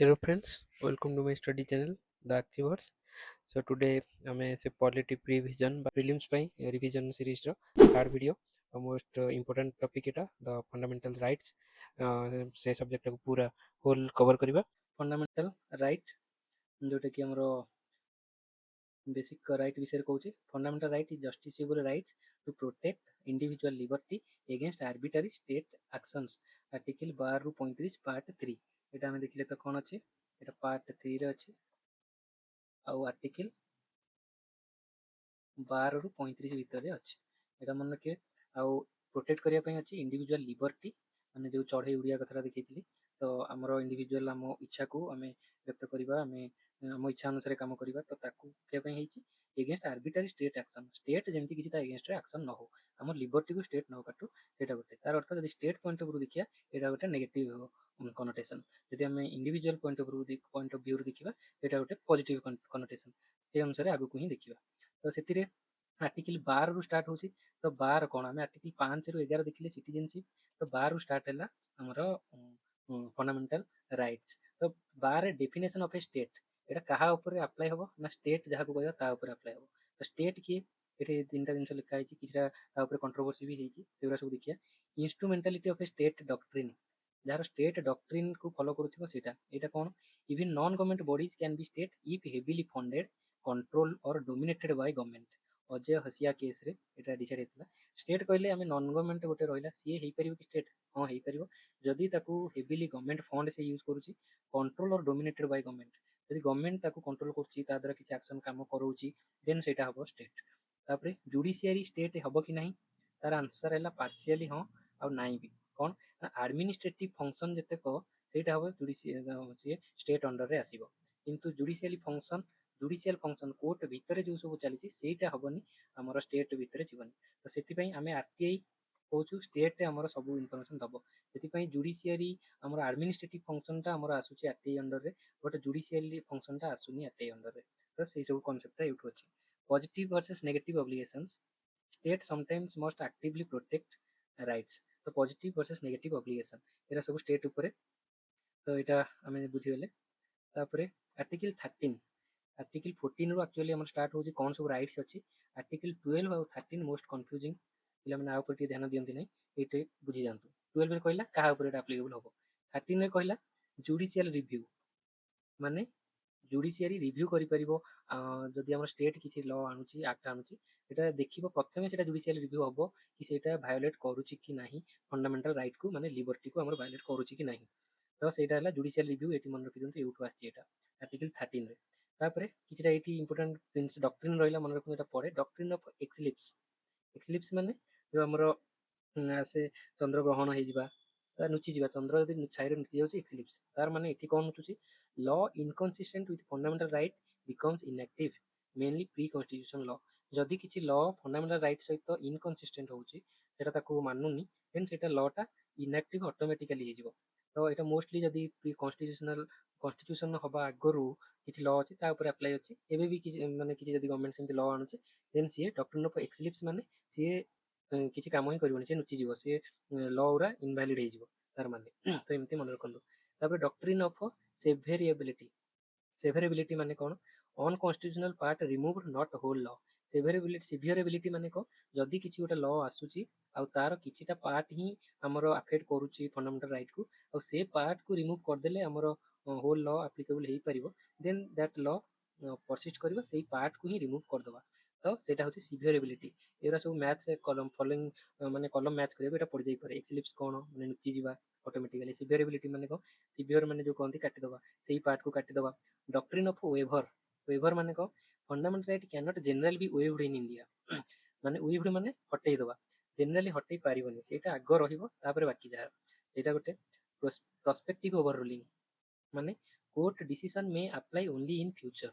Hello friends, welcome to my study channel The Achievers. So today ଆମେ ସେ polity ପ୍ରିଭିଜନ ବା prelims ପାଇଁ revision ସିରିଜର third video most important topic ଏଟା the fundamental rights ସେ ସବଜେକ୍ଟଟାକୁ ପୁରା ହୋଲ୍ କଭର କରିବା। ଫଣ୍ଡାମେଣ୍ଟାଲ ରାଇଟ୍ ଯେଉଁଟାକି ଆମର ବେସିକ୍ ରାଇଟ୍ ବିଷୟରେ କହୁଛି। Fundamental right is justiciable rights to protect individual liberty against arbitrary state actions article 12 ରୁ 35 ପାର୍ଟ 3। এটা ଆମେ ଦେଖିଲେ ତ କ'ଣ ଅଛି, এটা ପାର୍ଟ 3 ରେ ଅଛି ଆଉ ଆର୍ଟିକଲ 12 ରୁ 35 ଭିତରେ ଅଛି। এটা ମନେ ରଖିବେ। ଆଉ ପ୍ରୋଟେକ୍ଟ କରିବା ପାଇଁ ଅଛି ଇଣ୍ଡିଭିଜୁଆଲ ଲିବର୍ଟି, ମାନେ ଯେଉଁ ଚଢ଼େଇ ଉଡ଼ିଆ କଥାଟା ଦେଖେଇଥିଲି। ତ ଆମର ଇଣ୍ଡିଭିଜୁଆଲ ଆମ ଇଚ୍ଛାକୁ ଆମେ ବ୍ୟକ୍ତ କରିବା, ଆମେ ଆମ ଇଚ୍ଛା ଅନୁସାରେ କାମ କରିବା, ତ ତାକୁ ରଖିବା ପାଇଁ ହେଇଛି। Against arbitrary state action, state ଯେମିତି କିଛି ତା ଏଗେନ୍ଷ୍ଟରେ ଆକ୍ସନ୍ ନ ହଉ, ଆମ ଲିବର୍ଟିକୁ ଷ୍ଟେଟ୍ ନ କାଟୁ, ସେଇଟା ଗୋଟେ। ତାର ଅର୍ଥ ଯଦି ଷ୍ଟେଟ୍ ପଏଣ୍ଟ ଅଫ୍ ଭ୍ୟୁ ଦେଖିବା, ଏଇଟା ଗୋଟେ ନେଗେଟିଭ କନୋଟେସନ୍। ଯଦି ଆମେ ଇଣ୍ଡିଭିଜୁଆଲ ପଏଣ୍ଟ ଅଫ୍ ଭ୍ୟୁରୁ ଦେଖିବା, ଏଇଟା ଗୋଟେ ପଜିଟିଭ କନୋଟେସନ୍। ସେ ଅନୁସାରେ ଆଗକୁ ହିଁ ଦେଖିବା। ତ ସେଥିରେ ଆର୍ଟିକଲ 12 ରୁ ଷ୍ଟାର୍ଟ ହେଉଛି। ତ 12 କ'ଣ, ଆମେ ଆର୍ଟିକଲ 5 ରୁ 11 ଦେଖିଲେ ସିଟିଜେନସିପ୍। ତ 12 ରୁ ଷ୍ଟାର୍ଟ ହେଲା ଆମର ଫଣ୍ଡାମେଣ୍ଟାଲ ରାଇଟ୍ସ। ତ 12 ଡେଫିନେସନ୍ ଅଫ୍ ଏ ଷ୍ଟେଟ୍, এটা କାହା ଉପରେ ଆପ୍ଲାଏ ହବ ନା ଷ୍ଟେଟ୍ ଯାହାକୁ କହିବା ତା ଉପରେ ଆପ୍ଲାଏ ହବ। ତ ଷ୍ଟେଟ୍ କିଏ, ଏଠି ତିନିଟା ଜିନିଷ ଲେଖା ହେଇଛି, କିଛିଟା ତା ଉପରେ କଣ୍ଟ୍ରୋଭର୍ସି ବି ହେଇଛି, ସେଗୁଡ଼ା ସବୁ ଦେଖିବା। Instrumentality of a state doctrine, ଯାହାର ଷ୍ଟେଟ୍ ଡକ୍ଟ୍ରିନ୍କୁ ଫଲୋ କରୁଥିବ ସେଇଟା। ଏଇଟା କ'ଣ, even non government bodies can be state if heavily funded, controlled or dominated by government. Ajay Hasia କେସ୍ରେ ଏଇଟା ଡିସାଇଡ୍ ହେଇଥିଲା। ଷ୍ଟେଟ୍ କହିଲେ ଆମେ ନନ୍ ଗଭର୍ଣ୍ଣମେଣ୍ଟ ଗୋଟେ ରହିଲା, ସିଏ ହେଇପାରିବ କି ଷ୍ଟେଟ୍? ହଁ ହେଇପାରିବ, ଯଦି ତାକୁ ହେଭିଲି ଗଭର୍ଣ୍ଣମେଣ୍ଟ ଫଣ୍ଡ ସେ ୟୁଜ୍ କରୁଛି, control or dominated by government, ଯଦି ଗଭର୍ଣ୍ଣମେଣ୍ଟ ତାକୁ କଣ୍ଟ୍ରୋଲ କରୁଛି, ତା ଦ୍ୱାରା କିଛି ଆକ୍ସନ୍ କାମ କରଉଛି, ଦେନ୍ ସେଇଟା ହବ ଷ୍ଟେଟ୍। ତାପରେ ଜୁଡ଼ିସିଆରି ଷ୍ଟେଟ୍ ହବ କି ନାହିଁ, ତାର ଆନ୍ସର ହେଲା ପାର୍ସିଆଲି ହଁ ଆଉ ନାହିଁ ବି। କ'ଣ ନା ଆଡମିନିଷ୍ଟ୍ରେଟିଭ ଫଙ୍କସନ୍ ଯେତେକ ସେଇଟା ହବ ସିଏ ଷ୍ଟେଟ୍ ଅଣ୍ଡରରେ ଆସିବ। କିନ୍ତୁ ଜୁଡ଼ିସିଆଲ ଫଙ୍କସନ୍ କୋର୍ଟ ଭିତରେ ଯେଉଁ ସବୁ ଚାଲିଛି ସେଇଟା ହବନି, ଆମର ଷ୍ଟେଟ୍ ଭିତରେ ଯିବନି। ତ ସେଥିପାଇଁ ଆମେ ଆର୍ଟିଆଇ କହୁଛୁ ଷ୍ଟେଟ୍ ଆମର ସବୁ ଇନଫର୍ମେସନ୍ ଦବ। ସେଥିପାଇଁ ଜୁଡ଼ିସିଆରି ଆମର ଆଡମିନିଷ୍ଟ୍ରେଟିଭ ଫଙ୍କସନ୍ଟା ଆମର ଆସୁଛି ଆର୍ଟିଆଇ ଅଣ୍ଡରରେ, ବଟ୍ ଜୁଡ଼ିସିଆଲି ଫଙ୍କସନ୍ଟା ଆସୁନି ଆର୍ଟିଆଇ ଅଣ୍ଡରରେ। ତ ସେଇ ସବୁ କନସେପ୍ଟଟା ଏଇଠୁ ଅଛି। Positive versus negative obligations, state sometimes must actively protect rights. ତ ପଜିଟିଭ ଭର୍ସେସ୍ ନେଗେଟିଭ ଅବ୍ଲିଗେସନ୍, ଏରା ସବୁ ଷ୍ଟେଟ୍ ଉପରେ। ତ ଏଇଟା ଆମେ ବୁଝିଗଲେ। ତାପରେ ଆର୍ଟିକଲ 13, ଆର୍ଟିକଲ 14 ରୁ ଆକ୍ଚୁଆଲି ଆମର ଷ୍ଟାର୍ଟ ହେଉଛି କ'ଣ ସବୁ ରାଇଟ୍ସ ଅଛି। ଆର୍ଟିକଲ 12 ଆଉ 13 ମୋଷ୍ଟ କନଫ୍ୟୁଜିଂ, ପିଲାମାନେ ଆଉ ଉପରେ ଟିକେ ଧ୍ୟାନ ଦିଅନ୍ତି ନାହିଁ, ଏଇଟା ବୁଝିଯାଆନ୍ତୁ। 12ରେ କହିଲା କାହା ଉପରେ ଏଇଟା ଆପ୍ଲିକେବୁଲ୍ ହବ। 13ରେ କହିଲା ଜୁଡ଼ିସିଆଲ ରିଭ୍ୟୁ, ମାନେ ଜୁଡ଼ିସିଆରି ରିଭ୍ୟୁ କରିପାରିବ ଯଦି ଆମର ଷ୍ଟେଟ୍ କିଛି ଲ ଆଣୁଛି, ଆକ୍ଟ ଆଣୁଛି, ସେଇଟା ଦେଖିବ ପ୍ରଥମେ ସେଇଟା ଜୁଡ଼ିସିଆଲ ରିଭ୍ୟୁ ହବ କି ସେଇଟା ଭାয়োଲେଟ୍ କରୁଛି କି ନାହିଁ ଫଣ୍ଡାମେଣ୍ଟାଲ ରାଇଟ୍କୁ, ମାନେ ଲିବର୍ଟିକୁ ଆମର ଭାয়োଲେଟ୍ କରୁଛି କି ନାହିଁ। ତ ସେଇଟା ହେଲା ଜୁଡ଼ିସିଆଲ ରିଭ୍ୟୁ, ଏଠି ମନେ ରଖିଦିଅନ୍ତୁ, ଏଇଠୁ ଆସିଛି ଏଇଟା ଆର୍ଟିକଲ 13ରେ। ତାପରେ କିଛିଟା ଏଇଠି ଇମ୍ପୋର୍ଟାଣ୍ଟ ଡକ୍ଟ୍ରିନ୍ ରହିଲା, ମନେ ରଖନ୍ତୁ। ଏଇଟା ପଡ଼େ ଡକ୍ଟ୍ରିନ୍ ଅଫ୍ ଏକ୍ସଲିପ୍ସ। ଏକ୍ସଲିପ୍ସ ମାନେ ଯେଉଁ ଆମର ଆସେ ଚନ୍ଦ୍ରଗ୍ରହଣ ହେଇଯିବା, ନୁଚିଯିବା, ଚନ୍ଦ୍ର ଯଦି ଛାଇରେ ନୁଚି ଯାଉଛି ଏକ୍ସଲିପ୍ସ। ତାର ମାନେ ଏଠି କ'ଣ ନୁଚୁଛି, law inconsistent with fundamental right becomes inactive, mainly pre constitution law. ଯଦି କିଛି ଲ ଫଣ୍ଡାମେଣ୍ଟାଲ ରାଇଟ୍ ସହିତ ଇନକନସିଷ୍ଟେଣ୍ଟ ହେଉଛି, ସେଇଟା ତାକୁ ମାନୁନି, ଦେନ୍ ସେଇଟା ଲଟା ଇନ୍ଆକ୍ଟିଭ ଅଟୋମେଟିକାଲି ହେଇଯିବ। ତ ଏଇଟା ମୋଷ୍ଟଲି ଯଦି ପ୍ରି କନଷ୍ଟିଟ୍ୟୁସନ ହବା ଆଗରୁ କିଛି ଲ ଅଛି ତା ଉପରେ ଆପ୍ଲାଏ ଅଛି। ଏବେ ବି କିଛି ମାନେ କିଛି ଯଦି ଗଭର୍ଣ୍ଣମେଣ୍ଟ ସେମିତି ଲ ଆଣୁଛି, ଦେନ୍ ସିଏ ଡକ୍ଟ୍ରିନ୍ ଅଫ୍ ଏକ୍ସଲିପ୍ସ, ମାନେ ସିଏ କିଛି କାମ ହିଁ କରିବନି, ସିଏ ନୁଚିଯିବ, ସିଏ ଲ ଗୁରା ଇନଭାଲିଡ୍ ହେଇଯିବ ତାର ମାନେ। ତ ଏମିତି ମନେ ରଖନ୍ତୁ। ତାପରେ ଡକ୍ଟ୍ରିନ୍ ଅଫ୍ ସେଭେରିଏବିଲିଟି, ସେଭେରେବିଲିଟି ମାନେ କ'ଣ, ଅନକନଷ୍ଟିଟ୍ୟୁସନାଲ ପାର୍ଟ ରିମୁଭଡ୍ ନଟ୍ ହୋଲ୍ ଲ। ସିଭିୟରେବିଲିଟି ମାନେ କ'ଣ, ଯଦି କିଛି ଗୋଟେ ଲ ଆସୁଛି ଆଉ ତାର କିଛିଟା ପାର୍ଟ ହିଁ ଆମର ଆଫେକ୍ଟ କରୁଛି ଫଣ୍ଡାମେଣ୍ଟାଲ ରାଇଟ୍କୁ, ଆଉ ସେ ପାର୍ଟକୁ ରିମୁଭ୍ କରିଦେଲେ ଆମର ହୋଲ୍ ଲ ଆପ୍ଲିକେବୁଲ୍ ହେଇପାରିବ, ଦେନ୍ ଦ୍ୟାଟ୍ ଲ ପରସିଷ୍ଟ କରିବ, ସେଇ ପାର୍ଟକୁ ହିଁ ରିମୁଭ୍ କରିଦେବା। ତ ସେଇଟା ହେଉଛି ସିଭିୟରେବିଲିଟି। ଏଗୁଡ଼ା ସବୁ ମ୍ୟାଥ୍ ଫଲୋଇଂ ମାନେ କଲମ ମ୍ୟାଚ୍ କରିବାକୁ ଏଇଟା ପଡ଼ିଯାଇପାରେ। ଏକ୍ସଲିପ୍ସ କ'ଣ, ମାନେ ନୁଚିଯିବା ଅଟୋମେଟିକାଲି। ସିଭିୟରେବିଲିଟି ମାନେ କ'ଣ, ସିଭିୟର ମାନେ ଯେଉଁ କହନ୍ତି କାଟିଦେବା, ସେଇ ପାର୍ଟକୁ କାଟିଦେବା। ଡକ୍ଟ୍ରିନ୍ ଅଫ୍ ୱେଭର, ୱେଭର ମାନେ କ'ଣ, fundamental right can not generally be waived in India. ମାନେ ୱେଭଡ୍ ମାନେ ହଟେଇ ଦେବା, ଜେନେରାଲି ହଟେଇ ପାରିବନି, ସେଇଟା ଆଗ ରହିବ, ତାପରେ ବାକି ଯାହା। ସେଇଟା ଗୋଟେ। ପ୍ରସ୍ପେକ୍ଟିଭ ଓଭର ରୁଲିଂ, ମାନେ court decision may apply only in future.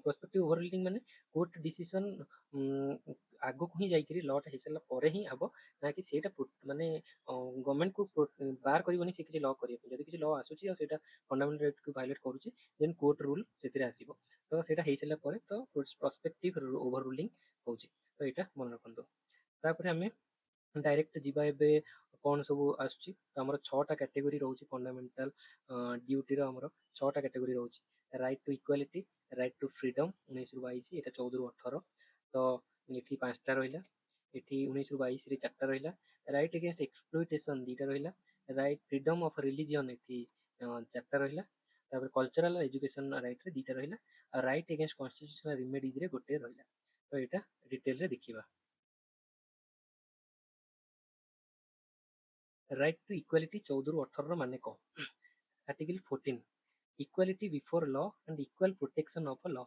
Prospective overruling ମାନେ କୋର୍ଟ ଡିସିସନ୍ ଆଗକୁ ହିଁ ଯାଇକିରି ଲଟା ହେଇସାରିଲା ପରେ ହିଁ ହବ, ନା କି ସେଇଟା ମାନେ ଗଭର୍ଣ୍ଣମେଣ୍ଟକୁ ବାହାର କରିବନି ସେ କିଛି ଲ କରିବା ପାଇଁ। ଯଦି କିଛି ଲ ଆସୁଛି ଆଉ ସେଇଟା ଫଣ୍ଡାମେଣ୍ଟାଲ ରାଇଟ୍କୁ ଭାয়োଲେଟ୍ କରୁଛି, ଦେନ୍ କୋର୍ଟ ରୁଲ୍ ସେଥିରେ ଆସିବ। ତ ସେଇଟା ହେଇସାରିଲା ପରେ ତ ପ୍ରସ୍ପେକ୍ଟିଭ ଓଭର ରୁଲିଂ ହେଉଛି। ତ ଏଇଟା ମନେ ରଖନ୍ତୁ। ତାପରେ ଆମେ ଡାଇରେକ୍ଟ ଯିବା ଏବେ କ'ଣ ସବୁ ଆସୁଛି? ତ ଆମର 6ଟା କ୍ୟାଟେଗୋରୀ ରହୁଛି ଫଣ୍ଡାମେଣ୍ଟାଲ ଡ୍ୟୁଟିର ଆମର 6ଟା କ୍ୟାଟେଗୋରୀ ରହୁଛି। Right to equality, right to freedom 19ରୁ 22, ଏଇଟା 14ରୁ 18। ତ ଏଠି 5ଟା ରହିଲା, ଏଠି 19ରୁ 22ରେ 4ଟା ରହିଲା। ରାଇଟ୍ ଏଗେନ୍ଷ୍ଟ ଏକ୍ସପ୍ଲୋଇଟେସନ୍ 2ଟା ରହିଲା। ରାଇଟ୍ ଫ୍ରିଡମ୍ ଅଫ୍ ରିଲିଜିଅନ୍ ଏଠି 4ଟା ରହିଲା। ତାପରେ କଲଚରାଲ ଏଜୁକେସନ୍ ରାଇଟ୍ରେ 2ଟା ରହିଲା। ଆଉ ରାଇଟ୍ ଏଗେନ୍ଷ୍ଟ କନଷ୍ଟିଟ୍ୟୁସନାଲ ରିମେଡିଜରେ ଗୋଟେ ରହିଲା। ତ ଏଇଟା ଡିଟେଲରେ ଦେଖିବା। ରାଇଟ୍ ଟୁ ଇକ୍ୱାଲିଟି 14ରୁ 18ର ମାନେ କ'ଣ? Article 14 equality before law and equal protection of law.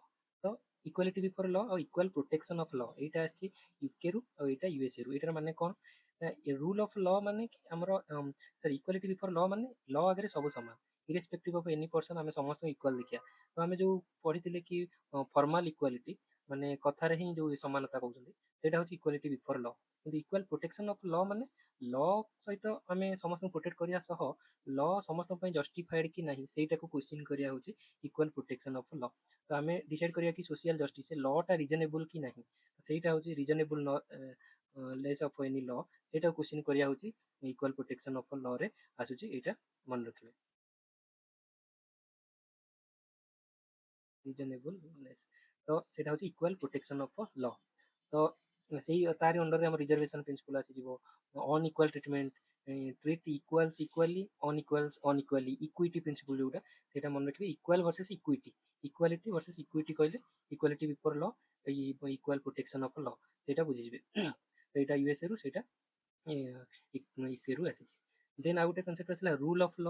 ତ ଇକ୍ୱାଲିଟି ବିଫୋର ଲ ଆଉ ଇକ୍ୱାଲ ପ୍ରୋଟେକ୍ସନ ଅଫ ଲ ଏଇଟା ଆସିଛି ୟୁକେରୁ ଆଉ ଏଇଟା ୟୁଏସଏରୁ। ଏଇଟାର ମାନେ କ'ଣ? ରୁଲ୍ ଅଫ ଲ ମାନେ କି ଆମର ସରି ଇକ୍ୱାଲିଟି ବିଫୋର ଲ ମାନେ ଲ ଆଗରେ ସବୁ ସମାନ, ଇରେସ୍ପେକ୍ଟିଭ ଅଫ ଏନି ପର୍ସନ, ଆମେ ସମସ୍ତଙ୍କୁ ଇକ୍ୱାଲ ଦେଖିବା। ତ ଆମେ ଯୋଉ ପଢିଥିଲେ କି ଫର୍ମାଲ ଇକ୍ୱାଲିଟି ମାନେ କଥାରେ ହିଁ ଯୋଉ ସମାନତା କହୁଛନ୍ତି, ସେଇଟା ହଉଛି ଇକ୍ୱାଲିଟି ବିଫୋର ଲ। କିନ୍ତୁ ଇକ୍ୱାଲ ପ୍ରୋଟେକ୍ସନ ଅଫ ଲ ମାନେ ଲ ସହିତ ଆମେ ସମସ୍ତଙ୍କୁ ପ୍ରୋଟେକ୍ଟ କରିବା ସହ ଲ ସମସ୍ତଙ୍କ ପାଇଁ ଜଷ୍ଟିଫାଏଡ୍ କି ନାହିଁ ସେଇଟାକୁ କ୍ୱେଶ୍ଚିନ୍ କରିବା ହଉଛି ଇକ୍ୱାଲ ପ୍ରୋଟେକ୍ସନ ଅଫ ଲ। ତ ଆମେ ଡିସାଇଡ୍ କରିବା କି ସୋସିଆଲ ଜଷ୍ଟିସ୍ ଲଟା ରିଜନେବୁଲ କି ନାହିଁ, ସେଇଟା ହଉଛି ରିଜନେବୁଲ ଲେସ୍ ଅଫ ଏନି ଲ, ସେଇଟାକୁ କ୍ୱେଶ୍ଚିନ୍ କରିବା ହଉଛି ଇକ୍ୱାଲ ପ୍ରୋଟେକ୍ସନ ଅଫ ଲରେ ଆସୁଛି। ଏଇଟା ମନେ ରଖିବେ, ରିଜନେବୁଲନେସ୍। ତ ସେଇଟା ହଉଛି ଇକ୍ୱାଲ ପ୍ରୋଟେକ୍ସନ ଅଫ ଲ। ତ ସେଇ ତାରି ଅଣ୍ଡରରେ ଆମ ରିଜର୍ଭେସନ ପ୍ରିନ୍ସିପଲ ଆସିଯିବ। Unequal treatment, treat equals equally, unequals unequally, equity principle ଯୋଉଟା, ସେଇଟା ମନେ ରଖିବେ। Equal versus equity, equality versus equity କହିଲେ equality before law, equal protection of law, ସେଇଟା ବୁଝିଯିବେ। ସେଇଟା ୟୁଏସଏ ରୁ, ସେଇଟା ୟୁକେ ରୁ ଆସିଛି। ଦେନ୍ ଆଉ ଗୋଟେ କନସେପ୍ଟ ଆସିଲା ରୁଲ୍ ଅଫ ଲ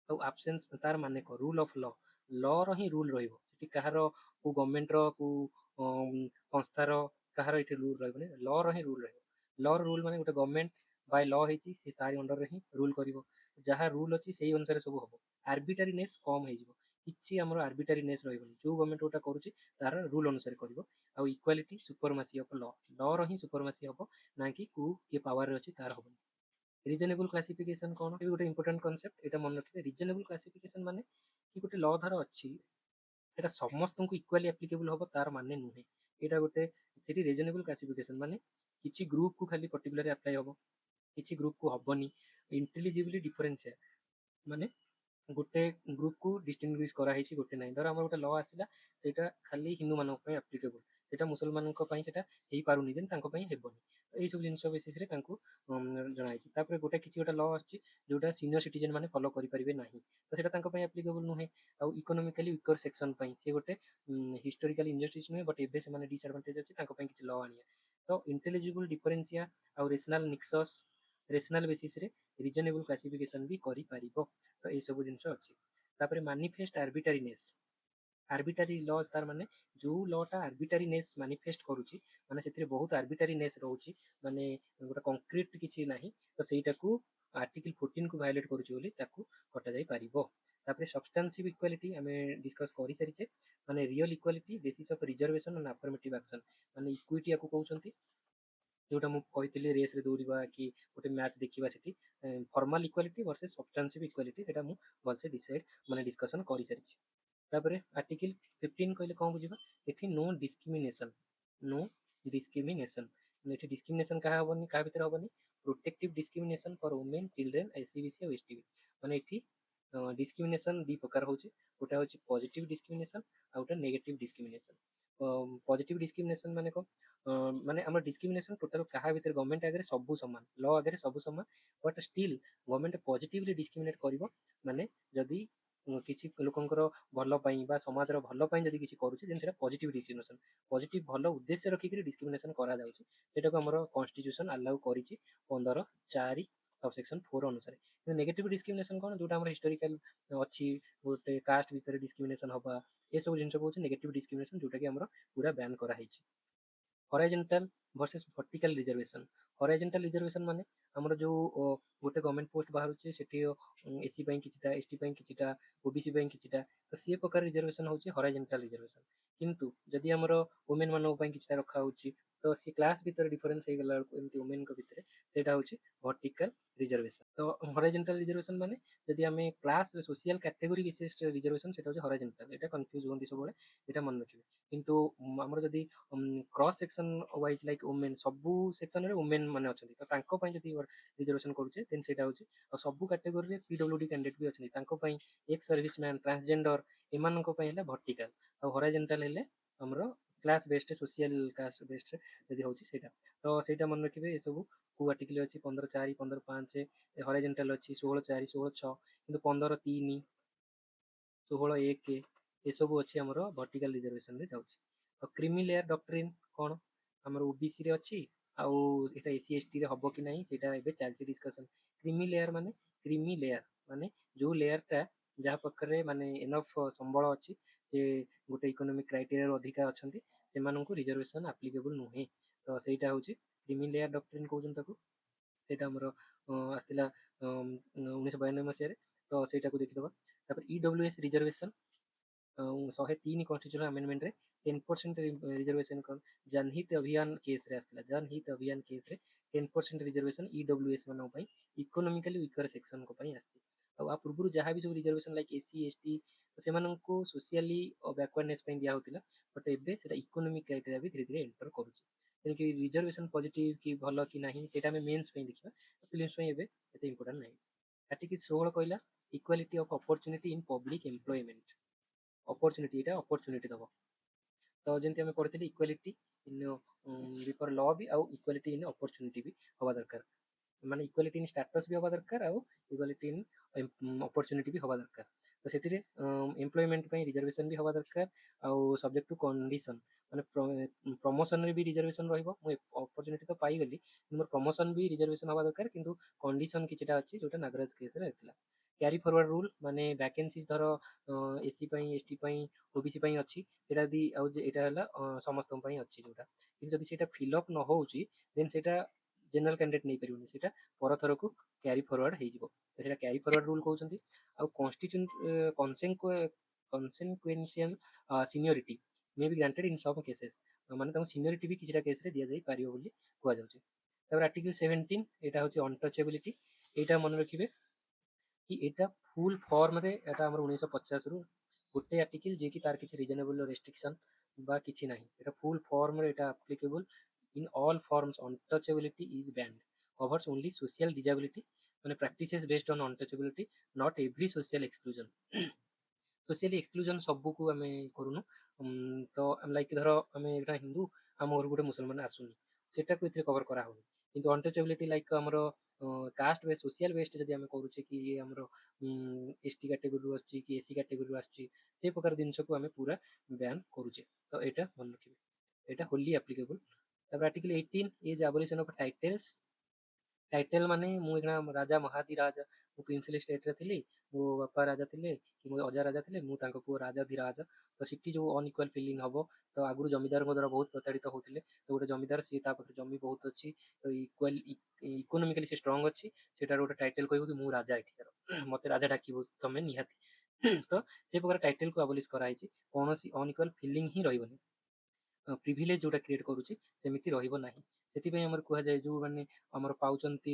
ଆଉ ଆବସେନ୍ସ। ତାର ମାନେ କ'ଣ? ରୁଲ୍ ଅଫ ଲ, ଲର ହିଁ ରୁଲ୍ ରହିବ ସେଠି, କାହାର କୋଉ ଗଭର୍ଣ୍ଣମେଣ୍ଟର କୋଉ ସଂସ୍ଥାର କାହାର ଏଠି ରୁଲ୍ ରହିବନି, ଲର ହିଁ ରୁଲ୍ ରହିବ। ଲର ରୁଲ୍ ମାନେ ଗୋଟେ ଗଭର୍ଣ୍ଣମେଣ୍ଟ ବାଇ ଲ ହେଇଛି, ସେ ତାରି ଅଣ୍ଡରରେ ହିଁ ରୁଲ୍ କରିବ। ଯାହା ରୁଲ୍ ଅଛି ସେଇ ଅନୁସାରେ ସବୁ ହବ। ଆର୍ବିଟାରିନେସ୍ କମ୍ ହେଇଯିବ, କିଛି ଆମର ଆର୍ବିଟାରିନେସ୍ ରହିବନି। ଯୋଉ ଗଭର୍ଣ୍ଣମେଣ୍ଟ ଯୋଉଟା କରୁଛି ତାର ରୁଲ୍ ଅନୁସାରେ କରିବ। ଆଉ ଇକ୍ୱାଲିଟି ସୁପରମାସି ଅଫ ଲ, ଲର ହିଁ ସୁପରମାସି ହବ, ନା କି କୋଉ କିଏ ପାୱାରରେ ଅଛି ତାର ହବନି। ରିଜନେବୁଲ କ୍ଲାସିଫିକେସନ କ'ଣ? ଏ ଗୋଟେ ଇମ୍ପୋର୍ଟାଣ୍ଟ କନସେପ୍ଟ, ଏଇଟା ମନେ ରଖିବେ। ରିଜନେବୁଲ କ୍ଲାସିଫିକେସନ ମାନେ କି ଗୋଟେ ଲ ଧର ଅଛି, এটা ସମସ୍ତଙ୍କୁ ଇକ୍ୱାଲି ଆପ୍ଲିକେବୁଲ ହବ ତାର ମାନେ ନୁହେଁ। ଏଇଟା ଗୋଟେ ସେଠି ରିଜନେବୁଲ କ୍ଲାସିଫିକେସନ ମାନେ କିଛି ଗ୍ରୁପକୁ ଖାଲି ପର୍ଟିକୁଲାର ଆପ୍ଲାଏ ହବ, କିଛି ଗ୍ରୁପକୁ ହବନି। ଇଣ୍ଟେଲିଜିବଲି ଡିଫରେନ୍ସିଆ ମାନେ ଗୋଟେ ଗ୍ରୁପକୁ ଡିଷ୍ଟିଂଗୁଇଶ କରାହେଇଛି, ଗୋଟେ ନାହିଁ। ଧର ଆମର ଗୋଟେ ଲ ଆସିଲା, ସେଇଟା ଖାଲି ହିନ୍ଦୁମାନଙ୍କ ପାଇଁ ଆପ୍ଲିକେବୁଲ, ସେଇଟା ମୁସଲମାନଙ୍କ ପାଇଁ ସେଇଟା ହେଇପାରୁନି, ଦେନ୍ ତାଙ୍କ ପାଇଁ ହେବନି। ଏଇସବୁ ଜିନିଷ ବେସିସରେ ତାଙ୍କୁ ଜଣାହେଇଛି। ତାପରେ ଗୋଟେ କିଛି ଗୋଟେ ଲ ଆସୁଛି ଯୋଉଟା ସିନିୟର ସିଟିଜେନ ମାନେ ଫଲୋ କରିପାରିବେ ନାହିଁ, ତ ସେଇଟା ତାଙ୍କ ପାଇଁ ଆପ୍ଲିକେବୁଲ ନୁହେଁ। ଆଉ ଇକୋନୋମିକାଲି ୱିକର ସେକ୍ସନ ପାଇଁ ସେ ଗୋଟେ ହିଷ୍ଟୋରିକାଲ ଇନଜଷ୍ଟିସ୍ ନୁହେଁ, ବଟ୍ ଏବେ ସେମାନେ ଡିସଆଡଭାଣ୍ଟେଜ ଅଛି, ତାଙ୍କ ପାଇଁ କିଛି ଲ ଆଣିବା। ତ ଇଣ୍ଟେଲିଜିବୁଲ ଡିଫରେନ୍ସିଆ ଆଉ ରେସନାଲ ନିକ୍ସସ୍, ରେସନାଲ ବେସିସରେ ରିଜନେବୁଲ କ୍ଲାସିଫିକେସନ ବି କରିପାରିବ। ତ ଏଇସବୁ ଜିନିଷ ଅଛି। ତାପରେ ମାନିଫେଷ୍ଟ ଆର୍ବିଟାରିନେସ୍, ଆର୍ବିଟାରି ଲଜ୍ ତାର ମାନେ ଯୋଉ ଲଟା ଆର୍ବିଟାରିନେସ୍ ମାନିଫେଷ୍ଟ କରୁଛି, ମାନେ ସେଥିରେ ବହୁତ ଆର୍ବିଟାରିନେସ୍ ରହୁଛି, ମାନେ ଗୋଟେ କଂକ୍ରିଟ କିଛି ନାହିଁ, ତ ସେଇଟାକୁ ଆର୍ଟିକଲ 14 କୁ ଭାয়োଲେଟ୍ କରୁଛି ବୋଲି ତାକୁ କଟାଯାଇ ପାରିବ। ତାପରେ ସବଷ୍ଟାନ୍ସିଭ ଇକ୍ୱାଲିଟି ଆମେ ଡିସ୍କସ୍ କରିସାରିଛେ, ମାନେ real equality basis of reservation and affirmative action, ମାନେ ଇକ୍ୱିଟି ୟାକୁ କହୁଛନ୍ତି। ଯୋଉଟା ମୁଁ କହିଥିଲି ରେସ୍ରେ ଦୌଡ଼ିବା କି ଗୋଟେ ମ୍ୟାଚ୍ ଦେଖିବା, ସେଠି ଫର୍ମାଲ ଇକ୍ୱାଲିଟି ଭର୍ସେସ୍ ସବଷ୍ଟାନ୍ସିଭ ଇକ୍ୱାଲିଟି, ସେଇଟା ମୁଁ ଭଲସେ ମାନେ ଡିସ୍କସନ୍ କରିସାରିଛି। ତାପରେ ଆର୍ଟିକଲ 15 କହିଲେ କ'ଣ ବୁଝିବା? ଏଠି ନୋ ଡିସ୍କ୍ରିମିନେସନ, ନୋ ଡିସ୍କ୍ରିମିନେସନ। ଏଠି ଡିସ୍କ୍ରିମିନେସନ କାହା ହବନି, କାହା ଭିତରେ ହବନି? ପ୍ରୋଟେକ୍ଟିଭ ଡିସ୍କ୍ରିମିନେସନ ଫର ଓମେନ୍, ଚିଲଡ୍ରେନ୍, ଏସିବିସି ଆଉ ଏସଟିବି। ମାନେ ଏଠି ଡିସ୍କ୍ରିମିନେସନ ଦି ପ୍ରକାର ହଉଛି, ଗୋଟେ ହଉଛି ପଜିଟିଭ ଡିସ୍କ୍ରିମିନେସନ ଆଉ ଗୋଟେ ନେଗେଟିଭ ଡିସ୍କ୍ରିମିନେସନ। ପଜିଟିଭ ଡିସ୍କ୍ରିମିନେସନ ମାନେ କ'ଣ? ମାନେ ଆମର ଡିସ୍କ୍ରିମିନେସନ ଟୋଟାଲ କାହା ଭିତରେ, ଗଭର୍ଣ୍ଣମେଣ୍ଟ ଆଗରେ ସବୁ ସମାନ, ଲ ଆଗରେ ସବୁ ସମାନ, ବଟ୍ ଷ୍ଟିଲ୍ ଗଭର୍ଣ୍ଣମେଣ୍ଟ ପଜିଟିଭଲି ଡିସ୍କ୍ରିମିନେଟ୍ କରିବ। ମାନେ ଯଦି କିଛି ଲୋକଙ୍କର ଭଲ ପାଇଁ ବା ସମାଜର ଭଲ ପାଇଁ ଯଦି କିଛି କରୁଛି, ଦେନ୍ ସେଇଟା ପଜିଟିଭ ଡିସ୍କ୍ରିମିନେସନ। ପଜିଟିଭ ଭଲ ଉଦ୍ଦେଶ୍ୟ ରଖିକିରି ଡିସ୍କ୍ରିମିନେସନ କରାଯାଉଛି, ସେଇଟାକୁ ଆମର କନଷ୍ଟିଚ୍ୟୁସନ ଆଲାଉ କରିଛି 15(4) ସବସେକ୍ସନ 4 ଅନୁସାରେ। କିନ୍ତୁ ନେଗେଟିଭ ଡିସ୍କ୍ରିମିନେସନ କ'ଣ? ଯୋଉଟା ଆମର ହିଷ୍ଟୋରିକାଲ ଅଛି, ଗୋଟେ କାଷ୍ଟ ଭିତରେ ଡିସ୍କ୍ରିମିନେସନ ହବା, ଏସବୁ ଜିନିଷ କହୁଛି ନେଗେଟିଭ ଡିସ୍କ୍ରିମିନେସନ, ଯୋଉଟାକି ଆମର ପୁରା ବ୍ୟାନ୍ କରାହେଇଛି। Horizontal versus vertical reservation. Horizontal reservation ମାନେ ଆମର ଯୋଉ ଗୋଟେ ଗଭର୍ଣ୍ଣମେଣ୍ଟ ପୋଷ୍ଟ ବାହାରୁଛି, ସେଠି ଏସି ପାଇଁ କିଛିଟା, ଏସଟି ପାଇଁ କିଛିଟା, ଓବିସି ପାଇଁ କିଛିଟା, ତ ସିଏ ପ୍ରକାର ରିଜର୍ଭେସନ ହଉଛି ହରାଇଜେଣ୍ଟାଲ ରିଜର୍ଭେସନ। କିନ୍ତୁ ଯଦି ଆମର ଓମେନ ମାନଙ୍କ ପାଇଁ କିଛିଟା ରଖାହଉଛି, ତ ସେ କ୍ଲାସ ଭିତରେ ଡିଫରେନ୍ସ ହେଇଗଲା ବେଳକୁ ଏମିତି ଓମେନଙ୍କ ଭିତରେ, ସେଇଟା ହଉଛି ଭର୍ଟିକାଲ ରିଜର୍ଭେସନ। ତ ହରାଇଜେଣ୍ଟାଲ ରିଜର୍ଭେସନ ମାନେ ଯଦି ଆମେ କ୍ଲାସ ସୋସିଆଲ କ୍ୟାଟେଗୋରୀ ବିଶେଷ ରିଜର୍ଭେସନ, ସେଟା ହଉଛି ହରାଇଜେଣ୍ଟାଲ। ଏଇଟା କନଫ୍ୟୁଜ ହୁଅନ୍ତି ସବୁବେଳେ, ଏଇଟା ମନେ ରଖିବେ। କିନ୍ତୁ ଆମର ଯଦି cross section wise like women, ସବୁ ସେକ୍ସନରେ ଓମେନ୍ ମାନେ ଅଛନ୍ତି, ତ ତାଙ୍କ ପାଇଁ ଯଦି ରିଜର୍ଭେସନ କରୁଛେ ଦେନ୍ ସେଇଟା ହେଉଛି। ଆଉ ସବୁ କାଟେଗୋରୀରେ ପିଡବ୍ଲ୍ୟୁଡି କ୍ୟାଣ୍ଡିଡେଟ୍ ବି ଅଛନ୍ତି, ତାଙ୍କ ପାଇଁ ଏକ୍ସ ସର୍ଭିସ ମ୍ୟାନ୍, ଟ୍ରାନ୍ସଜେଣ୍ଡର, ଏମାନଙ୍କ ପାଇଁ ହେଲା ଭର୍ଟିକାଲ। ଆଉ ହରାଇଜେଣ୍ଟାଲ ହେଲେ ଆମର class based, social caste based ଯଦି ହେଉଛି ସେଇଟା। ତ ସେଇଟା ମନେ ରଖିବେ। ଏସବୁ କୋଉ ଆର୍ଟିକଲ ଅଛି 15(4), 15(5), ହରାଇଜେଣ୍ଟାଲ ଅଛି 16(4), 16(6), କିନ୍ତୁ 15(3), 16(1) ଏସବୁ ଅଛି ଆମର ଭର୍ଟିକାଲ ରିଜର୍ଭେସନରେ ଯାଉଛି। ଆଉ କ୍ରିମି ଲେୟାର ଡକ୍ଟ୍ରିନ୍ କ'ଣ ଆମର ଓବିସି ରେ ଅଛି, ଆଉ ଏଟା ଏସି ଏସଟି ରେ ହବ କି ନାହିଁ ସେଇଟା ଏବେ ଚାଲିଛି ଡିସ୍କସନ। କ୍ରିମି ଲେୟାର ମାନେ ଯୋଉ ଲେୟାରଟା ଯାହା ପାଖରେ ମାନେ ଏନଫ ସମ୍ବଳ ଅଛି, ସେ ଗୋଟେ ଇକୋନୋମିକ କ୍ରାଇଟେରିଆରୁ ଅଧିକା ଅଛନ୍ତି, ସେମାନଙ୍କୁ ରିଜର୍ଭେସନ ଆପ୍ଲିକେବୁଲ ନୁହେଁ। ତ ସେଇଟା ହେଉଛି କ୍ରିମି ଲେୟାର ଡକ୍ଟ୍ରିନ୍ କହୁଛନ୍ତି ତାକୁ। ସେଇଟା ଆମର ଆସିଥିଲା 1992 ମସିହାରେ। ତ ସେଇଟାକୁ ଦେଖିଦେବା। ତାପରେ ଇଡବ୍ଲ୍ୟୁଏସ୍ ରିଜର୍ଭେସନ 103 କନଷ୍ଟିଚ୍ୟୁସନାଲ ଆମେଣ୍ଡମେଣ୍ଟରେ 10% ରିଜର୍ଭେସନ जनहित अभियान केस रे आसला। जनहित अभियान केस रे 10% रिजर्वेशन ईडब्ल्यूएस ମାନଙ୍କ ପାଇଁ ଇକୋନୋମିକାଲି ୱିକର ସେକ୍ସନଙ୍କ ପାଇଁ ଆସିଛି। ଆଉ ଆ ପୂର୍ବରୁ ଯାହା ବି ସବୁ ରିଜର୍ଭେସନ ଲାଇକ୍ ଏସି ଏସଟି ସେମାନଙ୍କୁ ସୋସିଆଲି ବ୍ୟାକୱାର୍ଡନେସ୍ ପାଇଁ ଦିଆ ହଉଥିଲା, ବଟ୍ ଏବେ ସେଟା ଇକୋନୋମିକ କ୍ରାଇଟେରିଆ ବି ଧୀରେ ଧୀରେ ଏଣ୍ଟର କରୁଛି। ତେଣୁକି ରିଜର୍ଭେସନ ପଜିଟିଭ କି ଭଲ କି ନାହିଁ ସେଇଟା ଆମେ ମେନ୍ସ ପାଇଁ ଦେଖିବା, ଫିଲିମ୍ସ ପାଇଁ ଏବେ ଏତେ ଇମ୍ପୋର୍ଟାଣ୍ଟ ନାହିଁ। ଆର୍ଟିକଲ 16 କହିଲା equality of opportunity in public employment. Opportunity, ଏଇଟା ଅପରଚ୍ୟୁନିଟି ଦବ। ତ ଯେମିତି ଆମେ ପଢିଥିଲେ ଇକ୍ୱାଲିଟି ଇନ୍ ବିଫୋର ଲ ବି, ଆଉ ଇକ୍ୱାଲିଟି ଇନ୍ ଅପରଚ୍ୟୁନିଟି ବି ହବା ଦରକାର। ମାନେ ଇକ୍ୱାଲିଟି ଇନ୍ ଷ୍ଟାଟସ୍ ବି ହବା ଦରକାର, ଆଉ ଇକ୍ୱାଲିଟି ଇନ୍ ଅପରଚ୍ୟୁନିଟି ବି ହବା ଦରକାର। ତ ସେଥିରେ ଏମ୍ପ୍ଲୟମେଣ୍ଟ ପାଇଁ ରିଜର୍ଭେସନ ବି ହବା ଦରକାର, ଆଉ ସବଜେକ୍ଟ ଟୁ କଣ୍ଡିସନ, ମାନେ ପ୍ରମୋସନରେ ବି ରିଜର୍ଭେସନ ରହିବ। ମୁଁ ଅପରଚ୍ୟୁନିଟି ତ ପାଇଗଲି, ମୋର ପ୍ରମୋସନ ବି ରିଜର୍ଭେସନ ହବା ଦରକାର, କିନ୍ତୁ କଣ୍ଡିସନ କିଛିଟା ଅଛି ଯୋଉଟା ନାଗରାଜ କେସରେ ରହିଥିଲା। କ୍ୟାରି ଫରୱାର୍ଡ ରୁଲ, ମାନେ ଭ୍ୟାକେନ୍ସି ଧର ଏସି ପାଇଁ, ଏସଟି ପାଇଁ, ଓବିସି ପାଇଁ ଅଛି, ସେଇଟା ଯଦି ଆଉ ଏଇଟା ହେଲା ସମସ୍ତଙ୍କ ପାଇଁ ଅଛି ଯୋଉଟା, କିନ୍ତୁ ଯଦି ସେଇଟା ଫିଲ୍ଅପ୍ ନ ହଉଛି ଦେନ୍ ସେଇଟା ଜେନେରାଲ କ୍ୟାଣ୍ଡିଡେଟ୍ ନେଇପାରିବନି, ସେଇଟା ପରଥରକୁ କ୍ୟାରି ଫରୱାର୍ଡ ହେଇଯିବ। ତ ସେଇଟା କ୍ୟାରି ଫରୱାର୍ଡ ରୁଲ କହୁଛନ୍ତି। ଆଉ consequential seniority may be granted in some cases, ମାନେ ତାଙ୍କୁ ସିନିୟରିଟି ବି କିଛିଟା କେସରେ ଦିଆଯାଇ ପାରିବ ବୋଲି କୁହାଯାଉଛି। ତାପରେ ଆର୍ଟିକଲ 17 ଏଇଟା ହେଉଛି ଅନଟଚେବିଲିଟି। ଏଇଟା ମନେ ରଖିବେ कि एटा फुल फॉर्म रे एटा हमर 1950 रु गोटे आर्टिकल जे कि तार किछि रीजनेबल रेस्ट्रिक्शन बा किछि नाही, एटा फुल फॉर्म रे एटा applicable in all forms. Untouchability is banned, covers only social disability, माने practices based on untouchability, not every social exclusion. Socially exclusion सबको आम करूनु। तो लाइक धर आम एटा हिंदू, आम घर गोटे मुसलमान आसुनी, सेटा को कवर करा होनी। किंतु अनटचेबिलिटी लाइक हमर कास्ट बेस्ड, सोशल बेस्ड जदि आम करूचे कि ये हमर एसटी कैटेगरी आछि कि एसी कैटेगरी आछि, से प्रकार जिनस को आम पूरा बैन करूचे। तो एटा मन रखिबे, एटा होली एप्लीकेबल। तापर article 18 as abolition of titles. Title माने मु एकना राजा महाधिराज, मु प्रिंसली स्टेट रे थिली, मो बापा राजा थिले कि मो अजा राजा थिले, मु तांको पुओ राजाधिराज। तो सिटी जो अनइक्वाल फीलिंग हबो, तो आगुरु जमीदार द्वारा बहुत प्रताड़ित होथिले। तो गोटे जमीदार सी ता पाखरे जमी बहुत अछि, तो इक्वाल इकोनॉमिकली से स्ट्रांग अछि, सेटार गोटे टाइटल कहबो कि मु राजा एठिकार, मते राजा डाकिबो तमे निहाती। तो से प्रकार टाइटल को एबोलिश करा हिची, कोनोसी अनइक्वाल फीलिंग ही रहइबनी। प्रिभिलेज जोटा क्रिएट करूची सेमिति रहिबो नाही। ସେଥିପାଇଁ ଆମର କୁହାଯାଏ ଯୋଉମାନେ ଆମର ପାଉଛନ୍ତି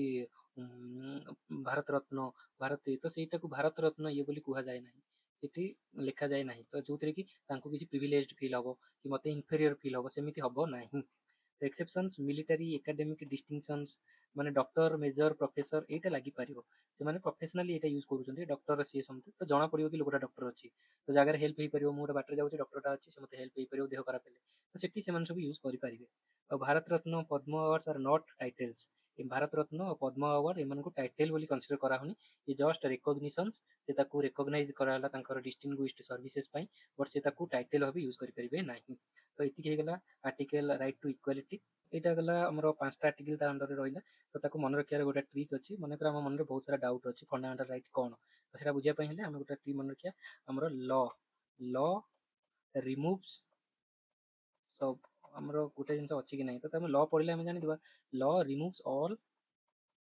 ଭାରତ ରତ୍ନ, ଭାରତ, ତ ସେଇଟାକୁ ଭାରତ ରତ୍ନ ଇଏ ବୋଲି କୁହାଯାଏ ନାହିଁ, ସେଠି ଲେଖାଯାଏ ନାହିଁ। ତ ଯୋଉଥିରେ କି ତାଙ୍କୁ କିଛି ପ୍ରିଭିଲେଜଡ ଫିଲ୍ ହବ କି ମତେ ଇନଫେରିୟର ଫିଲ୍ ହବ, ସେମିତି ହବ ନାହିଁ। एक्सेप्शंस मिलिटारी एकेडमिक डिस्टिंक्शंस, माने डॉक्टर मेजर प्रोफेसर एटा लागि पारिबो, से माने प्रोफेशनली एटा यूज करूछन्ती डॉक्टर सी समथिंग, तो जणा पड़िबो कि लोकटा डॉक्टर अछि, तो जागार हेल्प हेई परिबो, मु बाटर जाउछि डॉक्टरटा अछि से मते हेल्प हेई परिबो देह खराब हेले, तो सेठी से माने सब यूज करि पारिबे। और भारत रत्न पद्म अवार्ड्स आर नॉट टाइटल्स। ये भारत रत्न और पद्म अवार्ड एमान को टाइटल बोली कंसीडर करा होनी, ये जस्ट रिकॉग्निशंस, से ताकू रिकॉग्नाइज कराला तांकर डिस्टिंग्विश्ड सर्विसेज पई, बट से ताकू टाइटल भाबे यूज करि परिबे नाही। तो एतिक हे गेला आर्टिकल राइट टू इक्वालिटी। एटा गला हमर पांचटा आर्टिकल ता अंडर रे रहिला। तो ताकू मन रखियार गोटा ट्रिक अछि, मन कर हम मन रे बहुत सारा डाउट अछि फंडामेंटल राइट कोन, तो सेटा बुझिया पई हेले हम गोटा ट्रिक मन रखिया, हमर लॉ, लॉ रिमूव्स सब, हमर गोटे जिंस अछि कि नै, तो हम लॉ पढिले हम जानि दिबा, law removes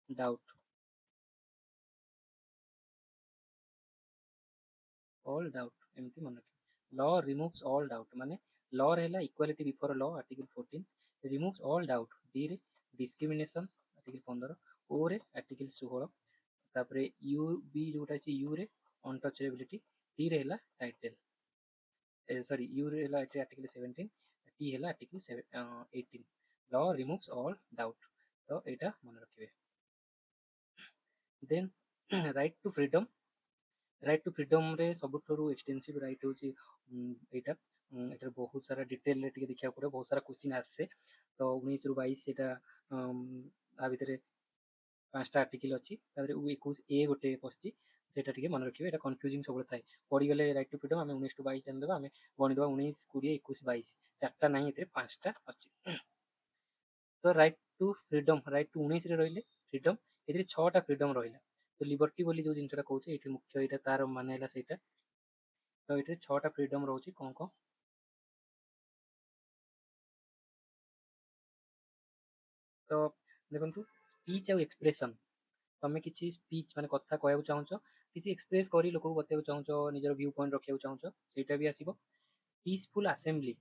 doubt all doubt, एमती मन रखिया। लॉ रिमूव्स ऑल डाउट माने लॉ रहला equality before law article 14, removes all doubt, D रे डिस्क्रिमिनेशन आर्टिकल 15, ओ रे आर्टिकल 16, तापरे यू बी जोटा अछि यू रे अनटचेबिलिटी, टी रे हला टाइटल, सॉरी यू रे हला आर्टिकल 17, टी हला article 18, law removes all doubt. तो एटा मन रखिबे। Then right to freedom. Right to ଫ୍ରିଡମ୍ରେ ସବୁଠାରୁ ଏକ୍ସଟେନ୍ସିଭ୍ ରାଇଟ୍ ହେଉଛି ଏଇଟା। ଏଠାରେ ବହୁତ ସାରା ଡିଟେଲରେ ଟିକେ ଦେଖିବାକୁ ପଡ଼ିବ, ବହୁତ ସାରା କୋଶ୍ଚିନ୍ ଆସେ। ତ 19 ରୁ 22 ସେଇଟା ଆ ଭିତରେ 5ଟା ଆର୍ଟିକଲ ଅଛି, ତା ଦେହରେ 21A ଗୋଟେ ପଶିଛି, ସେଇଟା ଟିକେ ମନେ ରଖିବେ, ଏଇଟା କନଫ୍ୟୁଜିଂ ସବୁବେଳେ ଥାଏ। ପଡ଼ିଗଲେ ରାଇଟ୍ ଟୁ ଫ୍ରିଡମ୍ ଆମେ 19 ରୁ 22 ଜାଣିଦେବା, ଆମେ ଗଣିଦେବା 19, 20, 21, 22, 4ଟା ନାହିଁ, ଏଥିରେ 5ଟା ଅଛି। ତ right to freedom, right to 19ରେ ରହିଲେ ଫ୍ରିଡମ୍, ଏଥିରେ 6ଟା ଫ୍ରିଡମ୍ ରହିଲା। ତ ଲିବର୍ଟି ବୋଲି ଯୋଉ ଜିନିଷଟା କହୁଛେ ଏଠି ମୁଖ୍ୟ, ଏଇଟା ତାର ମାନେ ହେଲା ସେଇଟା। ତ ଏଥିରେ 6ଟା ଫ୍ରିଡମ୍ ରହୁଛି, କ'ଣ କ'ଣ? ତ ଦେଖନ୍ତୁ, ସ୍ପିଚ୍ ଆଉ ଏକ୍ସପ୍ରେସନ୍। ତମେ କିଛି ସ୍ପିଚ୍ ମାନେ କଥା କହିବାକୁ ଚାହୁଁଛ, କିଛି ଏକ୍ସପ୍ରେସ୍ କରି ଲୋକକୁ ବତେଇବାକୁ ଚାହୁଁଛ, ନିଜର ଭ୍ୟୁ ପଏଣ୍ଟ ରଖିବାକୁ ଚାହୁଁଛ, ସେଇଟା ବି ଆସିବ। ପିସଫୁଲ୍ ଆସେମ୍ବଲି,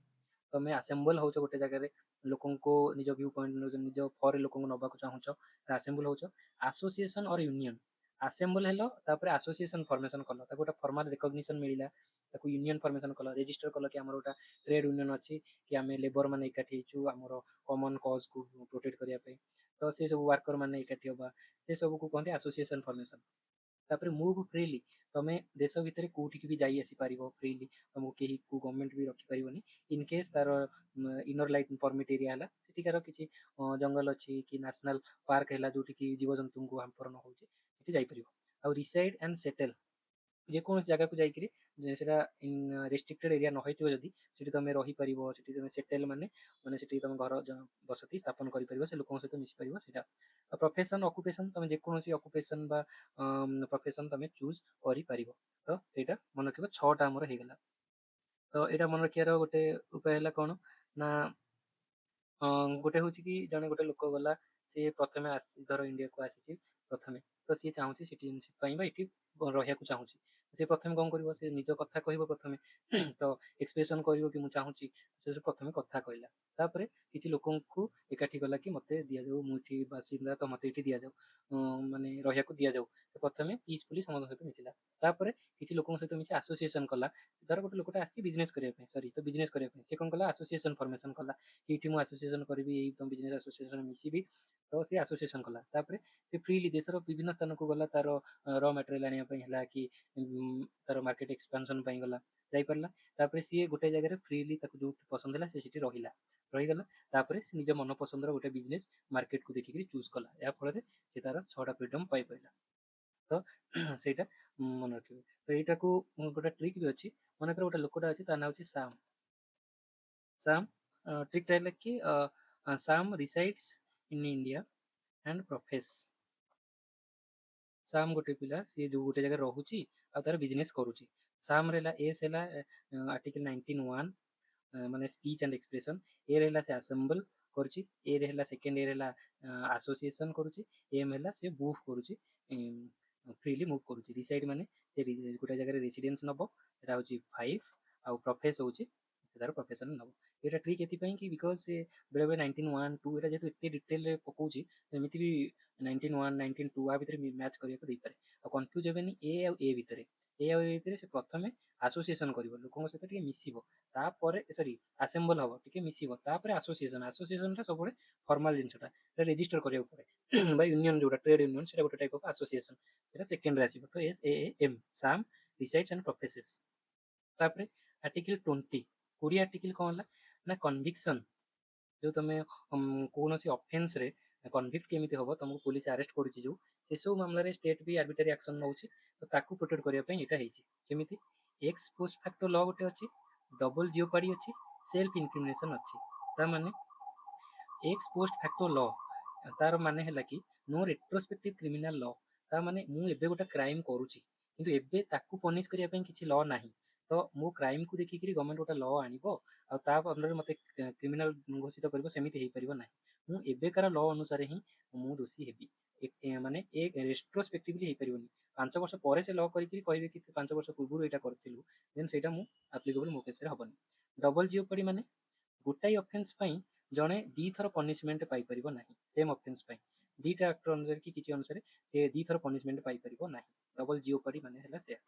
ତମେ ଆସେମ୍ବଲ ହଉଛ ଗୋଟେ ଜାଗାରେ, ଲୋକଙ୍କୁ ନିଜ ଭ୍ୟୁ ପଏଣ୍ଟ, ନିଜ ଫରେ ଲୋକଙ୍କୁ ନବାକୁ ଚାହୁଁଛ, ଆସେମ୍ବଲ ହଉଛ। ଆସୋସିଏସନ୍ ଅର୍ ୟୁନିଅନ୍, ଆସେମ୍ବଲ ହେଲ, ତାପରେ ଆସୋସିଏସନ୍ ଫର୍ମେସନ୍ କଲ, ତାକୁ ଗୋଟେ ଫର୍ମାଲ ରେକଗ୍ନିସନ୍ ମିଳିଲା, ତାକୁ ୟୁନିଅନ୍ ଫର୍ମେସନ୍ କଲ, ରେଜିଷ୍ଟର କଲ କି ଆମର ଗୋଟେ ଟ୍ରେଡ୍ ୟୁନିଅନ୍ ଅଛି, କି ଆମେ ଲେବର ମାନେ ଏକାଠି ହେଇଛୁ ଆମର କମନ୍ କଜ୍କୁ ପ୍ରୋଟେକ୍ଟ କରିବା ପାଇଁ। ତ ସେ ସବୁ ୱାର୍କର ମାନେ ଏକାଠି ହବା, ସେ ସବୁକୁ କୁହନ୍ତି ଆସୋସିଏସନ୍ ଫର୍ମେସନ୍। ତାପରେ ମୁଭ୍ ଫ୍ରିଲି, ତମେ ଦେଶ ଭିତରେ କୋଉଠିକି ବି ଯାଇ ଆସିପାରିବ ଫ୍ରିଲି, ତମକୁ କେହି କୋଉ ଗଭର୍ଣ୍ଣମେଣ୍ଟ ବି ରଖିପାରିବନି। ଇନ୍ କେସ୍ ତାର ଇନର ଲାଇଟ୍ ପରମିଟ୍ ଏରିଆ ହେଲା, ସେଠିକାର କିଛି ଜଙ୍ଗଲ ଅଛି କି ନ୍ୟାସନାଲ ପାର୍କ ହେଲା ଯୋଉଠିକି ଜୀବଜନ୍ତୁଙ୍କୁ ହାମ୍ପର ନ ହଉଛି, ସେଠି ଯାଇପାରିବ। ଆଉ ରିସାଇଡ୍ ଆଣ୍ଡ ସେଟେଲ୍, ଯେକୌଣସି ଜାଗାକୁ ଯାଇକିରି ସେଟା ରେଷ୍ଟ୍ରିକ୍ଟେଡ୍ ଏରିଆ ନ ହେଇଥିବ ଯଦି, ସେଠି ତମେ ରହିପାରିବ, ସେଠି ତମେ ସେଟେଲ୍ ମାନେ ମାନେ ସେଠି ତମେ ଘର ବସତି ସ୍ଥାପନ କରିପାରିବ, ସେ ଲୋକଙ୍କ ସହିତ ମିଶିପାରିବ ସେଇଟା। ଆଉ ପ୍ରଫେସନ୍ ଅକୁପେସନ୍, ତମେ ଯେକୌଣସି ଅକୁପେସନ୍ ବା ପ୍ରଫେସନ୍ ତମେ ଚୁଜ୍ କରିପାରିବ। ତ ସେଇଟା ମନେ ରଖିବ, 6ଟା ଆମର ହେଇଗଲା। ତ ଏଇଟା ମନେ ରଖିବାର ଗୋଟେ ଉପାୟ ହେଲା କ'ଣ ନା, ଗୋଟେ ହଉଛି କି ଜଣେ ଗୋଟେ ଲୋକ ଗଲା, ସିଏ ପ୍ରଥମେ ଆସିଛି ଧର ଇଣ୍ଡିଆକୁ ଆସିଛି ପ୍ରଥମେ, ତ ସିଏ ଚାହୁଁଛି ସିଟିଜେନସିପ୍ ପାଇଁ ବା ଏଠି ରହିବାକୁ ଚାହୁଁଛି। ସେ ପ୍ରଥମେ କ'ଣ କରିବ, ସେ ନିଜ କଥା କହିବ ପ୍ରଥମେ। ତ ଏକ୍ସପ୍ରେସନ୍ କରିବ କି ମୁଁ ଚାହୁଁଛି, ସେ ପ୍ରଥମେ କଥା କହିଲା। ତାପରେ କିଛି ଲୋକଙ୍କୁ ଏକାଠି କଲା କି ମତେ ଦିଆଯାଉ, ମୁଁ ଏଠି ବାସିନ୍ଦା, ତ ମତେ ଏଠି ଦିଆଯାଉ, ମାନେ ରହିବାକୁ ଦିଆଯାଉ। ପ୍ରଥମେ ପିସଫୁଲି ସମସ୍ତଙ୍କ ସହିତ ମିଶିଲା। ତାପରେ କିଛି ଲୋକଙ୍କ ସହିତ ମିଶି ଆସୋସିଏସନ୍ କଲା। ଧର ଗୋଟେ ଲୋକଟା ଆସିଛି ବିଜନେସ୍ କରିବା ପାଇଁ, ସରି ତ ବିଜନେସ୍ କରିବା ପାଇଁ, ସେ କ'ଣ କଲା, ଆସୋସିଏସନ୍ ଫର୍ମେସନ୍ କଲା। ଏଇଠି ମୁଁ ଆସୋସିଏସନ୍ କରିବି, ଏଇ ତମ ବିଜନେସ୍ ଆସୋସିଏସନ୍ ମିଶିବି, ତ ସେ ଆସୋସିଏସନ୍ କଲା। ତାପରେ ସେ ଫ୍ରିଲି ଦେଶର ବିଭିନ୍ନ ସ୍ଥାନକୁ ଗଲା, ତାର ର ମ୍ୟାଟେରିଆଲ ଆଣିବା ପାଇଁ ହେଲା କି ତାର ମାର୍କେଟ ଏକ୍ସପାନସନ୍ ପାଇଁ ଗଲା, ଯାଇପାରିଲା। ତାପରେ ସିଏ ଗୋଟେ ଜାଗାରେ ଫ୍ରିଲି ତାକୁ ଯୋଉଠି ପସନ୍ଦ ହେଲା ସେ ସେଠି ରହିଲା, ରହିଗଲା। ତାପରେ ସେ ନିଜ ମନ ପସନ୍ଦର ଗୋଟେ ବିଜନେସ୍ ମାର୍କେଟକୁ ଦେଖିକିରି ଚୁଜ୍ କଲା, ଏହା ଫଳରେ ସେ ତାର 6ଟା ଫ୍ରିଡମ୍ ପାଇପାରିଲା। ତ ସେଇଟା ମନେ ରଖିବେ। ତ ଏଇଟାକୁ ଗୋଟେ ଟ୍ରିକ୍ ବି ଅଛି। ମନେକର ଗୋଟେ ଲୋକଟା ଅଛି, ତା ନାଁ ହେଉଛି ସାମ୍। ସାମ୍, ଟ୍ରିକ୍ଟା ହେଲା କି Sam resides in India and professes. Sam ଗୋଟେ ପିଲା, ସିଏ ଯୋଉ ଗୋଟେ ଜାଗାରେ ରହୁଛି ଆଉ ତାର ବିଜନେସ୍ କରୁଛି। ସାମ୍ରେ ହେଲା, ଏସ୍ ହେଲା ଆର୍ଟିକଲ 19(1), ମାନେ ସ୍ପିଚ୍ ଆଣ୍ଡ ଏକ୍ସପ୍ରେସନ୍। ଏ ରେ ହେଲା ସେ ଆସେମ୍ବଲ କରୁଛି, ଏ ରେ ହେଲା ସେକେଣ୍ଡ, ଏ ରେ ହେଲା ଆସୋସିଏସନ୍ କରୁଛି, ଏମ୍ ହେଲା ସେ ମୁଭ୍ କରୁଛି, ଫ୍ରିଲି ମୁଭ୍ କରୁଛି। ରିସାଇଡ୍ ମାନେ ସେ ଗୋଟେ ଜାଗାରେ ରେସିଡେନ୍ସ ନବ, ସେଟା ହେଉଛି 5। ଆଉ ପ୍ରଫେସ୍ ହେଉଛି ସେ ତାର ପ୍ରଫେସନ୍ ନବ। ଏଇଟା ଟ୍ରିକ୍ ଏଥିପାଇଁ କି ବିକଜ ସେ ବେଳେବେଳେ 19(1), 2 ଏଇଟା ଯେହେତୁ ଏତେ ଡିଟେଲରେ ପକଉଛି, ଏମିତି ବି 19(1), 19(2) ଆ ଭିତରେ ମ୍ୟାଚ୍ କରିବାକୁ ଦେଇପାରେ। ଆଉ କନଫ୍ୟୁଜ୍ ହେବେନି ଏ ଆଉ ଏ ଭିତରେ। ଏ ଆଉ ଏ ଭିତରେ ସେ ପ୍ରଥମେ ଆସୋସିଏସନ୍ କରିବ, ଲୋକଙ୍କ ସହିତ ଟିକେ ମିଶିବ, ତାପରେ ସରି ଆସେମ୍ବଲ ହବ, ଟିକେ ମିଶିବ, ତାପରେ ଆସୋସିଏସନ୍। ଆସୋସିଏସନ୍ଟା ସବୁବେଳେ ଫର୍ମାଲ ଜିନିଷଟା, ସେଟା ରେଜିଷ୍ଟର କରିବାକୁ ପଡ଼େ ବା ୟୁନିଅନ୍ ଯୋଉଟା ଟ୍ରେଡ୍ ୟୁନିଅନ୍, ସେଟା ଗୋଟେ ଟାଇପ୍ ଅଫ୍ ଆସୋସିଏସନ୍, ସେଟା ସେକେଣ୍ଡରେ ଆସିବ। ତ SAAM, ସାମ୍ ରିସାଇଡ୍ସ ଆଣ୍ଡ ପ୍ରଫେସେସ୍। ତାପରେ ଆର୍ଟିକଲ 20, 20 ଆର୍ଟିକଲ କ'ଣ ହେଲା ନା, କନଭିକ୍ସନ୍। ଯୋଉ ତମେ କୌଣସି ଅଫେନ୍ସରେ କନଭିକ୍ଟ କେମିତି ହବ, ତମକୁ ପୋଲିସ ଆରେଷ୍ଟ କରୁଛି ଯୋଉ, ସେସବୁ ମାମଲାରେ ଷ୍ଟେଟ୍ ବି ଆର୍ବିଟାରୀ ଆକ୍ସନ୍ ନେଉଛି। ତ ତାକୁ ପ୍ରୋଟେକ୍ଟ କରିବା ପାଇଁ ଏଇଟା ହେଇଛି। ଯେମିତି ଏକ୍ସ ପୋଷ୍ଟ ଫ୍ୟାକ୍ଟୋ ଲ ଗୋଟେ ଅଛି, ଡବଲ ଜିଓପାଡି ଅଛି, ସେଲ୍ଫ ଇନକ୍ରିମିନେସନ୍ ଅଛି। ତା ମାନେ ଏକ୍ସ ପୋଷ୍ଟ ଫ୍ୟାକ୍ଟୋ ଲ, ତାର ମାନେ ହେଲା କି ନୋ ରେଟ୍ରୋସ୍ପେକ୍ଟିଭ କ୍ରିମିନାଲ ଲ। ତା ମାନେ ମୁଁ ଏବେ ଗୋଟେ କ୍ରାଇମ୍ କରୁଛି, କିନ୍ତୁ ଏବେ ତାକୁ ପନିଶ କରିବା ପାଇଁ କିଛି ଲ ନାହିଁ। ତ ମୋ କ୍ରାଇମ୍କୁ ଦେଖିକିରି ଗଭର୍ଣ୍ଣମେଣ୍ଟ ଗୋଟେ ଲ ଆଣିବ ଆଉ ତା ଅଣ୍ଡରରେ ମୋତେ କ୍ରିମିନାଲ ଘୋଷିତ କରିବ, ସେମିତି ହେଇପାରିବ ନାହିଁ। ମୁଁ ଏବେକାର ଲ ଅନୁସାରେ ହିଁ ମୁଁ ଦୋଷୀ ହେବି। ମାନେ ଏ ରେଟ୍ରୋସ୍ପେକ୍ଟିଭଲି ହେଇପାରିବନି। 5 ବର୍ଷ ପରେ ସେ ଲ କରିକି କହିବେ କି 5 ବର୍ଷ ପୂର୍ବରୁ ଏଇଟା କରିଥିଲୁ, ଦେନ୍ ସେଇଟା ମୁଁ ଆପ୍ଲିକେବଲ୍ ମୋ କେସରେ ହବନି। ଡବଲ ଜିଓପାଡି ମାନେ ଗୋଟାଏ ଅଫେନ୍ସ ପାଇଁ ଜଣେ ଦିଥର ପନିଶମେଣ୍ଟ ପାଇପାରିବ ନାହିଁ, ସେମ୍ ଅଫେନ୍ସ ପାଇଁ ଦିଟା ଆକ୍ଟ ଅନୁସାରେ କି କିଛି ଅନୁସାରେ ସେ ଦିଥର ପନିଶମେଣ୍ଟ ପାଇପାରିବ ନାହିଁ। ଡବଲ ଜିଓପାଡି ମାନେ ହେଲା ସେୟା।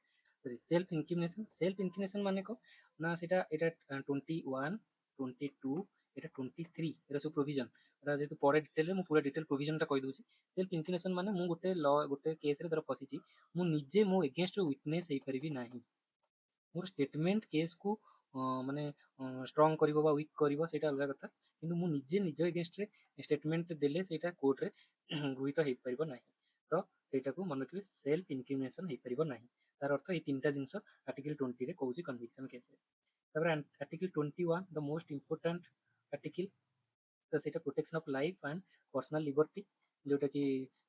ସେଲ୍ଫ ଇନକ୍ରିମିନେସନ୍, ସେଲ୍ଫ ଇନକ୍ରିମିନେସନ୍ ମାନେ କ'ଣ ନା, ସେଇଟା ଏଇଟା 21, 22 এটা 23 ଏରା ସବୁ ପ୍ରୋଭିଜନ ଏଟା ଯେହେତୁ ପରେ ଡିଟେଲରେ ମୁଁ ପୁରା ଡିଟେଲ ପ୍ରୋଭିଜନଟା କହିଦଉଛି। ସେଲ୍ଫ ଇନକ୍ରିମିନେସନ ମାନେ ମୁଁ ଗୋଟେ କେସରେ ଧର ଫସିଛି, ମୁଁ ନିଜେ ମୋ ଏଗେନଷ୍ଟରେ ୱିଟନେସ୍ ହେଇପାରିବି ନାହିଁ। ମୋର ଷ୍ଟେଟମେଣ୍ଟ କେସକୁ ମାନେ ଷ୍ଟ୍ରଙ୍ଗ କରିବ ବା ୱିକ୍ କରିବ ସେଇଟା ଅଲଗା କଥା, କିନ୍ତୁ ମୁଁ ନିଜେ ନିଜ ଏଗେନଷ୍ଟରେ ଷ୍ଟେଟମେଣ୍ଟ ଦେଲେ ସେଇଟା କୋର୍ଟରେ ଗୃହୀତ ହେଇପାରିବ ନାହିଁ। ତ ସେଇଟାକୁ ମନେ ରଖିବେ, ସେଲ୍ଫ ଇନକ୍ରିମିନେସନ ହେଇପାରିବ ନାହିଁ। ତାର ଅର୍ଥ ଏଇ ତିନିଟା ଜିନିଷ ଆର୍ଟିକଲ 20 ରେ କହୁଛି କନଭିକ୍ସନ କେସରେ। ତାପରେ article 21 the most important article, ତ ସେଇଟା protection of life and personal liberty, ଯୋଉଟା କି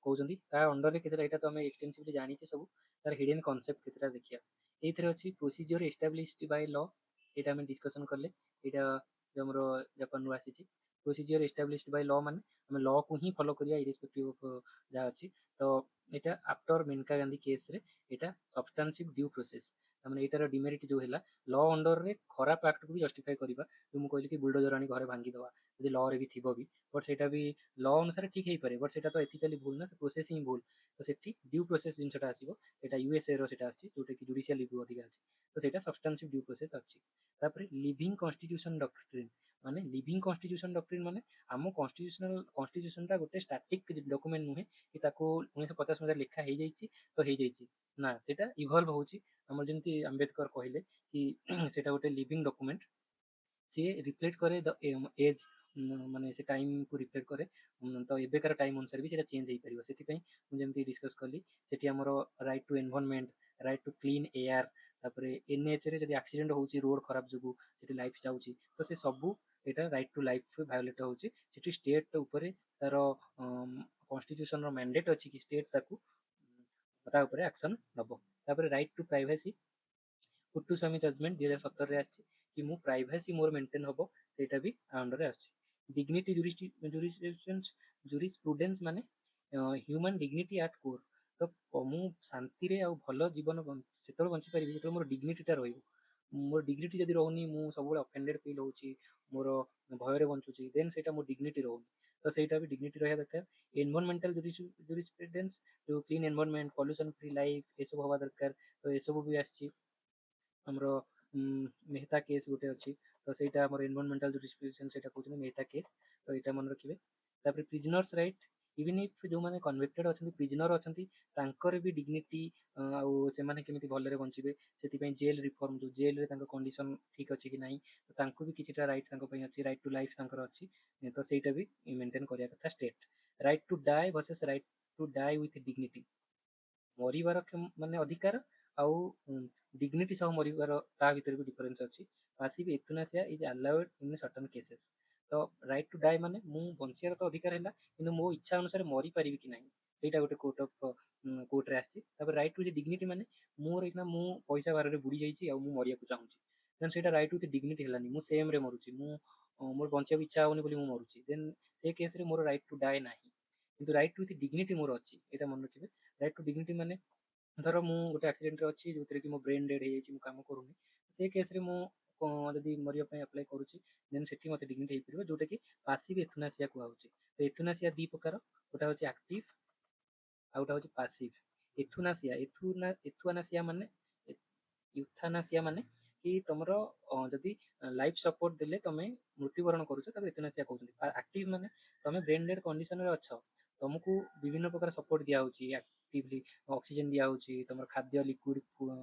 କହୁଛନ୍ତି ତା ଅଣ୍ଡରରେ କେତେଟା, ଏଇଟା ତ ଆମେ ଏକ୍ସଟେନ୍ସିଭଲି ଜାଣିଛେ ସବୁ, ତାର ହିଡେନ୍ କନସେପ୍ଟ କେତେଟା ଦେଖିବା। ଏଇଥିରେ ଅଛି ପ୍ରୋସିଜିଓର ଏଷ୍ଟାବ୍ଲିଶ୍ଡ ବାଇ ଲ, ଏଇଟା ଆମେ ଡିସ୍କସନ କଲେ, ଏଇଟା ଯୋଉ ଆମର ଜାପାନରୁ ଆସିଛି। ପ୍ରୋସିଜିଓର ଏଷ୍ଟାବ୍ଲିଶ୍ଡ ବାଇ ଲ ମାନେ ଆମେ ଲ କୁ ହିଁ ଫଲୋ କରିବା ଇରେସ୍ପେକ୍ଟିଭ ଅଫ ଯାହା ଅଛି। ତ ଏଇଟା ଆଫ୍ଟର ମେନକା ଗାନ୍ଧୀ କେସରେ ଏଇଟା ସବଷ୍ଟାନ୍ସିଭ ଡ୍ୟୁ ପ୍ରୋସେସ, ତାମାନେ ଏଇଟାର ଡିମେରିଟ ଯୋଉ ହେଲା, ଲ ଅଣ୍ଡରରେ ଖରାପ ଆକ୍ଟକୁ ବି ଜଷ୍ଟିଫାଇ କରିବା, ଯୋଉ ମୁଁ କହିଲି କି ବୁଲଡୋଜର ଆଣି ଘରେ ଭାଙ୍ଗିଦବା, ଯଦି ଲ ରେ ବି ଥିବ ବି, ବଟ୍ ସେଇଟା ବି ଲ ଅନୁସାରେ ଠିକ ହେଇପାରେ, ବଟ୍ ସେଇଟା ତ ଏଥିକାଲି ଭୁଲ ନା, ସେ ପ୍ରୋସେସ ହିଁ ଭୁଲ। ତ ସେଠି ଡ୍ୟୁ ପ୍ରୋସେସ ଜିନିଷଟା ଆସିବ, ଏଇଟା ୟୁଏସଏ ର ସେଇଟା ଆସିଛି, ଯୋଉଟା କି ଜୁଡିସିଆଲ ରିଭ୍ୟୁ ଅଧିକା ଅଛି। ତ ସେଇଟା ସବଷ୍ଟାନ୍ସିଭ ଡ୍ୟୁ ପ୍ରୋସେସ ଅଛି। ତାପରେ ଲିଭିଂ କନଷ୍ଟିଟ୍ୟୁସନ ଡକ୍ଟ୍ରିନ୍, ମାନେ ଲିଭିଂ କନଷ୍ଟିଟ୍ୟୁସନ ଡକ୍ଟ୍ରିନ୍ ମାନେ ଆମ କନଷ୍ଟିଟ୍ୟୁସନଟା ଗୋଟେ ଷ୍ଟାଟିକ ଡକୁମେଣ୍ଟ ନୁହେଁ କି ତାକୁ 1950 ମସିହାରେ ଲେଖା ହେଇଯାଇଛି ତ ହେଇଯାଇଛି, ନା ସେଇଟା ଇଭଲ୍ଭ ହଉଛି। ଆମର ଯେମିତି ଆମ୍ବେଦକର କହିଲେ କି ସେଇଟା ଗୋଟେ ଲିଭିଂ ଡକୁମେଣ୍ଟ, ସିଏ ରିଫ୍ଲେକ୍ଟ କରେ ଦ ଏଜ୍, ମାନେ ସେ ଟାଇମକୁ ରିଫ୍ଲେକ୍ଟ କରେ। ତ ଏବେକାର ଟାଇମ ଅନୁସାରେ ବି ସେଇଟା ଚେଞ୍ଜ ହେଇପାରିବ। ସେଥିପାଇଁ ମୁଁ ଯେମିତି ଡିସ୍କସ୍ କଲି, ସେଠି ଆମର right to environment, right to clean air, ତାପରେ ଏନ୍ଏଚରେ ଯଦି ଆକ୍ସିଡେଣ୍ଟ ହଉଛି ରୋଡ ଖରାପ ଯୋଗୁଁ ସେଠି ଲାଇଫ ଯାଉଛି, ତ ସେ ସବୁ ଏଇଟା ରାଇଟ୍ ଟୁ ଲାଇଫ ଭାয়োଲେଟ ହଉଛି। ସେଠି ଷ୍ଟେଟ ଉପରେ ତାର କନଷ୍ଟିଟ୍ୟୁସନର ମ୍ୟାଣ୍ଡେଟ୍ ଅଛି କି ଷ୍ଟେଟ ତାକୁ ତା ଉପରେ ଆକ୍ସନ ନବ। ତାପରେ ରାଇଟ୍ ଟୁ ପ୍ରାଇଭେସି, କୁଟୁସ୍ୱାମୀ ଜଜମେଣ୍ଟ 2017ରେ ଆସିଛି କି ମୁଁ ପ୍ରାଇଭେସି ମୋର ମେଣ୍ଟେନ୍ ହବ, ସେଇଟା ବି ଆଣ୍ଡରେ ଆସୁଛି। ଡିଗ୍ନିଟି ଜୁରିସ୍ପ୍ରୁଡେନ୍ସ ମାନେ ହ୍ୟୁମାନ ଡିଗ୍ନିଟି ଆଟ୍ କୋର୍, ତ ମୁଁ ଶାନ୍ତିରେ ଆଉ ଭଲ ଜୀବନ ସେତେବେଳେ ବଞ୍ଚିପାରିବି ଯେତେବେଳେ ମୋର ଡିଗ୍ନିଟିଟା ରହିବ। ମୋର ଡିଗ୍ନିଟି ଯଦି ରହୁନି, ମୁଁ ସବୁବେଳେ ଅଫେଣ୍ଡେଡ ଫିଲ୍ ହଉଛି, ମୋର ଭୟରେ ବଞ୍ଚୁଛି, ଦେନ୍ ସେଇଟା ମୋ ଡିଗ୍ନିଟି ରହୁନି। ତ ସେଇଟା ବି ଡିଗ୍ନିଟି ରହିବା ଦରକାର। ଏନଭାରନମେଣ୍ଟାଲ ଜୁରିସ୍ପ୍ରୁଡେନ୍ସ, ଯୋଉ clean environment, pollution free life, ଏସବୁ ହବା ଦରକାର। ତ ଏସବୁ ବି ଆସିଛି। ଆମର ମେହତା କେସ୍ ଗୋଟେ ଅଛି, ତ ସେଇଟା ଆମର ଏନଭାରନମେଣ୍ଟାଲ ଜୁରିସ୍ପ୍ରୁଡେନ୍ସ, ସେଇଟା କହୁଛନ୍ତି ମେହତା କେସ୍, ତ ଏଇଟା ମନେ ରଖିବେ। ତାପରେ ପ୍ରିଜନର୍ସ ରାଇଟ୍, ଇଭେନ୍ ଇଫ୍ ଯୋଉମାନେ କନଭିକ୍ଟେଡ ଅଛନ୍ତି, ପ୍ରିଜନର ଅଛନ୍ତି, ତାଙ୍କର ବି ଡିଗ୍ନିଟି, ଆଉ ସେମାନେ କେମିତି ଭଲରେ ବଞ୍ଚିବେ, ସେଥିପାଇଁ ଜେଲ ରିଫର୍ମ, ଯୋଉ ଜେଲରେ ତାଙ୍କ କଣ୍ଡିସନ ଠିକ ଅଛି କି ନାହିଁ, ତ ତାଙ୍କୁ ବି କିଛିଟା ରାଇଟ୍ ତାଙ୍କ ପାଇଁ ଅଛି, ରାଇଟ୍ ଟୁ ଲାଇଫ ତାଙ୍କର ଅଛି, ତ ସେଇଟା ବି ମେଣ୍ଟେନ୍ କରିବା କଥା state. Right to die versus right to die with dignity, ମରିବାର ମାନେ ଅଧିକାର ଆଉ ଡିଗ୍ନିଟି ସହ ମରିବାର, ତା ଭିତରେ ବି ଡିଫରେନ୍ସ ଅଛି। Passive euthanasia is allowed in certain cases, ତ ରାଇଟ୍ ଟୁ ଡାଏ ମାନେ ମୁଁ ବଞ୍ଚିବାର ତ ଅଧିକାର ହେଲା, କିନ୍ତୁ ମୋ ଇଚ୍ଛା ଅନୁସାରେ ମରିପାରିବି କି ନାହିଁ, ସେଇଟା ଗୋଟେ କୋର୍ଟରେ ଆସିଛି। ତାପରେ ରାଇଟ୍ ଟୁ ଡିଗ୍ନିଟି ମାନେ ମୋର ଏଇନା ମୁଁ ପଇସା ବାରରେ ବୁଡି ଯାଇଛି ଆଉ ମୁଁ ମରିବାକୁ ଚାହୁଁଛି, ଦେନ୍ ସେଇଟା ରାଇଟ୍ ୱିଥ୍ ଡିଗ୍ନିଟି ହେଲାନି, ମୁଁ ସେମ୍ରେ ମରୁଛି, ମୁଁ ମୋର ବଞ୍ଚିବାକୁ ଇଚ୍ଛା ହଉନି ବୋଲି ମୁଁ ମରୁଛି, ଦେନ୍ ସେ କେସରେ ମୋର ରାଇଟ୍ ଟୁ ଡାଏ ନାହିଁ। କିନ୍ତୁ ରାଇଟ୍ ୱିଥ୍ ଡିଗ୍ନିଟି ମୋର ଅଛି, ଏଇଟା ମନେ ରଖିବେ। ରାଇଟ୍ ଟୁ ଡିଗ୍ନିଟି ମାନେ ଧର ମୁଁ ଗୋଟେ ଆକ୍ସିଡେଣ୍ଟରେ ଅଛି ଯୋଉଥିରେ କି ମୋ ବ୍ରେନ୍ ଡେଡ୍ ହେଇଯାଇଛି, ମୁଁ କାମ କରୁନି, ସେ କେସରେ ମୁଁ ଯଦି ମରିବା ପାଇଁ ଆପ୍ଲାଏ କରୁଛି, ଦେନ୍ ସେଠି ମତେ ଡିଗ୍ନିଟି ହେଇପାରିବ, ଯୋଉଟା କି ପାସିଭ ଏଥୁନାସିଆ କୁହାହଉଛି। ତ ଏଥୁନାସିଆ ଦି ପ୍ରକାର, ଗୋଟେ ହଉଛି ଆକ୍ଟିଭ ଆଉ ଗୋଟେ ହଉଛି ପାସିଭ। ଏଥୁନାସିଆ, ଏଥୁଆନାସିଆ ମାନେ ୟୁଥାନାସିଆ ମାନେ କି ତମର ଯଦି ଲାଇଫ ସପୋର୍ଟ ଦେଲେ ତମେ ମୃତ୍ୟୁବରଣ କରୁଛ, ତାକୁ ଏଥୁନାସିଆ କହୁଛନ୍ତି। ଆକ୍ଟିଭ ମାନେ ତମେ ବ୍ରେନ୍ ଡେଡ୍ କଣ୍ଡିସନରେ ଅଛ, ତମକୁ ବିଭିନ୍ନ ପ୍ରକାର ସପୋର୍ଟ ଦିଆହଉଛି, ଆକ୍ଟିଭଲି ଅକ୍ସିଜେନ ଦିଆହଉଛି, ତମର ଖାଦ୍ୟ ଲିକ୍ୱିଡ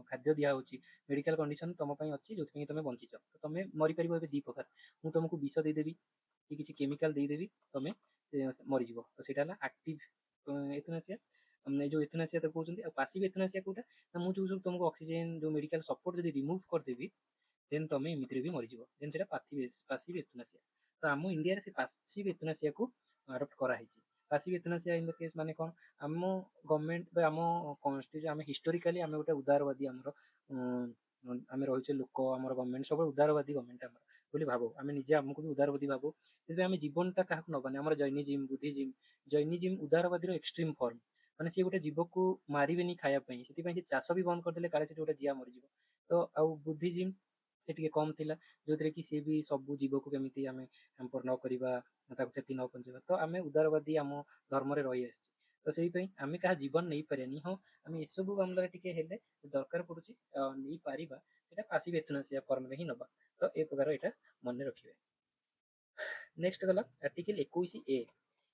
ଖାଦ୍ୟ ଦିଆହଉଛି, ମେଡିକାଲ କଣ୍ଡିସନ ତମ ପାଇଁ ଅଛି ଯୋଉଥିପାଇଁ ତମେ ବଞ୍ଚିଛ, ତ ତମେ ମରିପାରିବ। ଏବେ ଦି ପ୍ରକାର, ମୁଁ ତମକୁ ବିଷ ଦେଇଦେବି କି କିଛି କେମିକାଲ ଦେଇଦେବି, ତମେ ମରିଯିବ, ତ ସେଇଟା ହେଲା ଆକ୍ଟିଭ ଏଥୁନାସିଆ। ଏ ଯୋଉ ଏଥୁନାସିଆ ତ କହୁଛନ୍ତି। ଆଉ ପାସିଭ ଏଥୁନାସିଆ କୋଉଟା, ନା ମୁଁ ଯୋଉ ସବୁ ତମକୁ ଅକ୍ସିଜେନ ଯୋଉ ମେଡିକାଲ ସପୋର୍ଟ ଯଦି ରିମୁଭ କରିଦେବି, ଦେନ୍ ତମେ ଏମିତିରେ ବି ମରିଯିବ, ଦେନ୍ ସେଇଟା ପାସିଭ ଏଥୁନାସିଆ। ତ ଆମ ଇଣ୍ଡିଆରେ ସେ ପାସିଭ ଏଥୁନାସିଆକୁ ଆଡପ୍ଟ କରାହେଇଛି। ପାସିଭ ଏଥୁନାସିଆ ଇନ୍ ଦ କେସ୍ ମାନେ କଣ, ଆମ ଗଭର୍ଣ୍ଣମେଣ୍ଟ ବା ଆମ କନଷ୍ଟିଟ୍ୟୁସନ, ଆମେ ହିଷ୍ଟୋରିକାଲି ଆମେ ଗୋଟେ ଉଦାରବାଦୀ, ଆମର ଆମେ ରହିଛେ ଲୋକ, ଆମର ଗଭର୍ଣ୍ଣମେଣ୍ଟ ସବୁବେଳେ ଉଦାରବାଦୀ ଗଭର୍ଣ୍ଣମେଣ୍ଟ ଆମର ବୋଲି ଭାବୁ, ଆମେ ନିଜେ ଆମକୁ ବି ଉଦାରବାଦୀ ଭାବୁ। ସେଥିପାଇଁ ଆମେ ଜୀବନଟା କାହାକୁ ନବାନି। ଆମର ଜୈନିଜିମ୍, ବୁଦ୍ଧିଜିମ୍, ଜୈନିଜିମ୍ ଉଦାରବାଦୀର ଏକ୍ସଟ୍ରିମ ଫର୍ମ, ମାନେ ସିଏ ଗୋଟେ ଜୀବକୁ ମାରିବେନି ଖାଇବା ପାଇଁ, ସେଥିପାଇଁ ସେ ଚାଷ ବି ବନ୍ଦ କରିଦେଲେ କାଳେ ସେଠି ଗୋଟେ ଜିଆ ମରିଯିବ। ତ ଆଉ ବୁଦ୍ଧିଜିମ୍ ସେ ଟିକେ କମ ଥିଲା, ଯୋଉଥିରେ କି ସିଏ ବି ସବୁ ଜୀବକୁ କେମିତି ଆମେ ହ୍ୟାମ୍ପର ନ କରିବା, ତାକୁ କ୍ଷତି ନ ପହଞ୍ଚେଇବା। ତ ଆମେ ଉଦାରବାଦୀ ଆମ ଧର୍ମରେ ରହି ଆସିଛି, ତ ସେଇପାଇଁ ଆମେ କାହା ଜୀବନ ନେଇପାରିବାନି। ହଁ, ଆମେ ଏସବୁ ମାମଲାରେ ଟିକେ ହେଲେ ଦରକାର ପଡୁଛି ନେଇପାରିବା, ସେଇଟା ପାସିଭ ଏଥୁନାସିଆ ଫର୍ମରେ ହିଁ ନବା। ତ ଏ ପ୍ରକାର ଏଇଟା ମନେ ରଖିବେ। नेक्स्ट गला आर्टिकल 21 ए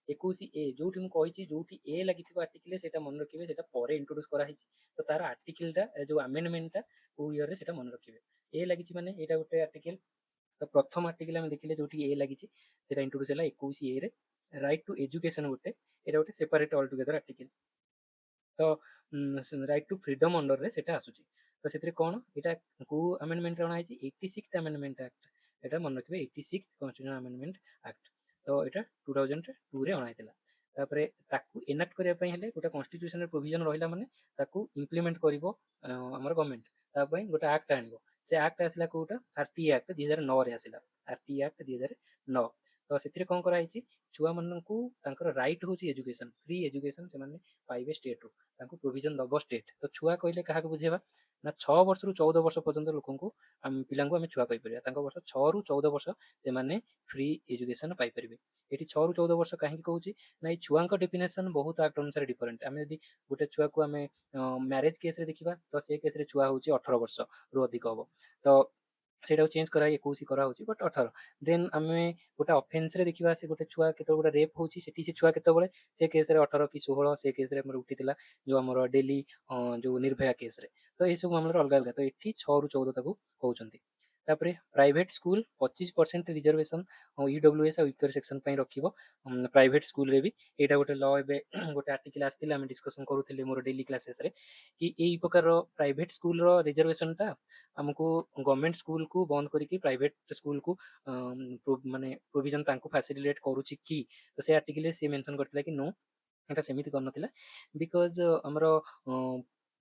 21 ए जोटी मु कहिछि जोटी ए लागिथिबो आर्टिकल सेटा मन रखिबे सेटा परे इंट्रोड्यूस करा हिछि तो तार आर्टिकल टा जो अमेंडमेंट टा को ईयर रे सेटा मन रखिबे ए लागिछि माने एटा गोटे आर्टिकल तो प्रथम आर्टिकल आम देखिले जो ए लगी इंट्रोड्यूस है 21 ए रे राइट टू एजुकेशन गोटे एटा गोटे सेपरेट ऑल टुगेदर आर्टिकल तो राइट टू फ्रीडम अंडर रे सेटा आसुची तो से कौन एटा को अमेंडमेंट अना है 86th अमेंडमेंट एक्ट एटा मन रखिबे 86th कॉन्स्टिट्यूशन अमेंडमेंट एक्ट तो एटा 2002 रे अना हैतिला तापरे ताकू एनाक्ट करिया पई हेले गोटा कॉन्स्टिट्यूशन प्रोविजन रहिला माने ताकू इंप्लीमेंट करिवो हमर गवर्नमेंट ता पई गोटा एक्ट आनिबो से एक्ट आसला कोटा आरटी एक्ट 2009 रे आसिला आरटी एक्ट 2009 तो से कौन कराई छुआ मानू रईट हूँ एजुकेशन फ्री एजुकेशन से पाइबे स्टेट रू प्रोविजन दब स्टेट तो छुआ कहले क्या बुझेगा ना 6 वर्ष रु 14 वर्ष पर्यंत लोक पिला छुआ कहीपर वर्ष 6 रु 14 वर्ष से फ्री एजुकेशन पाइपर ये 6 रु 14 वर्ष कहीं कहूँ ना ये छुआ डेफिनेसन बहुत एक्ट अनुसार डिफरेन्ट आम जब गोटे छुआ को आम म्यारेज केस देखा तो से केस छुआ हूँ 18 वर्ष रु अधिक हम तो सेटा चेंज करा 21 करा होची बट 18 देन आमे गोटे ऑफेंस रे देखिबा से गोटे छुआ केते गोटे रेप होची सेठी से छुआ केते बळे से केस रे 18 कि 16 से केस रे हमर उठितिला जो हमर डेली जो निर्भया केस रे तो ए सब मामला अलग अलग तो एठी 6 रु 14 ताकू कहउचंती तापरे प्राइवेट स्कूल 25% रिजर्वेशन ईडब्ल्यूएस और वीकर सेक्शन पई रखिबो प्राइवेट स्कूल रे भी एटा गोटे लॉ एबे गोटे आर्टिकल आस्तिला हम डिस्कशन करूथिले मोर डेली क्लासेस रे कि एई प्रकार प्राइवेट स्कूल रो रिजर्वेशन टा हमको गवर्नमेंट स्कूल को बंद करके प्राइवेट स्कूल को माने प्रोविजन तांको फैसिलिटेट करूची कि तो से आर्टिकल से मेंशन करथिला कि नो एटा सेमिति करनथिला बिकॉज हमर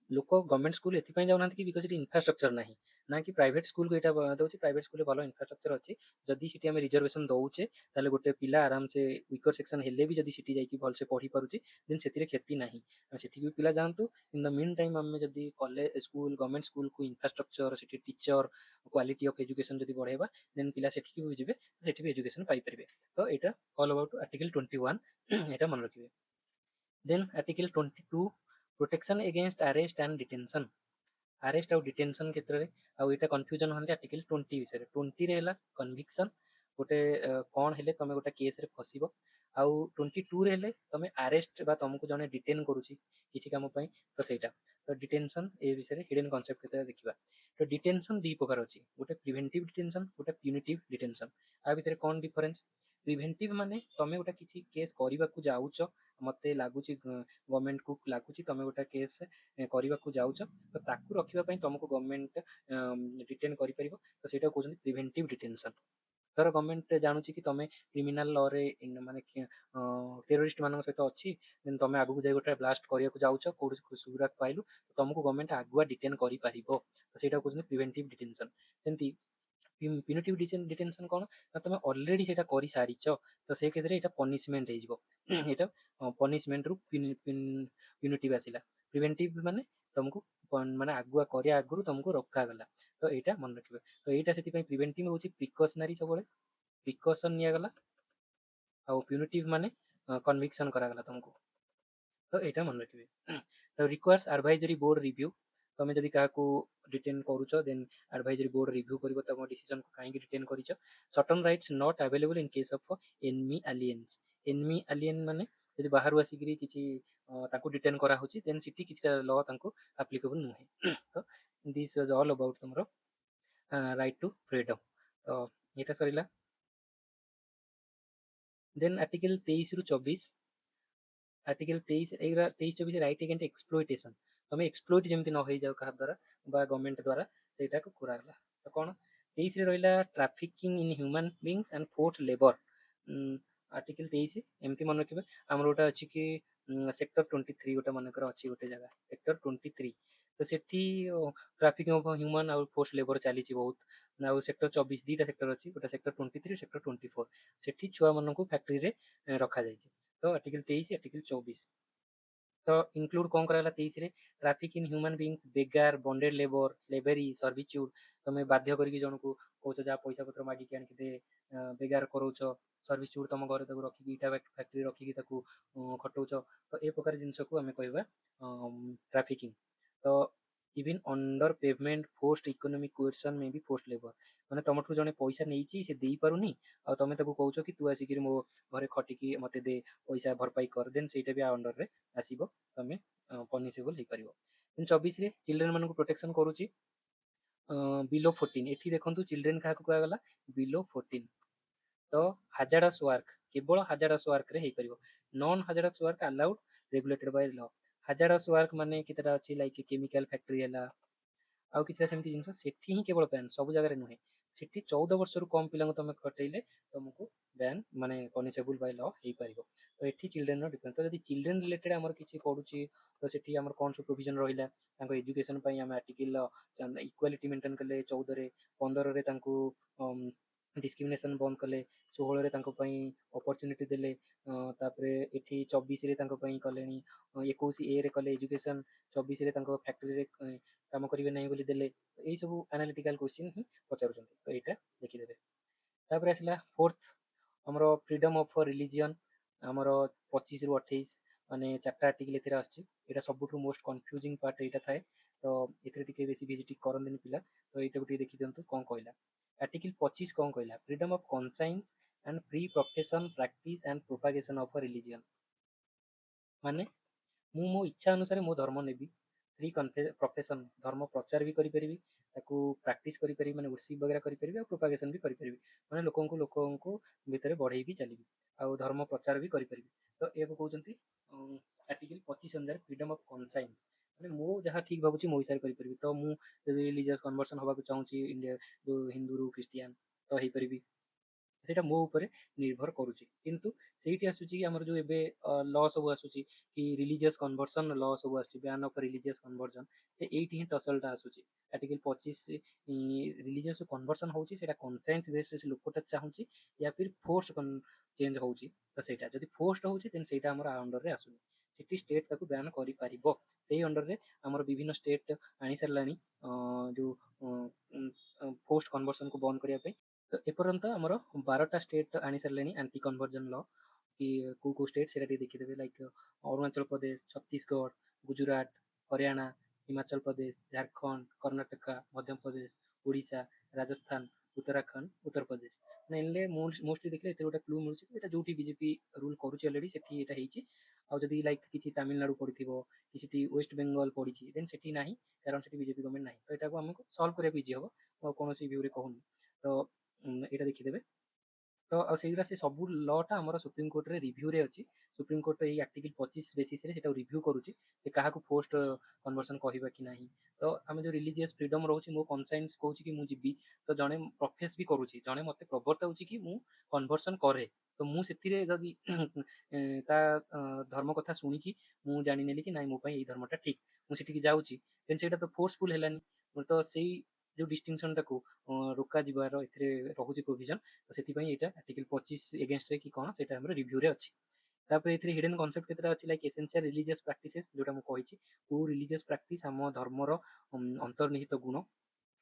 लोक गवर्नमेंट स्कूल एथिपाई जाउनांति कि बिकॉज इट इंफ्रास्ट्रक्चर नाही ना कि प्राइवेट स्कूल को एटा दउची प्राइवेट स्कूल भलो इंफ्रास्ट्रक्चर अछि जदि सिटी हम रिजर्वेशन दउचे ताले गोटे पिला आराम से वीकर सेक्शन हेले भी जदि सिटी जाइकी भल से पढ़ी पारुची देन सेतिरे क्षति नाही सिटी भी पिला जानतु इन द मीन टाइम हम जदि कॉलेज स्कूल गवर्नमेंट स्कूल को infrastructure city teacher quality of education जदि बढ़ेबा देन पिला सेठी भी जिवे सेठी भी एजुकेशन पाई परिबे तो एटा ऑल अबाउट आर्टिकल 21 एटा मन रखिबे then article 22 protection against arrest and detention arrest और डिटेंशन क्षेत्र में आउ एटा कन्फ्यूजन होते आर्टिकल 20 विषय 20 रे हला कन्विक्शन गोटे कौन हेले तमे गोटे केस रे फसिबो आउ 22 रे हेले तमे अरेस्ट बा तुमको जने डिटेन करूची किछि काम पई तो सेटा तो डिटेंशन ए विषय रे हिडन कांसेप्ट केते देखिबा तो डिटेंशन दी प्रकार अछि गोटे प्रिवेंटिव डिटेंशन गोटे प्यूनिटिव डिटेंशन आ भितर कौन डिफरेंस प्रिवेंटिव माने तमे गोटे किछि केस करबा को जाउचो मते लागुची गवर्नमेंट को लागुची तमे गोटे केस करबा को जाउचो तो ताकू रखिबा पई तुमको गवर्नमेंट डिटेन करि परिबो तो सेटा कहउछन प्रिवेंटिव डिटेंशन धर गवर्नमेंट जानूची कि तमे क्रिमिनल लॉ रे माने टेररिस्ट मानक सहित अछि देन तमे आगु को जाय गोटे ब्लास्ट करिया को जाउचो कोड सुविधा पाइलु तो तुमको गवर्नमेंट आगुआ डिटेन करि परिबो तो सेटा कहउछन प्रिवेंटिव डिटेंशन सेंती प्यूनिटिव डिटेंशन कौन ना तुम ऑलरेडी सेटा करि सारिच तो से केस रे एटा पनिशमेंट हे जिवो एटा पनिशमेंट रु प्यूनिटिव आसिला प्रिवेंटिव माने तुमको माने आगुआ करिया आगुरु तुमको रोका गला तो एटा मन रखिबे तो एटा सेति पई प्रिवेंटिव होची प्रिकॉशनरी सबले प्रिकॉशन निया गला आ प्यूनिटिव माने कन्विक्शन करा गला तुमको तो एटा मन रखिबे तो रिक्वायर्स एडवाइजरी बोर्ड रिव्यू तमे जदि काको डिटेन करूछ देन एडवाइजरी बोर्ड रिव्यू करिवो तम डिसीजन को काहे डिटेन करिछ certain rights not available in case of enemy alien माने जदि बाहर आसिकरी किछि ताको डिटेन करा होची देन सिटी किछि लॉ ताको एप्लीकेबल नुहे तो दिस वाज ऑल अबाउट तुमरो राइट टू फ्रीडम तो एटा सरिला देन आर्टिकल 23 रु 24 आर्टिकल 23 एरा 23-24 राइट अगेंस्ट एक्सप्लॉइटेशन तमे एक्सप्लॉइट जेमति न होई जाउ कहा द्वारा बा गवर्नमेंट द्वारा सेटा को करागला तो कोन 23 रे रहिला trafficking in human beings and forced labour article 23 एमति मन रखिबे हमर ओटा अछि कि सेक्टर 23 गोटा मनकर अछि गोटे जगह सेक्टर 23 तो सेठी ट्रैफिकिंग ऑफ ह्यूमन और फोर्स्ड लेबर चली बहुत ना सेक्टर 24 दीटा सेक्टर अछि गोटा सेक्टर 23 सेक्टर 24 सेठी छुआ मन को फैक्ट्री रे रखा जाय तो आर्टिकल 23 आर्टिकल 24 तो इंक्लूड कौन कराला 23 रे traffic in human beings begar bonded labour slavery servitude तमे बाध्य करिक जन को कहउछ जा पैसा पत्र मागी के आनि दे बेगार करउछ सर्विट्यूड तम घर ताको रखी इटा फैक्ट्री रखी ताको खटउछ तो ए प्रकार जिंस को हमें कहबा ट्रैफिकिंग तो even underpayment forced economic coercion may be forced labour. ମାନେ ତମଠୁ ଜଣେ ପଇସା ନେଇଛି ସେ ଦେଇପାରୁନି ଆଉ ତମେ ତାକୁ କହୁଛ କି ତୁ ଆସିକିରି ମୋ ଘରେ ଖଟିକି ମତେ ଦେ ପଇସା ଭରପାଇ କର, ଦେନ୍ ସେଇଟା ବି ଆ ଅଣ୍ଡରରେ ଆସିବ, ତମେ ପନିସେବଲ ହେଇପାରିବ। ଦେନ୍ 24 ରେ ଚିଲଡ୍ରେନ ମାନଙ୍କୁ ପ୍ରୋଟେକ୍ସନ କରୁଛି ବିଲୋ 14। ଏଠି ଦେଖନ୍ତୁ ଚିଲଡ୍ରେନ କାହାକୁ କୁହାଗଲା, ବିଲୋ 14। ତ ହାଜାର୍ଡସ୍ ୱାର୍କ କେବଳ ହାଜାର୍ଡସ୍ ୱାର୍କରେ ହେଇପାରିବ, non hazardous work allowed regulated by law. Hazardous work ମାନେ କେତେଟା ଅଛି, ଲାଇକ୍ କେମିକାଲ ଫ୍ୟାକ୍ଟ୍ରି ହେଲା ଆଉ କିଛିଟା ସେମିତି ଜିନିଷ, ସେଠି ହିଁ କେବଳ ବ୍ୟାନ୍, ସବୁ ଜାଗାରେ ନୁହେଁ। ସେଠି 14 ବର୍ଷରୁ କମ ପିଲାଙ୍କୁ ତମେ ଖଟେଇଲେ ତମକୁ ବ୍ୟାନ୍ ମାନେ ପନିସେବୁଲ ବାଇ ଲ ହେଇପାରିବ। ତ ଏଠି ଚିଲଡ୍ରେନର ଡିଫରେନ୍ସ। ତ ଯଦି ଚିଲଡ୍ରେନ ରିଲେଟେଡ୍ ଆମର କିଛି ପଡୁଛି ତ ସେଠି ଆମର କଣ ସବୁ ପ୍ରୋଭିଜନ ରହିଲା, ତାଙ୍କ ଏଜୁକେସନ ପାଇଁ ଆମେ ଆର୍ଟିକଲ ଇକ୍ୱାଲିଟି ମେଣ୍ଟେନ କଲେ 14ରେ, 15ରେ ତାଙ୍କୁ ଡିସ୍କ୍ରିମିନେସନ ବନ୍ଦ କଲେ, 16ରେ ତାଙ୍କ ପାଇଁ ଅପରଚୁନିଟି ଦେଲେ, ତାପରେ ଏଠି 24ରେ ତାଙ୍କ ପାଇଁ କଲେଣି 21 ରେ କଲେ ଏଜୁକେସନ, 24ରେ ତାଙ୍କ ଫ୍ୟାକ୍ଟ୍ରିରେ କାମ କରିବେ ନାହିଁ ବୋଲି ଦେଲେ। ଏଇ ସବୁ ଆନାଲିଟିକାଲ କ୍ୱେଶ୍ଚିନ୍ ହିଁ ପଚାରୁଛନ୍ତି, ତ ଏଇଟା ଦେଖିଦେବେ। ତାପରେ ଆସିଲା ଫୋର୍ଥ ଆମର ଫ୍ରିଡମ ଅଫ ରିଲିଜିଅନ, ଆମର 25ରୁ 28, ମାନେ 4ଟା ଆର୍ଟିକଲ ଏଥିରେ ଆସୁଛି। ଏଇଟା ସବୁଠୁ ମୋଷ୍ଟ କନଫ୍ୟୁଜିଂ ପାର୍ଟ ଏଇଟା ଥାଏ, ତ ଏଥିରେ ଟିକେ ବେଶୀ ଭିଜିଟ୍ କରନ୍ତିନି ପିଲା, ତ ଏଇଟାକୁ ଟିକେ ଦେଖିଦିଅନ୍ତୁ କଣ କହିଲା। ଆର୍ଟିକଲ 25 କଣ କହିଲା, freedom of conscience and free profession practice and propagation of religion. ମାନେ ମୁଁ ମୋ ଇଚ୍ଛା ଅନୁସାରେ ମୋ ଧର୍ମ ନେବି, ଫ୍ରି ପ୍ରଫେସନ ଧର୍ମ ପ୍ରଚାର ବି କରିପାରିବି, ତାକୁ ପ୍ରାକ୍ଟିସ କରିପାରିବି ମାନେ ଉର୍ସିପ ବଗେରା କରିପାରିବି, ଆଉ ପ୍ରୋପାଗେସନ ବି କରିପାରିବି, ମାନେ ଲୋକଙ୍କୁ ଭିତରେ ବଢେଇ ବି ଚାଲିବି, ଆଉ ଧର୍ମ ପ୍ରଚାର ବି କରିପାରିବି। ତ ଏହାକୁ କହୁଛନ୍ତି ଆର୍ଟିକଲ 25 ଅନୁସାରେ ଫ୍ରିଡମ ଅଫ କନସାଇନ୍ସ, ମାନେ ମୁଁ ଯାହା ଠିକ ଭାବୁଛି ମୋ ହିସାବରେ କରିପାରିବି। ତ ମୁଁ ଯଦି ରିଲିଜିୟସ୍ କନଭର୍ସନ ହବାକୁ ଚାହୁଁଛି ଇଣ୍ଡିଆ ଯୋଉ ହିନ୍ଦୁରୁ ଖ୍ରୀଷ୍ଟିଆନ ତ ହେଇପାରିବି, ସେଇଟା ମୋ ଉପରେ ନିର୍ଭର କରୁଛି। କିନ୍ତୁ ସେଇଠି ଆସୁଛି କି ଆମର ଯୋଉ ଏବେ ଲ ସବୁ ଆସୁଛି କି ରିଲିଜିୟସ୍ କନଭର୍ସନ ଲ ସବୁ ଆସୁଛି, ବ୍ୟାନ୍ ଅଫ ରିଲିଜିୟସ୍ କନଭର୍ସନ, ସେ ଏଇଠି ହିଁ ଟସଲଟା ଆସୁଛି। ଆର୍ଟିକଲ 25 ରିଲିଜିୟସ୍ କନଭର୍ସନ ହଉଛି ସେଇଟା କନସାଇନ୍ସ ବେସରେ ସେ ଲୋକଟା ଚାହୁଁଛି, ୟା ଫିର ଫୋର୍ସ ଚେଞ୍ଜ ହଉଛି, ତ ସେଇଟା ଯଦି ଫୋର୍ସଡ ହଉଛି ଦେନ୍ ସେଇଟା ଆମର ଅଣ୍ଡରରେ ଆସୁନି, ସେଠି ଷ୍ଟେଟ ତାକୁ ବ୍ୟାନ୍ କରିପାରିବ। ସେଇ ଅଣ୍ଡରରେ ଆମର ବିଭିନ୍ନ ଷ୍ଟେଟ ଆଣି ସାରିଲାଣି ଯୋଉ ଫୋର୍ସଡ କନଭର୍ସନକୁ ବନ୍ଦ କରିବା ପାଇଁ। ତ ଏପର୍ଯ୍ୟନ୍ତ ଆମର 12ଟା ଷ୍ଟେଟ ଆଣି ସାରିଲେଣି ଆଣ୍ଟି କନଭର୍ଜନ ଲ, କି କୋଉ କୋଉ ଷ୍ଟେଟ ସେଇଟା ଟିକେ ଦେଖିଦେବେ, like Arunachal Pradesh, Chhattisgarh, Gujarat, Haryana, Himachal Pradesh, Jharkhand, Karnataka, Madhya Pradesh, Odisha, Rajasthan, Uttarakhand, Uttar Pradesh. Mainly mostly ଦେଖିଲେ ଏଥିରେ ଗୋଟେ କ୍ଲୁ ମିଳୁଛି ଏଇଟା ଯୋଉଠି ବିଜେପି ରୁଲ କରୁଛି ଅଲରେଡି ସେଠି ଏଇଟା ହେଇଛି। ଆଉ ଯଦି ଲାଇକ୍ କିଛି ତାମିଲନାଡୁ ପଡିଥିବ କି ସେଠି ୱେଷ୍ଟ ବେଙ୍ଗଲ ପଡିଛି ଦେନ୍ ସେଠି ନାହିଁ, କାରଣ ସେଠି ବିଜେପି ଗଭର୍ଣ୍ଣମେଣ୍ଟ ନାହିଁ, ତ ଏଟାକୁ ଆମକୁ ସଲ୍ଭ କରିବାକୁ ଇଜି ହବ, ଆଉ କୌଣସି ଭ୍ୟୁରେ କହୁନି। ତ ଏଇଟା ଦେଖିଦେବେ। ତ ଆଉ ସେଇଗୁଡ଼ା ସେ ସବୁ ଲଟା ଆମର ସୁପ୍ରିମକୋର୍ଟରେ ରିଭ୍ୟୁରେ ଅଛି। ସୁପ୍ରିମକୋର୍ଟ ଏଇ ଆର୍ଟିକଲ 25 ବେସିସରେ ସେଟାକୁ ରିଭ୍ୟୁ କରୁଛି ଯେ କାହାକୁ ଫୋର୍ସଡ କନଭର୍ସନ କହିବା କି ନାହିଁ। ତ ଆମେ ଯୋଉ ରିଲିଜିୟସ୍ ଫ୍ରିଡମ ରହୁଛି, ମୋ କନସାଇନ୍ସ କହୁଛି କି ମୁଁ ଯିବି, ତ ଜଣେ ପ୍ରଫେସ ବି କରୁଛି, ଜଣେ ମତେ ପ୍ରବର୍ତ୍ତାଉଛି କି ମୁଁ କନଭର୍ସନ କରେ, ତ ମୁଁ ସେଥିରେ ଯଦି ତା ଧର୍ମ କଥା ଶୁଣିକି ମୁଁ ଜାଣିନେଲି କି ନାଇଁ ମୋ ପାଇଁ ଏଇ ଧର୍ମଟା ଠିକ, ମୁଁ ସେଠିକି ଯାଉଛି, ଦେନ୍ ସେଇଟା ତ ଫୋର୍ସଫୁଲ ହେଲାନି। ତ ସେଇ ଯୋଉ ଡିଷ୍ଟିଂସନଟାକୁ ରୋକାଯିବାର ଏଥିରେ ରହୁଛି ପ୍ରୋଭିଜନ, ତ ସେଥିପାଇଁ ଏଇଟା ଆର୍ଟିକଲ 25 ଏଗେନଷ୍ଟରେ କି କଣ ସେଇଟା ଆମର ରିଭ୍ୟୁରେ ଅଛି। ତାପରେ ଏଥିରେ ହିଡେନ୍ କନସେପ୍ଟ କେତେଟା ଅଛି, ଲାଇକ୍ ଏସେନ୍ସିଆଲ ରିଲିଜିୟସ୍ ପ୍ରାକ୍ଟିସେସ୍, ଯୋଉଟା ମୁଁ କହିଛି କୋଉ ରିଲିଜିୟସ୍ ପ୍ରାକ୍ଟିସ ଆମ ଧର୍ମର ଅନ୍ତର୍ନିହିତ ଗୁଣ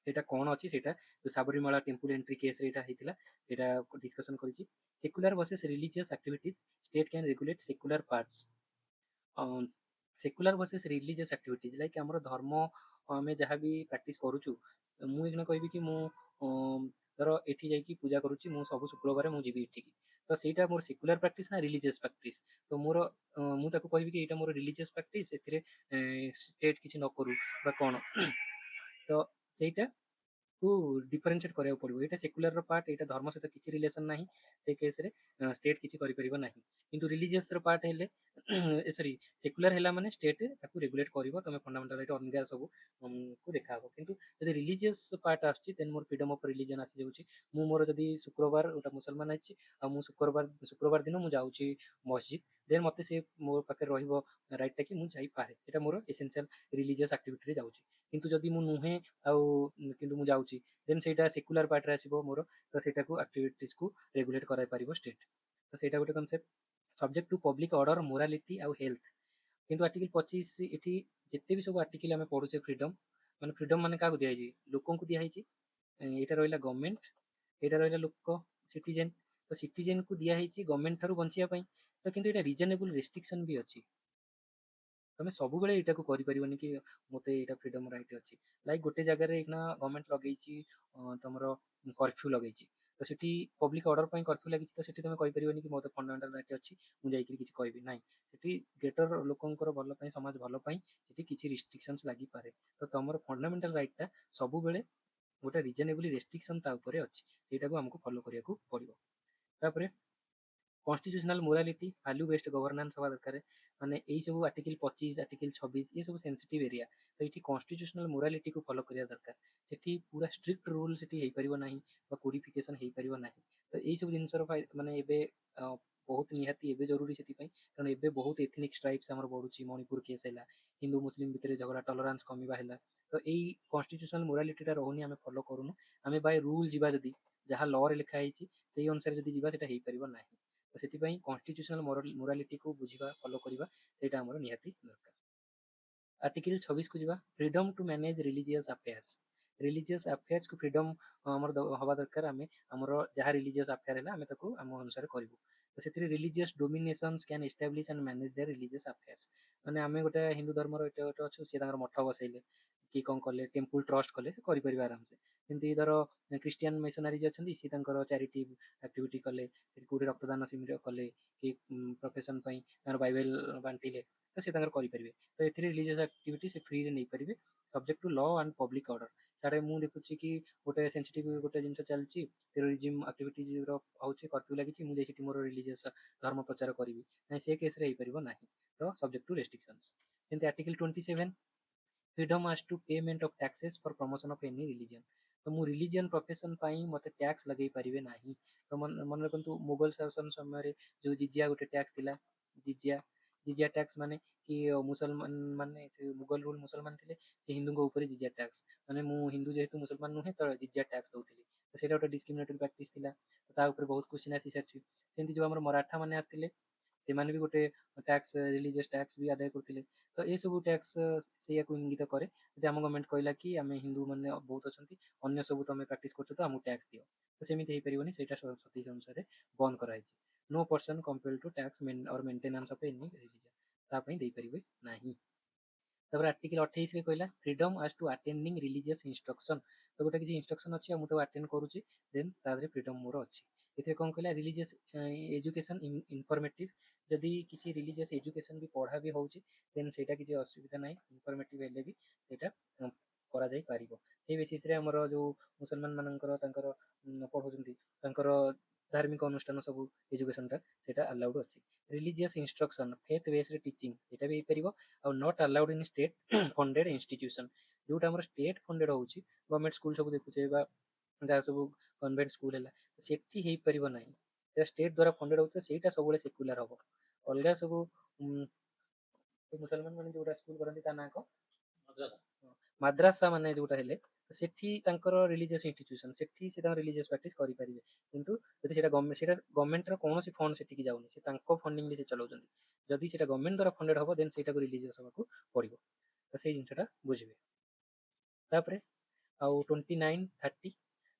ସେଇଟା କଣ ଅଛି, ସେଇଟା ଯୋଉ ସାବରିମାଳା ଟେମ୍ପୁଲ ଏଣ୍ଟ୍ରି କେସରେ ଏଇଟା ହେଇଥିଲା, ସେଇଟା ଡିସ୍କସନ କରିଛି। Secular versus religious activities, state can regulate secular parts. Secular versus religious activities, like ଆମର ଧର୍ମ ଆମେ ଯାହା ବି ପ୍ରାକ୍ଟିସ କରୁଛୁ, ମୁଁ ଏଇଖିଣା କହିବି କି ମୁଁ ଧର ଏଠି ଯାଇକି ପୂଜା କରୁଛି, ମୁଁ ସବୁ ଶୁକ୍ରବାର ମୁଁ ଯିବି ଏଠିକି, ତ ସେଇଟା ମୋର ସେକୁଲାର ପ୍ରାକ୍ଟିସ ନା ରିଲିଜିୟସ୍ ପ୍ରାକ୍ଟିସ। ତ ମୋର ମୁଁ ତାକୁ କହିବି କି ଏଇଟା ମୋର ରିଲିଜିୟସ୍ ପ୍ରାକ୍ଟିସ, ଏଥିରେ ଷ୍ଟେଟ୍ କିଛି ନ କରୁ ବା କଣ, ତ ସେଇଟା କୁ ଡିଫରେନ୍ସିଏଟ୍ କରିବାକୁ ପଡିବ। ଏଇଟା ସେକୁଲାର ପାର୍ଟ, ଏଇଟା ଧର୍ମ ସହିତ କିଛି ରିଲେସନ ନାହିଁ, ସେ କେସରେ ଷ୍ଟେଟ୍ କିଛି କରିପାରିବ ନାହିଁ। କିନ୍ତୁ ରିଲିଜିୟସ୍ ର ପାର୍ଟ ହେଲେ ସରି ସେକୁଲାର ହେଲା ମାନେ ଷ୍ଟେଟ୍ ତାକୁ ରେଗୁଲେଟ୍ କରିବ, ତମେ ଫଣ୍ଡାମେଣ୍ଟାଲ ରାଇଟ୍ ଅଲଗା ସବୁ କୁ ଦେଖାହବ। କିନ୍ତୁ ଯଦି ରିଲିଜିୟସ୍ ପାର୍ଟ ଆସୁଛି ଦେନ୍ ମୋର ଫ୍ରିଡମ ଅଫ ରିଲିଜିଅନ ଆସିଯାଉଛି। ମୁଁ ମୋର ଯଦି ଶୁକ୍ରବାର ଗୋଟେ ମୁସଲମାନ ଅଛି ଆଉ ମୁଁ ଶୁକ୍ରବାର ଦିନ ମୁଁ ଯାଉଛି ମସଜିଦ୍, ଦେନ୍ ମତେ ସେ ମୋ ପାଖରେ ରହିବ ରାଇଟଟା କି ମୁଁ ଯାଇପାରେ, ସେଟା ମୋର ଏସେନ୍ସିଆଲ ରିଲିଜିୟସ୍ ଆକ୍ଟିଭିଟିରେ ଯାଉଛି। କିନ୍ତୁ ଯଦି ମୁଁ ନୁହେଁ ଆଉ କିନ୍ତୁ ମୁଁ ଯାଉଛି, ଦେନ୍ ସେଇଟା ସେକୁଲାର ପାର୍ଟରେ ଆସିବ ମୋର, ତ ସେଇଟାକୁ ଆକ୍ଟିଭିଟିଜକୁ ରେଗୁଲେଟ୍ କରାଇପାରିବ ଷ୍ଟେଟ୍। ତ ସେଇଟା ଗୋଟେ concept. Subject to public order, morality ଆଉ ହେଲ୍ଥ। କିନ୍ତୁ ଆର୍ଟିକଲ 25 ଏଠି ଯେତେ ବି ସବୁ ଆର୍ଟିକଲ ଆମେ ପଢୁଛେ ଫ୍ରିଡମ, ମାନେ ଫ୍ରିଡମ ମାନେ କାହାକୁ ଦିଆଯାଇଛି, ଲୋକଙ୍କୁ ଦିଆହେଇଛି। ଏଇଟା ରହିଲା ଗଭର୍ଣ୍ଣମେଣ୍ଟ, ଏଇଟା ରହିଲା ଲୋକ ସିଟିଜେନ, ତ ସିଟିଜେନକୁ ଦିଆହେଇଛି ଗଭର୍ଣ୍ଣମେଣ୍ଟ ଠାରୁ ବଞ୍ଚିବା ପାଇଁ। ତ କିନ୍ତୁ ଏଇଟା ରିଜନେବୁଲ ରେଷ୍ଟ୍ରିକ୍ସନ ବି ଅଛି। ତମେ ସବୁବେଳେ ଏଇଟାକୁ କରିପାରିବନି କି ମୋତେ ଏଇଟା ଫ୍ରିଡମ୍ ରାଇଟ୍ ଅଛି। ଲାଇକ୍ ଗୋଟେ ଜାଗାରେ ଏଇନା ଗଭର୍ଣ୍ଣମେଣ୍ଟ ଲଗେଇଛି ତମର କର୍ଫ୍ୟୁ ଲଗେଇଛି, ତ ସେଠି ପବ୍ଲିକ ଅର୍ଡର ପାଇଁ କର୍ଫ୍ୟୁ ଲାଗିଛି, ତ ସେଠି ତମେ କହିପାରିବନି କି ମୋତେ ଫଣ୍ଡାମେଣ୍ଟାଲ ରାଇଟ୍ ଅଛି ମୁଁ ଯାଇକିରି କିଛି କହିବି ନାହିଁ। ସେଠି ଗ୍ରେଟର ଲୋକଙ୍କର ଭଲ ପାଇଁ, ସମାଜ ଭଲ ପାଇଁ ସେଠି କିଛି ରିଷ୍ଟ୍ରିକ୍ସନ୍ସ ଲାଗିପାରେ। ତ ତମର ଫଣ୍ଡାମେଣ୍ଟାଲ ରାଇଟଟା ସବୁବେଳେ ଗୋଟେ ରିଜନେବଲି ରେଷ୍ଟ୍ରିକ୍ସନ୍ ତା ଉପରେ ଅଛି, ସେଇଟାକୁ ଆମକୁ ଫଲୋ କରିବାକୁ ପଡ଼ିବ। ତାପରେ constitutional morality, value based governance ହବା ଦରକାର। ମାନେ ଏଇ ସବୁ ଆର୍ଟିକଲ 25 ଆର୍ଟିକଲ 26 ଏ ସବୁ ସେନ୍ସିଟିଭ ଏରିଆ, ତ ଏଠି କନଷ୍ଟିଟ୍ୟୁସନାଲ ମୋରାଲିଟିକୁ ଫଲୋ କରିବା ଦରକାର। ସେଠି ପୁରା ଷ୍ଟ୍ରିକ୍ଟ ରୁଲ୍ ସେଠି ହେଇପାରିବ ନାହିଁ ବା କୋଡିଫିକେସନ ହେଇପାରିବ ନାହିଁ। ତ ଏଇ ସବୁ ଜିନିଷର ମାନେ ଏବେ ବହୁତ ନିହାତି ଏବେ ଜରୁରୀ ସେଥିପାଇଁ, କାରଣ ଏବେ ବହୁତ ଏଥନିକ ଷ୍ଟ୍ରାଇପ୍ସ ଆମର ବଢୁଛି। ମଣିପୁର କେସ୍ ହେଲା, ହିନ୍ଦୁ ମୁସଲିମ ଭିତରେ ଝଗଡା, ଟଲରାନ୍ସ କମିବା ହେଲା, ତ ଏଇ କନଷ୍ଟିଟ୍ୟୁସନାଲ ମୋରାଲିଟିଟା ରହୁନି, ଆମେ ଫଲୋ କରୁନୁ। ଆମେ ବାଇ ରୁଲ୍ ଯିବା, ଯଦି ଯାହା ଲରେ ଲେଖା ହେଇଛି ସେଇ ଅନୁସାରେ ଯଦି ଯିବା ସେଟା ହେଇପାରିବ ନାହିଁ। ତ ସେଥିପାଇଁ କନଷ୍ଟିଟ୍ୟୁସନାଲ ମୋରାଲିଟିକୁ ବୁଝିବା, ଫଲୋ କରିବା, ସେଇଟା ଆମର ନିହାତି ଦରକାର। ଆର୍ଟିକଲ 26 କୁ ଯିବା, freedom to manage religious affairs. Religious ଆଫେୟାର୍ସକୁ ଫ୍ରିଡମ ଆମର ହବା ଦରକାର। ଆମେ ଆମର ଯାହା ରିଲିଜିୟସ୍ ଆଫେୟାର ହେଲା ଆମେ ତାକୁ ଆମ ଅନୁସାରେ କରିବୁ। ତ ସେଥିରେ religious dominations can establish and manage their religious affairs. ମାନେ ଆମେ ଗୋଟେ ହିନ୍ଦୁ ଧର୍ମର ଏଟେ ଗୋଟେ ଅଛୁ, ସିଏ ତାଙ୍କର ମଠ ବସେଇଲେ କି କଣ କଲେ, ଟେମ୍ପୁଲ ଟ୍ରଷ୍ଟ କଲେ, ସେ କରିପାରିବେ ଆରାମସେ। ଯେମିତି ଧର ଖ୍ରୀଷ୍ଟିଆନ ମିଶନାରିଜ ଅଛନ୍ତି, ସିଏ ତାଙ୍କର ଚ୍ୟାରିଟି ଆକ୍ଟିଭିଟି କଲେ, କୋଉଠି ରକ୍ତଦାନ ଶିବିର କଲେ, କି ପ୍ରଫେସନ ପାଇଁ ତାଙ୍କର ବାଇବେଲ ବାଣ୍ଟିଲେ, ତ ସେ ତାଙ୍କର କରିପାରିବେ। ତ ଏଥିରେ ରିଲିଜିୟସ୍ ଆକ୍ଟିଭିଟି ସେ ଫ୍ରିରେ ନେଇପାରିବେ, subject to law and public order. ସାଡେ ମୁଁ ଦେଖୁଛି କି ଗୋଟେ ସେନ୍ସିଟିଭ ଗୋଟେ ଜିନିଷ ଚାଲିଛି, ଟେରୋରିଜିମ୍ ଆକ୍ଟିଭିଟିଜର ହଉଛି, କର୍ଫ୍ୟୁ ଲାଗିଛି, ମୁଁ ଯାଇ ସେଠି ମୋର ରିଲିଜିୟସ୍ ଧର୍ମ ପ୍ରଚାର କରିବି ନାହିଁ, ସେ କେସ୍ରେ ହେଇପାରିବ ନାହିଁ। ତ ସବଜେକ୍ଟ ଟୁ ରେଷ୍ଟ୍ରିକ୍ସନ୍ସ। ଯେମିତି article 27, freedom as to payment of taxes for promotion of any religion. ତ ମୁଁ ରିଲିଜିୟନ ପ୍ରଫେସନ ପାଇଁ ମୋତେ ଟ୍ୟାକ୍ସ ଲଗେଇ ପାରିବେ ନାହିଁ। ତ ମନେ ରଖନ୍ତୁ, ମୋଗଲ ଶାସନ ସମୟରେ ଯୋଉ ଜିଜିଆ ଗୋଟେ ଟ୍ୟାକ୍ସ ଥିଲା, ଜିଜିଆ ଜିଜିଆ ଟ୍ୟାକ୍ସ ମାନେ କି ମୁସଲମାନ ମାନେ ସେ ମୁଗଲ ରୁଲ ମୁସଲମାନ ଥିଲେ, ସେ ହିନ୍ଦୁଙ୍କ ଉପରେ ଜିଜିଆ ଟ୍ୟାକ୍ସ, ମାନେ ମୁଁ ହିନ୍ଦୁ ଯେହେତୁ ମୁସଲମାନ ନୁହେଁ ତ ଜିଜିଆ ଟ୍ୟାକ୍ସ ଦଉଥିଲି। ତ ସେଇଟା ଗୋଟେ ଡିସ୍କ୍ରିମିନେଟରୀ ପ୍ରାକ୍ଟିସ୍ ଥିଲା। ତା ଉପରେ ବହୁତ କ୍ୱେଶ୍ଚିନ୍ ଆସି ସାରିଛି। ସେମିତି ଯୋଉ ଆମର ମରାଠା ମାନେ ଆସିଥିଲେ, ସେମାନେ ବି ଗୋଟେ ଟ୍ୟାକ୍ସ, ରିଲିଜିୟସ୍ ଟ୍ୟାକ୍ସ ବି ଆଦାୟ କରୁଥିଲେ। ତ ଏସବୁ ଟ୍ୟାକ୍ସ ସେଇଆକୁ ଇଙ୍ଗିତ କରେ। ଯଦି ଆମ ଗଭର୍ଣ୍ଣମେଣ୍ଟ କହିଲା କି ଆମେ ହିନ୍ଦୁ ମାନେ ବହୁତ ଅଛନ୍ତି, ଅନ୍ୟ ସବୁ ତମେ ପ୍ରାକ୍ଟିସ୍ କରୁଛ, ତ ଆମକୁ ଟ୍ୟାକ୍ସ ଦିଅ, ତ ସେମିତି ହେଇପାରିବନି, ସେଇଟା ସତୀଶ ଅନୁସାରେ ବନ୍ଦ କରାଯାଇଛି। No person compelled to tax or maintenance of any religion, ତା ପାଇଁ ଦେଇପାରିବେ ନାହିଁ। ତାପରେ ଆର୍ଟିକଲ 28 ରେ କହିଲା, freedom as to attending religious instruction. ତ ଗୋଟେ କିଛି ଇନଷ୍ଟ୍ରକ୍ସନ୍ ଅଛି ଆଉ ମୁଁ ତାକୁ ଆଟେଣ୍ଡ କରୁଛି, ଦେନ୍ ତା ଦେହରେ ଫ୍ରିଡମ୍ ମୋର ଅଛି। ଏଥିରେ କଣ କହିଲା, ରିଲିଜିୟସ୍ ଏଜୁକେସନ୍ ଇନଫର୍ମେଟିଭ୍। ଯଦି କିଛି ରିଲିଜିୟସ୍ ଏଜୁକେସନ୍ ବି ପଢ଼ା ବି ହେଉଛି, ଦେନ୍ ସେଇଟା କିଛି ଅସୁବିଧା ନାହିଁ, ଇନଫର୍ମେଟିଭ୍ ହେଲେ ବି ସେଇଟା କରାଯାଇପାରିବ। ସେଇ ବେସିସ୍ରେ ଆମର ଯୋଉ ମୁସଲମାନ ମାନଙ୍କର ତାଙ୍କର ପଢ଼ଉଛନ୍ତି, ତାଙ୍କର ଧାର୍ମିକ ଅନୁଷ୍ଠାନ ସବୁ ଏଜୁକେସନଟା ସେଇଟା ଆଲାଉଡ୍ ଅଛି। Religious instruction, faith based teaching, ସେଇଟା ବି ହେଇପାରିବ। ଆଉ not allowed in state funded institution. ଯୋଉଟା ଆମର ଷ୍ଟେଟ୍ ଫଣ୍ଡେଡ୍ ହେଉଛି, ଗଭର୍ଣ୍ଣମେଣ୍ଟ ସ୍କୁଲ ସବୁ ଦେଖୁଛେ ବା ଯାହା ସବୁ କନଭେଣ୍ଟ ସ୍କୁଲ ହେଲା, ସେଠି ହେଇପାରିବ ନାହିଁ। ସେଟା ଷ୍ଟେଟ୍ ଦ୍ୱାରା ଫଣ୍ଡେଡ୍ ହଉଛି, ସେଇଟା ସବୁବେଳେ ସେକୁଲାର ହବ। ଅଲଗା ସବୁ ମୁସଲମାନ ମାନେ ଯୋଉଟା ସ୍କୁଲ କରନ୍ତି, ତା ନାଁ କଣ, ମାଦ୍ରାସା ମାନେ ଯୋଉଟା ହେଲେ, ସେଠି ତାଙ୍କର ରିଲିଜିୟସ୍ ଇନଷ୍ଟିଟ୍ୟୁସନ୍, ସେଠି ସେ ତାଙ୍କର ରିଲିଜିୟସ୍ ପ୍ରାକ୍ଟିସ୍ କରିପାରିବେ। କିନ୍ତୁ ଯଦି ସେଇଟା ଗଭର୍ଣ୍ଣମେଣ୍ଟର କୌଣସି ଫଣ୍ଡ ସେଠିକି ଯାଉନି, ସେ ତାଙ୍କ ଫଣ୍ଡିଂରେ ସେ ଚଲାଉଛନ୍ତି। ଯଦି ସେଇଟା ଗଭର୍ଣ୍ଣମେଣ୍ଟ ଦ୍ୱାରା ଫଣ୍ଡେଡ୍ ହବ, ଦେନ୍ ସେଇଟାକୁ ରିଲିଜିୟସ୍ ହବାକୁ ପଡ଼ିବ। ତ ସେଇ ଜିନିଷଟା ବୁଝିବେ। ତାପରେ ଆଉ 29, 30,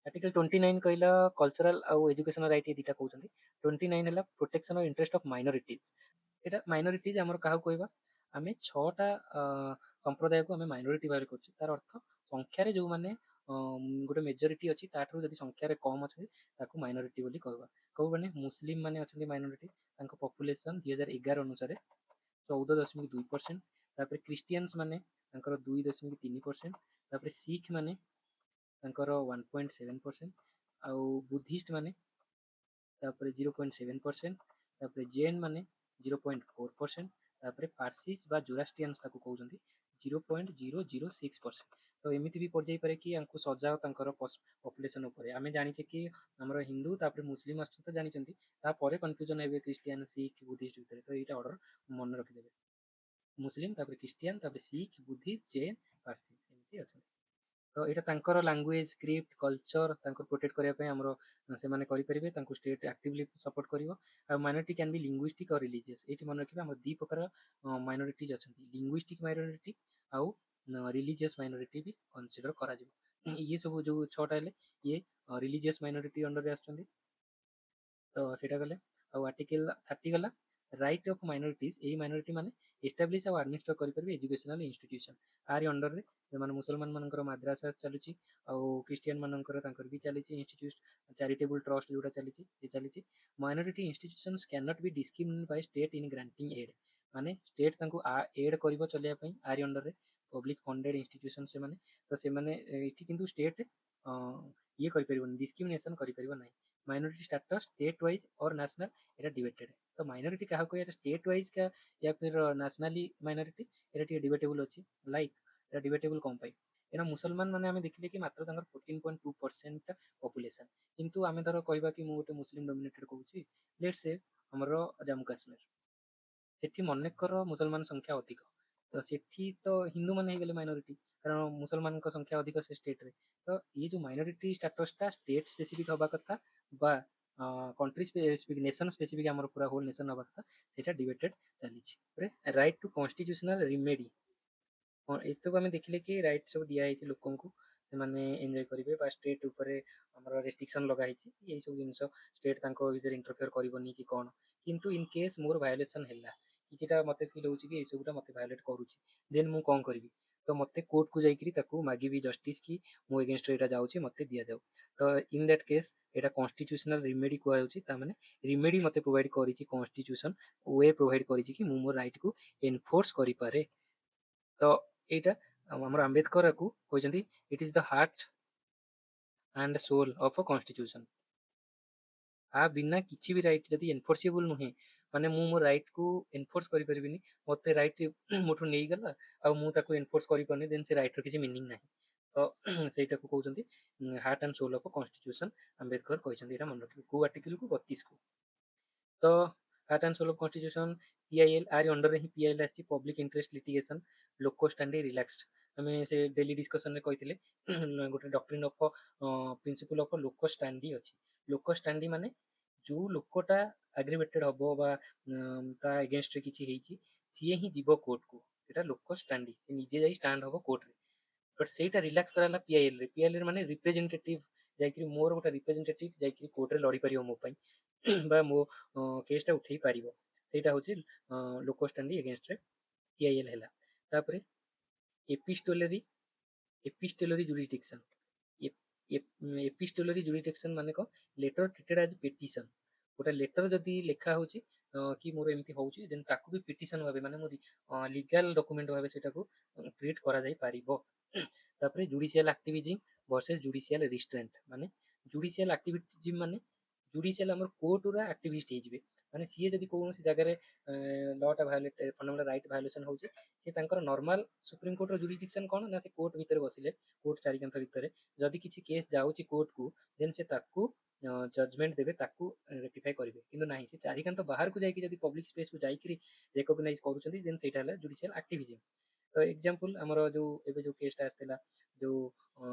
ଆର୍ଟିକଲ 29 କହିଲା କଲଚରାଲ ଆଉ ଏଜୁକେସନ ରାଇଟ୍, ଏ ଦିଟା କହୁଛନ୍ତି। 29 ହେଲା ପ୍ରୋଟେକ୍ସନ ଅଫ ଇଣ୍ଟରେଷ୍ଟ ଅଫ ମାଇନରିଟିଜ। ଏଇଟା ମାଇନରିଟିଜ ଆମର କାହାକୁ କହିବା, ଆମେ 6ଟା ସମ୍ପ୍ରଦାୟକୁ ଆମେ ମାଇନରିଟି ଭାବରେ କରୁଛୁ। ତାର ଅର୍ଥ ସଂଖ୍ୟାରେ ଯୋଉମାନେ ଗୋଟେ ମେଜରିଟି ଅଛି, ତାଠାରୁ ଯଦି ସଂଖ୍ୟାରେ କମ୍ ଅଛନ୍ତି, ତାକୁ ମାଇନରିଟି ବୋଲି କହିବା। କୋଉ ମାନେ, ମୁସଲିମ ମାନେ ଅଛନ୍ତି ମାଇନରିଟି, ତାଙ୍କ ପପୁଲେସନ 2011 ଅନୁସାରେ 14.2%। ତାପରେ ଖ୍ରୀଷ୍ଟିଆନ୍ସ ମାନେ ତାଙ୍କର 2.3%। ତାପରେ ଶିଖ ମାନେ ତାଙ୍କର 1.7%। ଆଉ ବୁଦ୍ଧିଷ୍ଟ ମାନେ ତାପରେ 0.7%। ତାପରେ ଜେନ୍ ମାନେ 0.4%। ତାପରେ ପାର୍ସିସ୍ ବା ଜୋରାଷ୍ଟ୍ରିଆନ୍ସ ତାକୁ କହୁଛନ୍ତି 0.006%। ତ ଏମିତି ବି ପଡିଯାଇପାରେ କି ୟାଙ୍କୁ ସଜାଅ ତାଙ୍କର ପପୁଲେସନ ଉପରେ। ଆମେ ଜାଣିଛେ କି ଆମର ହିନ୍ଦୁ ତାପରେ ମୁସଲିମ ଆସୁଛନ୍ତି, ତ ଜାଣିଛନ୍ତି, ତାପରେ କନଫ୍ୟୁଜନ ହେବେ ଖ୍ରୀଷ୍ଟିଆନ, ଶିଖ, ବୁଦ୍ଧିଷ୍ଟ ଭିତରେ। ତ ଏଇଟା ଅର୍ଡର ମନେ ରଖିଦେବେ, ମୁସଲିମ ତାପରେ ଖ୍ରୀଷ୍ଟିଆନ ତାପରେ ଶିଖ, ବୁଦ୍ଧିଷ୍ଟ, ଜୈନ, ପାର୍ସି, ଏମିତି ଅଛନ୍ତି। ତ ଏଇଟା ତାଙ୍କର ଲାଙ୍ଗୁଏଜ, ସ୍କ୍ରିପ୍ଟ, କଲଚର ତାଙ୍କର ପ୍ରୋଟେକ୍ଟ କରିବା ପାଇଁ ଆମର ସେମାନେ କରିପାରିବେ, ତାଙ୍କୁ ଷ୍ଟେଟ୍ ଆକ୍ଟିଭଲି ସପୋର୍ଟ କରିବ। ଆଉ minority can be linguistic or religious. ଏଇଠି ମନେ ରଖିବେ, ଆମର ଦି ପ୍ରକାର ମାଇନରିଟିଜ ଅଛନ୍ତି, ଲିଙ୍ଗୁଇଷ୍ଟିକ୍ ମାଇନରିଟି ଆଉ ରିଲିଜିୟସ୍ ମାଇନରିଟି ବି କନସିଡର କରାଯିବ। ଇଏ ସବୁ ଯୋଉ 6ଟା ହେଲେ, ଇଏ ରିଲିଜିୟସ୍ ମାଇନରିଟି ଅଣ୍ଡରରେ ଆସୁଛନ୍ତି। ତ ସେଇଟା ଗଲେ, ଆଉ ଆର୍ଟିକଲ 30 ଗଲା, राइट ऑफ माइनॉरिटीज यही माइनॉरिटी माने एस्टाब्लिश और एडमिनिस्टर करेंगे एजुकेशनल इंस्टीट्यूशन आरी अंडर रे जो मुसलमान मानकर मद्रासा चलुची क्रिश्चियन मानकर भी चली इंस्टीट्यूट चैरिटेबल ट्रस्ट जोटा चली minority institutions can not be discriminated by state in granting aid माने स्टेट तांको एड करिवो चलिया पई आरी अंडर रे पब्लिक फंडेड इंस्टीट्यूशन से माने तो से माने एठी किंतु स्टेट ये करि परिबो डिस्क्रिमिनेशन करि परिबो नै माइनॉरिटी स्टेटस स्टेट वाइज और नेशनल एटा डिबेटेड तो माइनॉरिटी क्या को स्टेट वाइज का या फिर नेशनली माइनॉरिटी ये डिबेटेबल अच्छी लाइक डिबेटेबल कौन पाई एना मुसलमान मैंने आम देखिले कि मात्र 14.2% पॉपुलेशन किंतु आम धर कहवा कि गोटे मुस्लिम डोमिनेटेड कहूँ लेट्स से हमर जम्मू काश्मीर सेठी मनेकर मुसलमान संख्या अधिक तो सेठी तो हिंदू मान गले माइनॉरिटी कारण मुसलमान संख्या अधिक से स्टेट रे तो ये जो माइनॉरिटी स्टेटसटा स्टेट स्पेसिफिक हवा कथा बा कंट्री स्पेसिफिक नेशन स्पेसिफिक आमर पूरा होल नेशन हवा कथा सेटा डिबेटेड चली राइट टू कॉन्स्टिट्यूशनल रिमेडी एतक आम देखिले कि राइट सब दिखाई लोक से एंजॉय करेंगे स्टेट उपर आमर रेस्ट्रिक्शन लगाई यही सब जिन स्टेट विषय इंटरफेयर करनी कि कौन किंतु इन केस मोर वायोलेसन है किटा मत फिल हो सबूटा मत वायोलेट करुच्ची देन मु कौन करी तो मत कोर्ट को जाकि मागिबी जस्टिस कि मो एगेन्स्ट एटा जाऊँगी मत दि जाऊ तो in that case Etah constitutional remedy कहूँ रिमेडी मत प्रोवाइड करी कॉन्स्टिट्यूशन वे प्रोवाइड करी कि मो राइट को एनफोर्स करें तो एटा हमर आंबेडकर को कहते it is the heart and soul of a constitution आ बिना किसी भी राइट जदि एनफोर्सेबल नुहे माने मु मो राइट को एनफोर्स करि परिबिनी मते राइट मोठु नै गला आ मु ताको एनफोर्स करि परनी देन से राइट रो किसी मीनिंग नाही तो सेटा को कहउचंती heart and soul of a constitution Ambedkar कहउचंती एटा मन रखिबो को आर्टिकल को 32 को तो heart and soul of constitution PIL are under रे पीआईएल आसी public interest litigation locus standi relaxed हमें से डेली डिस्कशन में कहते गोटे doctrine of principle of locus standi अच्छी लोको स्टैंडी माने जो लोकटा एग्रीवेटेड हम बा एगेन्स्ट रे किछि हेछि सीए ही जीव कोर्ट को सेटा लोको स्टैंडी से निजे जाई स्टैंड हम कोर्ट रे बट सेटा रिलैक्स कराला पीआईएल रे माने रिप्रेजेंटेटिव जाकि मोर गोटे रिप्रेजेंटेटिव जाकि कोर्ट रे लड़ी परियो मो पई बा मो केसटा उठेई पारिबो सेटा होछि लोको स्टैंडी एगेन्स्ट रे पीआईएल हैला तापरे epistolary epistolary jurisdiction epistolary jurisdiction माने को लेटर ट्रीटेड एज पिटिशन गोटे लेटर जदि लिखा होची कि मोर एमती होची देन ताकू भी पिटिशन भाबे माने मोर लीगल डॉक्यूमेंट भाबे सेटा को ट्रीट करा जाई पारिबो तापरे judicial activism versus judicial restraint माने जुडिशियल एक्टिविज्म माने जुडिशियल हमर कोर्ट रा एक्टिविस्ट हे जिवे माने सीए जदि कोनोसी जगह रे लॉ टा वायोलेट फंडामेंटल राइट वायोलेशन होची से तांकर नॉर्मल सुप्रीम कोर्ट रो जुरिसडिक्शन कोन ना से कोर्ट भीतर बसिले कोर्ट चारिकांत भीतर जदि किसी केस जाउची कोर्ट को देन से ताकू जजमेंट देवे ताकू रेक्टिफाई करेंगे कि ना से चारिकांत बाहर को जाकि पब्लिक स्पेस को जाकि रेकग्नाइज करूछंती देन सेटा हला जुडिशियल एक्टिविज्म तो एग्जांपल हमर जो एबे जो केसटा आस्थिला जो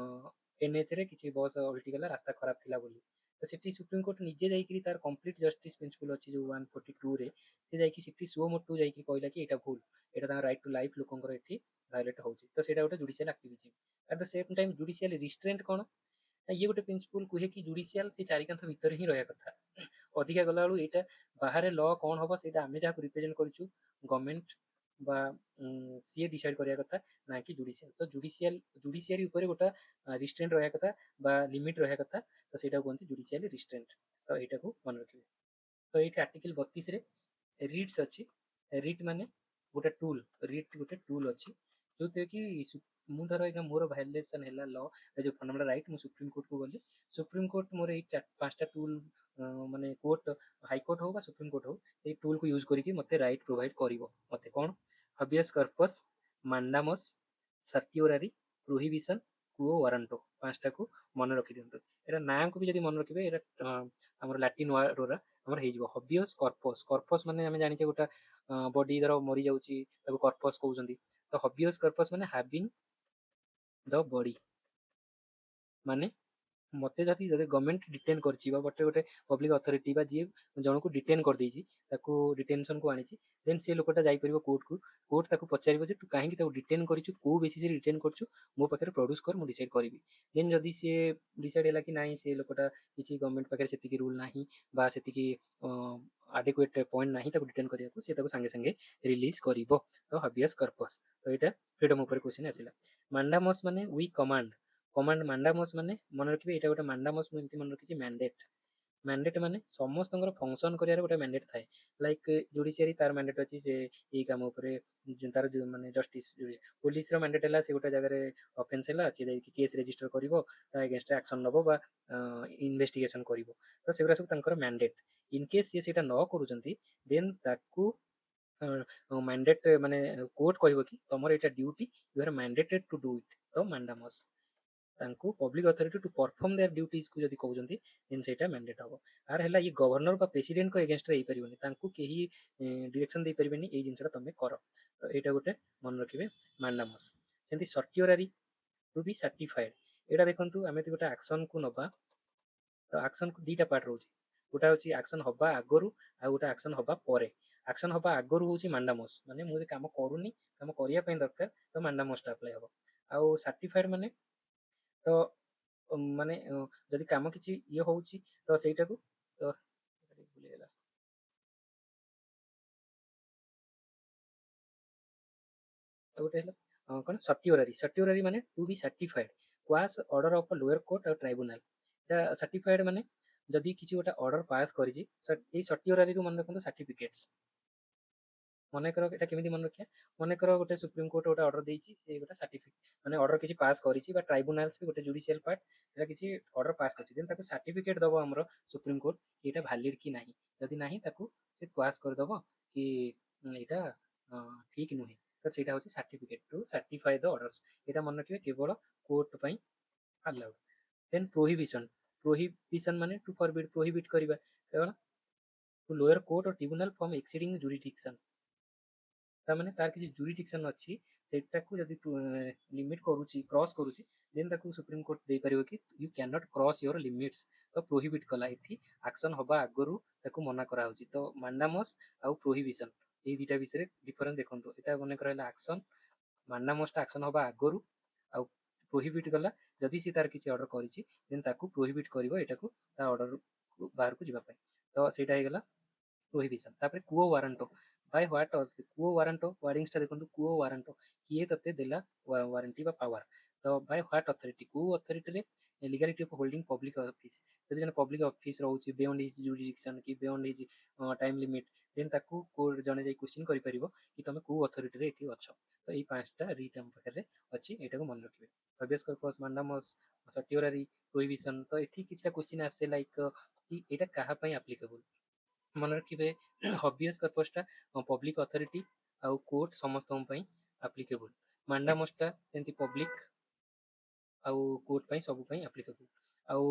एनएच रे किछि बस उल्टी गला रास्ता खराब थिला बोली तो सेठी सुप्रीम कोर्ट निजे जाकि तार कंप्लीट जस्टिस प्रिंसिपल अछि जो 142 रे से जाकि सेठी सो मोटू जाकि कहला कि एटा भूल एटा तार राइट टू लाइफ लोकंकर एठी वायोलेट होउची तो सेटा गोटे judicial activism at the same time judicial restraint कोन ये गोटे प्रिंसिपल कहे कि जुडिशियल से चारिकांथ भितर ही रहा कथा अधिका गला बेलू यहाँ बाहर ल कौन हम से आम जहाँ रिप्रेजेंट करूँ गवर्नमेंट बा सीए डिसाइड करिया कथा ना कि जुडिशियल तो जुडिशियरी ऊपर गोटा रिस्ट्रेंट रहा कथा बा लिमिट रहा कथा तो सेटा कहते जुडिशियल रिस्ट्रेंट तो यहाँ को मन रखिए तो ये आर्टिकल 32 रे रिट्स अच्छी रिट माने गोटे टूल रिट गोटे टूल अच्छी जो कि मु धर एटा मोर वायलेसन हैला लॉ जो फंडामेंटल राइट मु सुप्रीम कोर्ट को गली सुप्रीम कोर्ट मोर ए पांचटा टूल माने कोर्ट हाई कोर्ट हो बा सुप्रीम कोर्ट हो से टूल को यूज करिकि मते राइट प्रोवाइड करिवो मते कोन habeas corpus mandamus certiorari prohibition quo warranto पांचटा को मन रखि दियंतु एरा ना को भी जदि मन रखिबे एरा हमर लैटिन वर्ड रा हमर हे जिवो हबियस कर्पस कर्पस माने हम जानि छै गोटा बॉडी धर मरि जाउची ताको कर्पस कहउचंती तो हबियस कर्पस माने हैविंग द बॉडी माने ମତେ ଯଦି ଗଭର୍ଣ୍ଣମେଣ୍ଟ ଡିଟେନ୍ କରିଛି ବା ଗୋଟେ ପବ୍ଲିକ ଅଥରିଟି ବା ଯିଏ ଜଣକୁ ଡିଟେନ୍ କରିଦେଇଛି, ତାକୁ ଡିଟେନସନକୁ ଆଣିଛି, ଦେନ୍ ସେ ଲୋକଟା ଯାଇପାରିବ କୋର୍ଟକୁ। କୋର୍ଟ ତାକୁ ପଚାରିବ ଯେ ତୁ କାହିଁକି ତାକୁ ଡିଟେନ୍ କରିଛୁ, କୋଉ ବେସିସରେ ଡିଟେନ୍ କରିଛୁ, ମୋ ପାଖରେ ପ୍ରଡ୍ୟୁସ୍ କର, ମୁଁ ଡିସାଇଡ୍ କରିବି। ଦେନ୍ ଯଦି ସିଏ ଡିସାଇଡ୍ ହେଲା କି ନାହିଁ ସେ ଲୋକଟା କିଛି ଗଭର୍ଣ୍ଣମେଣ୍ଟ ପାଖରେ ସେତିକି ରୁଲ୍ ନାହିଁ ବା ସେତିକି ଆଡେକୁଏଟ୍ ପଏଣ୍ଟ ନାହିଁ ତାକୁ ଡିଟେନ୍ କରିବାକୁ, ସେ ତାକୁ ସାଙ୍ଗେ ସାଙ୍ଗେ ରିଲିଜ୍ କରିବ। ତ ହାବିୟସ୍ କର୍ପସ୍, ତ ଏଇଟା ଫ୍ରିଡମ୍ ଉପରେ କ୍ୱେଶ୍ଚିନ୍ ଆସିଲା। ମାଣ୍ଡାମସ୍ ମାନେ ୱି କମାଣ୍ଡ। କମାଣ୍ଡ ମାଣ୍ଡାମସ୍ ମାନେ ମନେ ରଖିବେ ଏଇଟା ଗୋଟେ ମାଣ୍ଡାମସ୍, ମୁଁ ଏମିତି ମନେ ରଖିଛି ମ୍ୟାଣ୍ଡେଟ୍। ମ୍ୟାଣ୍ଡେଟ୍ ମାନେ ସମସ୍ତଙ୍କର ଫଙ୍କସନ୍ କରିବାର ଗୋଟେ ମ୍ୟାଣ୍ଡେଟ୍ ଥାଏ। ଲାଇକ୍ ଜୁଡିସିଆରୀ ତାର ମ୍ୟାଣ୍ଡେଟ୍ ଅଛି, ସେ ଏଇ କାମ ଉପରେ ତାର ମାନେ ଜଷ୍ଟିସ୍। ପୋଲିସର ମ୍ୟାଣ୍ଡେଟ୍ ହେଲା ସେ ଗୋଟେ ଜାଗାରେ ଅଫେନ୍ସ ହେଲା, ସେ ଯାଇକି କେସ୍ ରେଜିଷ୍ଟର କରିବ, ତା ଏଗେନଷ୍ଟରେ ଆକ୍ସନ୍ ନେବ ବା ଇନଭେଷ୍ଟିଗେସନ୍ କରିବ। ତ ସେଗୁଡ଼ା ସବୁ ତାଙ୍କର ମ୍ୟାଣ୍ଡେଟ୍। ଇନ୍ କେସ୍ ସିଏ ସେଇଟା ନ କରୁଛନ୍ତି, ଦେନ୍ ତାକୁ ମ୍ୟାଣ୍ଡେଟ୍ ମାନେ କୋର୍ଟ କହିବ କି ତମର ଏଇଟା duty, you are mandated to do it. ତ ମାଣ୍ଡାମସ୍ ତାଙ୍କୁ public authority to perform their ଡ୍ୟୁଟିଜକୁ ଯଦି କହୁଛନ୍ତି, ଦେନ୍ ସେଇଟା ମ୍ୟାଣ୍ଡେଟ୍ ହବ। ଆର ହେଲା ଇଏ ଗଭର୍ଣ୍ଣର ବା ପ୍ରେସିଡେଣ୍ଟଙ୍କ ଏଗେନଷ୍ଟରେ ହେଇପାରିବନି, ତାଙ୍କୁ କେହି ଡିରେକ୍ସନ ଦେଇପାରିବେନି ଏଇ ଜିନିଷଟା ତମେ କର। ତ ଏଇଟା ଗୋଟେ ମନେ ରଖିବେ ମାଣ୍ଡାମସ୍। ସେମିତି ସର୍ଟିଓରାରୀ ଟୁ ବି ସାର୍ଟିଫାଏଡ। ଏଇଟା ଦେଖନ୍ତୁ ଆମେ ଯଦି ଗୋଟେ ଆକ୍ସନକୁ ନବା, ତ ଆକ୍ସନକୁ ଦିଟା ପାର୍ଟ ରହୁଛି। ଗୋଟେ ହଉଛି ଆକ୍ସନ ହବା ଆଗରୁ, ଆଉ ଗୋଟେ ଆକ୍ସନ ହବା ପରେ। ଆକ୍ସନ ହବା ଆଗରୁ ହଉଛି ମାଣ୍ଡାମସ୍, ମାନେ ମୁଁ ଯଦି କାମ କରୁନି, କାମ କରିବା ପାଇଁ ଦରକାର, ତ ମାଣ୍ଡାମସ୍ଟା ଆପ୍ଲାଏ ହବ। ଆଉ ସାର୍ଟିଫାଏଡ ମାନେ ତ ମାନେ ଯଦି କାମ କିଛି ଇଏ ହଉଛି ତ ସେଇଟାକୁ ତ ଭୁଲିଗଲା। ଆଉ ଗୋଟେ ହେଲା କଣ ସର୍ଟିଓରାରୀ। ସର୍ଟିଓରାରୀ ମାନେ to be certified quash order of lower court ଆଉ ଟ୍ରାଇବୁନାଲ। এটা ସାର୍ଟିଫାଏଡ ମାନେ ଯଦି କିଛି ଗୋଟେ ଅର୍ଡର ପାସ୍ କରିଛି, ଏଇ ସର୍ଟିଓରାରୀରୁ ମନେ ରଖନ୍ତୁ ସାର୍ଟିଫିକେଟ୍ସ। ମନେକର ଏଟା କେମିତି ମନେ ରଖିବା, ମନେକର ଗୋଟେ ସୁପ୍ରିମକୋର୍ଟ ଗୋଟେ ଅର୍ଡର ଦେଇଛି, ସେ ଗୋଟେ ସାର୍ଟିଫିକେଟ ମାନେ ଅର୍ଡର କିଛି ପାସ୍ କରିଛି, ବା ଟ୍ରାଇବୁନାଲ୍ସ ବି ଗୋଟେ ଜୁଡିସିଆଲ ପାର୍ଟ, ସେଟା କିଛି ଅର୍ଡର ପାସ୍ କରିଛି, ଦେନ୍ ତାକୁ ସାର୍ଟିଫିକେଟ ଦବ ଆମର ସୁପ୍ରିମକୋର୍ଟ ଏଇଟା ଭ୍ୟାଲିଡ କି ନାହିଁ। ଯଦି ନାହିଁ ତାକୁ ସେ କ୍ୱାସ୍ କରିଦବ କି ଏଇଟା ଠିକ ନୁହେଁ। ତ ସେଇଟା ହଉଛି certificate to certify the orders. ଏଇଟା ମନେ ରଖିବେ କେବଳ କୋର୍ଟ ପାଇଁ ଆଲାଉଡ। Then prohibition. ପ୍ରୋହିବିସନ ମାନେ ଟୁ ଫରବିଡ୍, ପ୍ରୋହିବିଟ୍ କରିବା କେବଳ to lower court or tribunal from exceeding jurisdiction। ତାମାନେ ତାର କିଛି ଜୁରିଡିକ୍ସନ ଅଛି, ସେଇଟାକୁ ଯଦି ଲିମିଟ କରୁଛି, କ୍ରସ୍ କରୁଛି, ଦେନ୍ ତାକୁ ସୁପ୍ରିମକୋର୍ଟ ଦେଇପାରିବ କି you can not cross your limits. ତ ପ୍ରୋହିବିଟ୍ କଲା, ଏଠି ଆକ୍ସନ ହବା ଆଗରୁ ତାକୁ ମନା କରାହଉଛି। ତ ମାଣ୍ଡାମସ୍ ଆଉ ପ୍ରୋହିବିସନ ଏଇ ଦିଟା ବିଷୟରେ ଡିଫରେନ୍ସ ଦେଖନ୍ତୁ। ଏଟା ମନେକର ହେଲା ଆକ୍ସନ, ମାଣ୍ଡାମସଟା ଆକ୍ସନ ହବା ଆଗରୁ, ଆଉ ପ୍ରୋହିବିଟ୍ ଗଲା ଯଦି ସେ ତାର କିଛି ଅର୍ଡର କରିଛି, ଦେନ୍ ତାକୁ ପ୍ରୋହିବିଟ୍ କରିବ ଏଟାକୁ ତା ଅର୍ଡର ବାହାରକୁ ଯିବା ପାଇଁ। ତ ସେଇଟା ହେଇଗଲା ପ୍ରୋହିବିସନ। ତାପରେ କୁଓ ୱାରାଣ୍ଟୋ। ବାଇ ହ୍ୱାଟ କୁଓ ୱାରାଣ୍ଟୋ, ୱାର୍ଡିଂସଟା ଦେଖନ୍ତୁ, କୁଓ ୱାରାଣ୍ଟୋ କିଏ ତତେ ଦେଲା ୱାରେଣ୍ଟି ବା ପାୱାର। ତ ବାଇ ହ୍ୱାଟ ଅଥରିଟି, କୋଉ ଅଥରିଟିରେ ଲିଗାଲିଟି ଅଫ ହୋଲ୍ଡିଂ ପବ୍ଲିକ ଅଫିସ। ଯଦି ଜଣେ ପବ୍ଲିକ ଅଫିସ ରହୁଛି ବିୟଣ୍ଡ ହିଜ ଜୁରିଡିକ୍ସନ କି ବିୟଣ୍ଡ ହିଜ ଟାଇମ ଲିମିଟ, ଦେନ୍ ତାକୁ ଜଣେ ଯାଇ କ୍ୱେଶ୍ଚିନ୍ କରିପାରିବ କି ତମେ କୋଉ ଅଥରିଟିରେ ଏଠି ଅଛ। ତ ଏଇ ପାଞ୍ଚଟା ରିଟ୍ ଆମ ପାଖରେ ଅଛି, ଏଇଟାକୁ ମନେ ରଖିବେ। ହବିୟସ୍ କର୍ପସ୍, ମାଣ୍ଡାମସ୍, ସର୍ଟିଓରାରୀ, ପ୍ରୋହିବିସନ। ତ ଏଠି କିଛିଟା କ୍ୱେଶ୍ଚିନ୍ ଆସେ ଲାଇକ୍ କି ଏଇଟା କାହା ପାଇଁ ଆପ୍ଲିକେବୁଲ। ମନେ ରଖିବେ ହବିୟସ୍ କର୍ପସଟା ପବ୍ଲିକ ଅଥରିଟି ଆଉ କୋର୍ଟ ସମସ୍ତଙ୍କ ପାଇଁ ଆପ୍ଲିକେବୁଲ। ମାଣ୍ଡାମସଟା ସେମିତି ପବ୍ଲିକ ଆଉ କୋର୍ଟ ପାଇଁ ସବୁ ପାଇଁ ଆପ୍ଲିକେବୁଲ। ଆଉ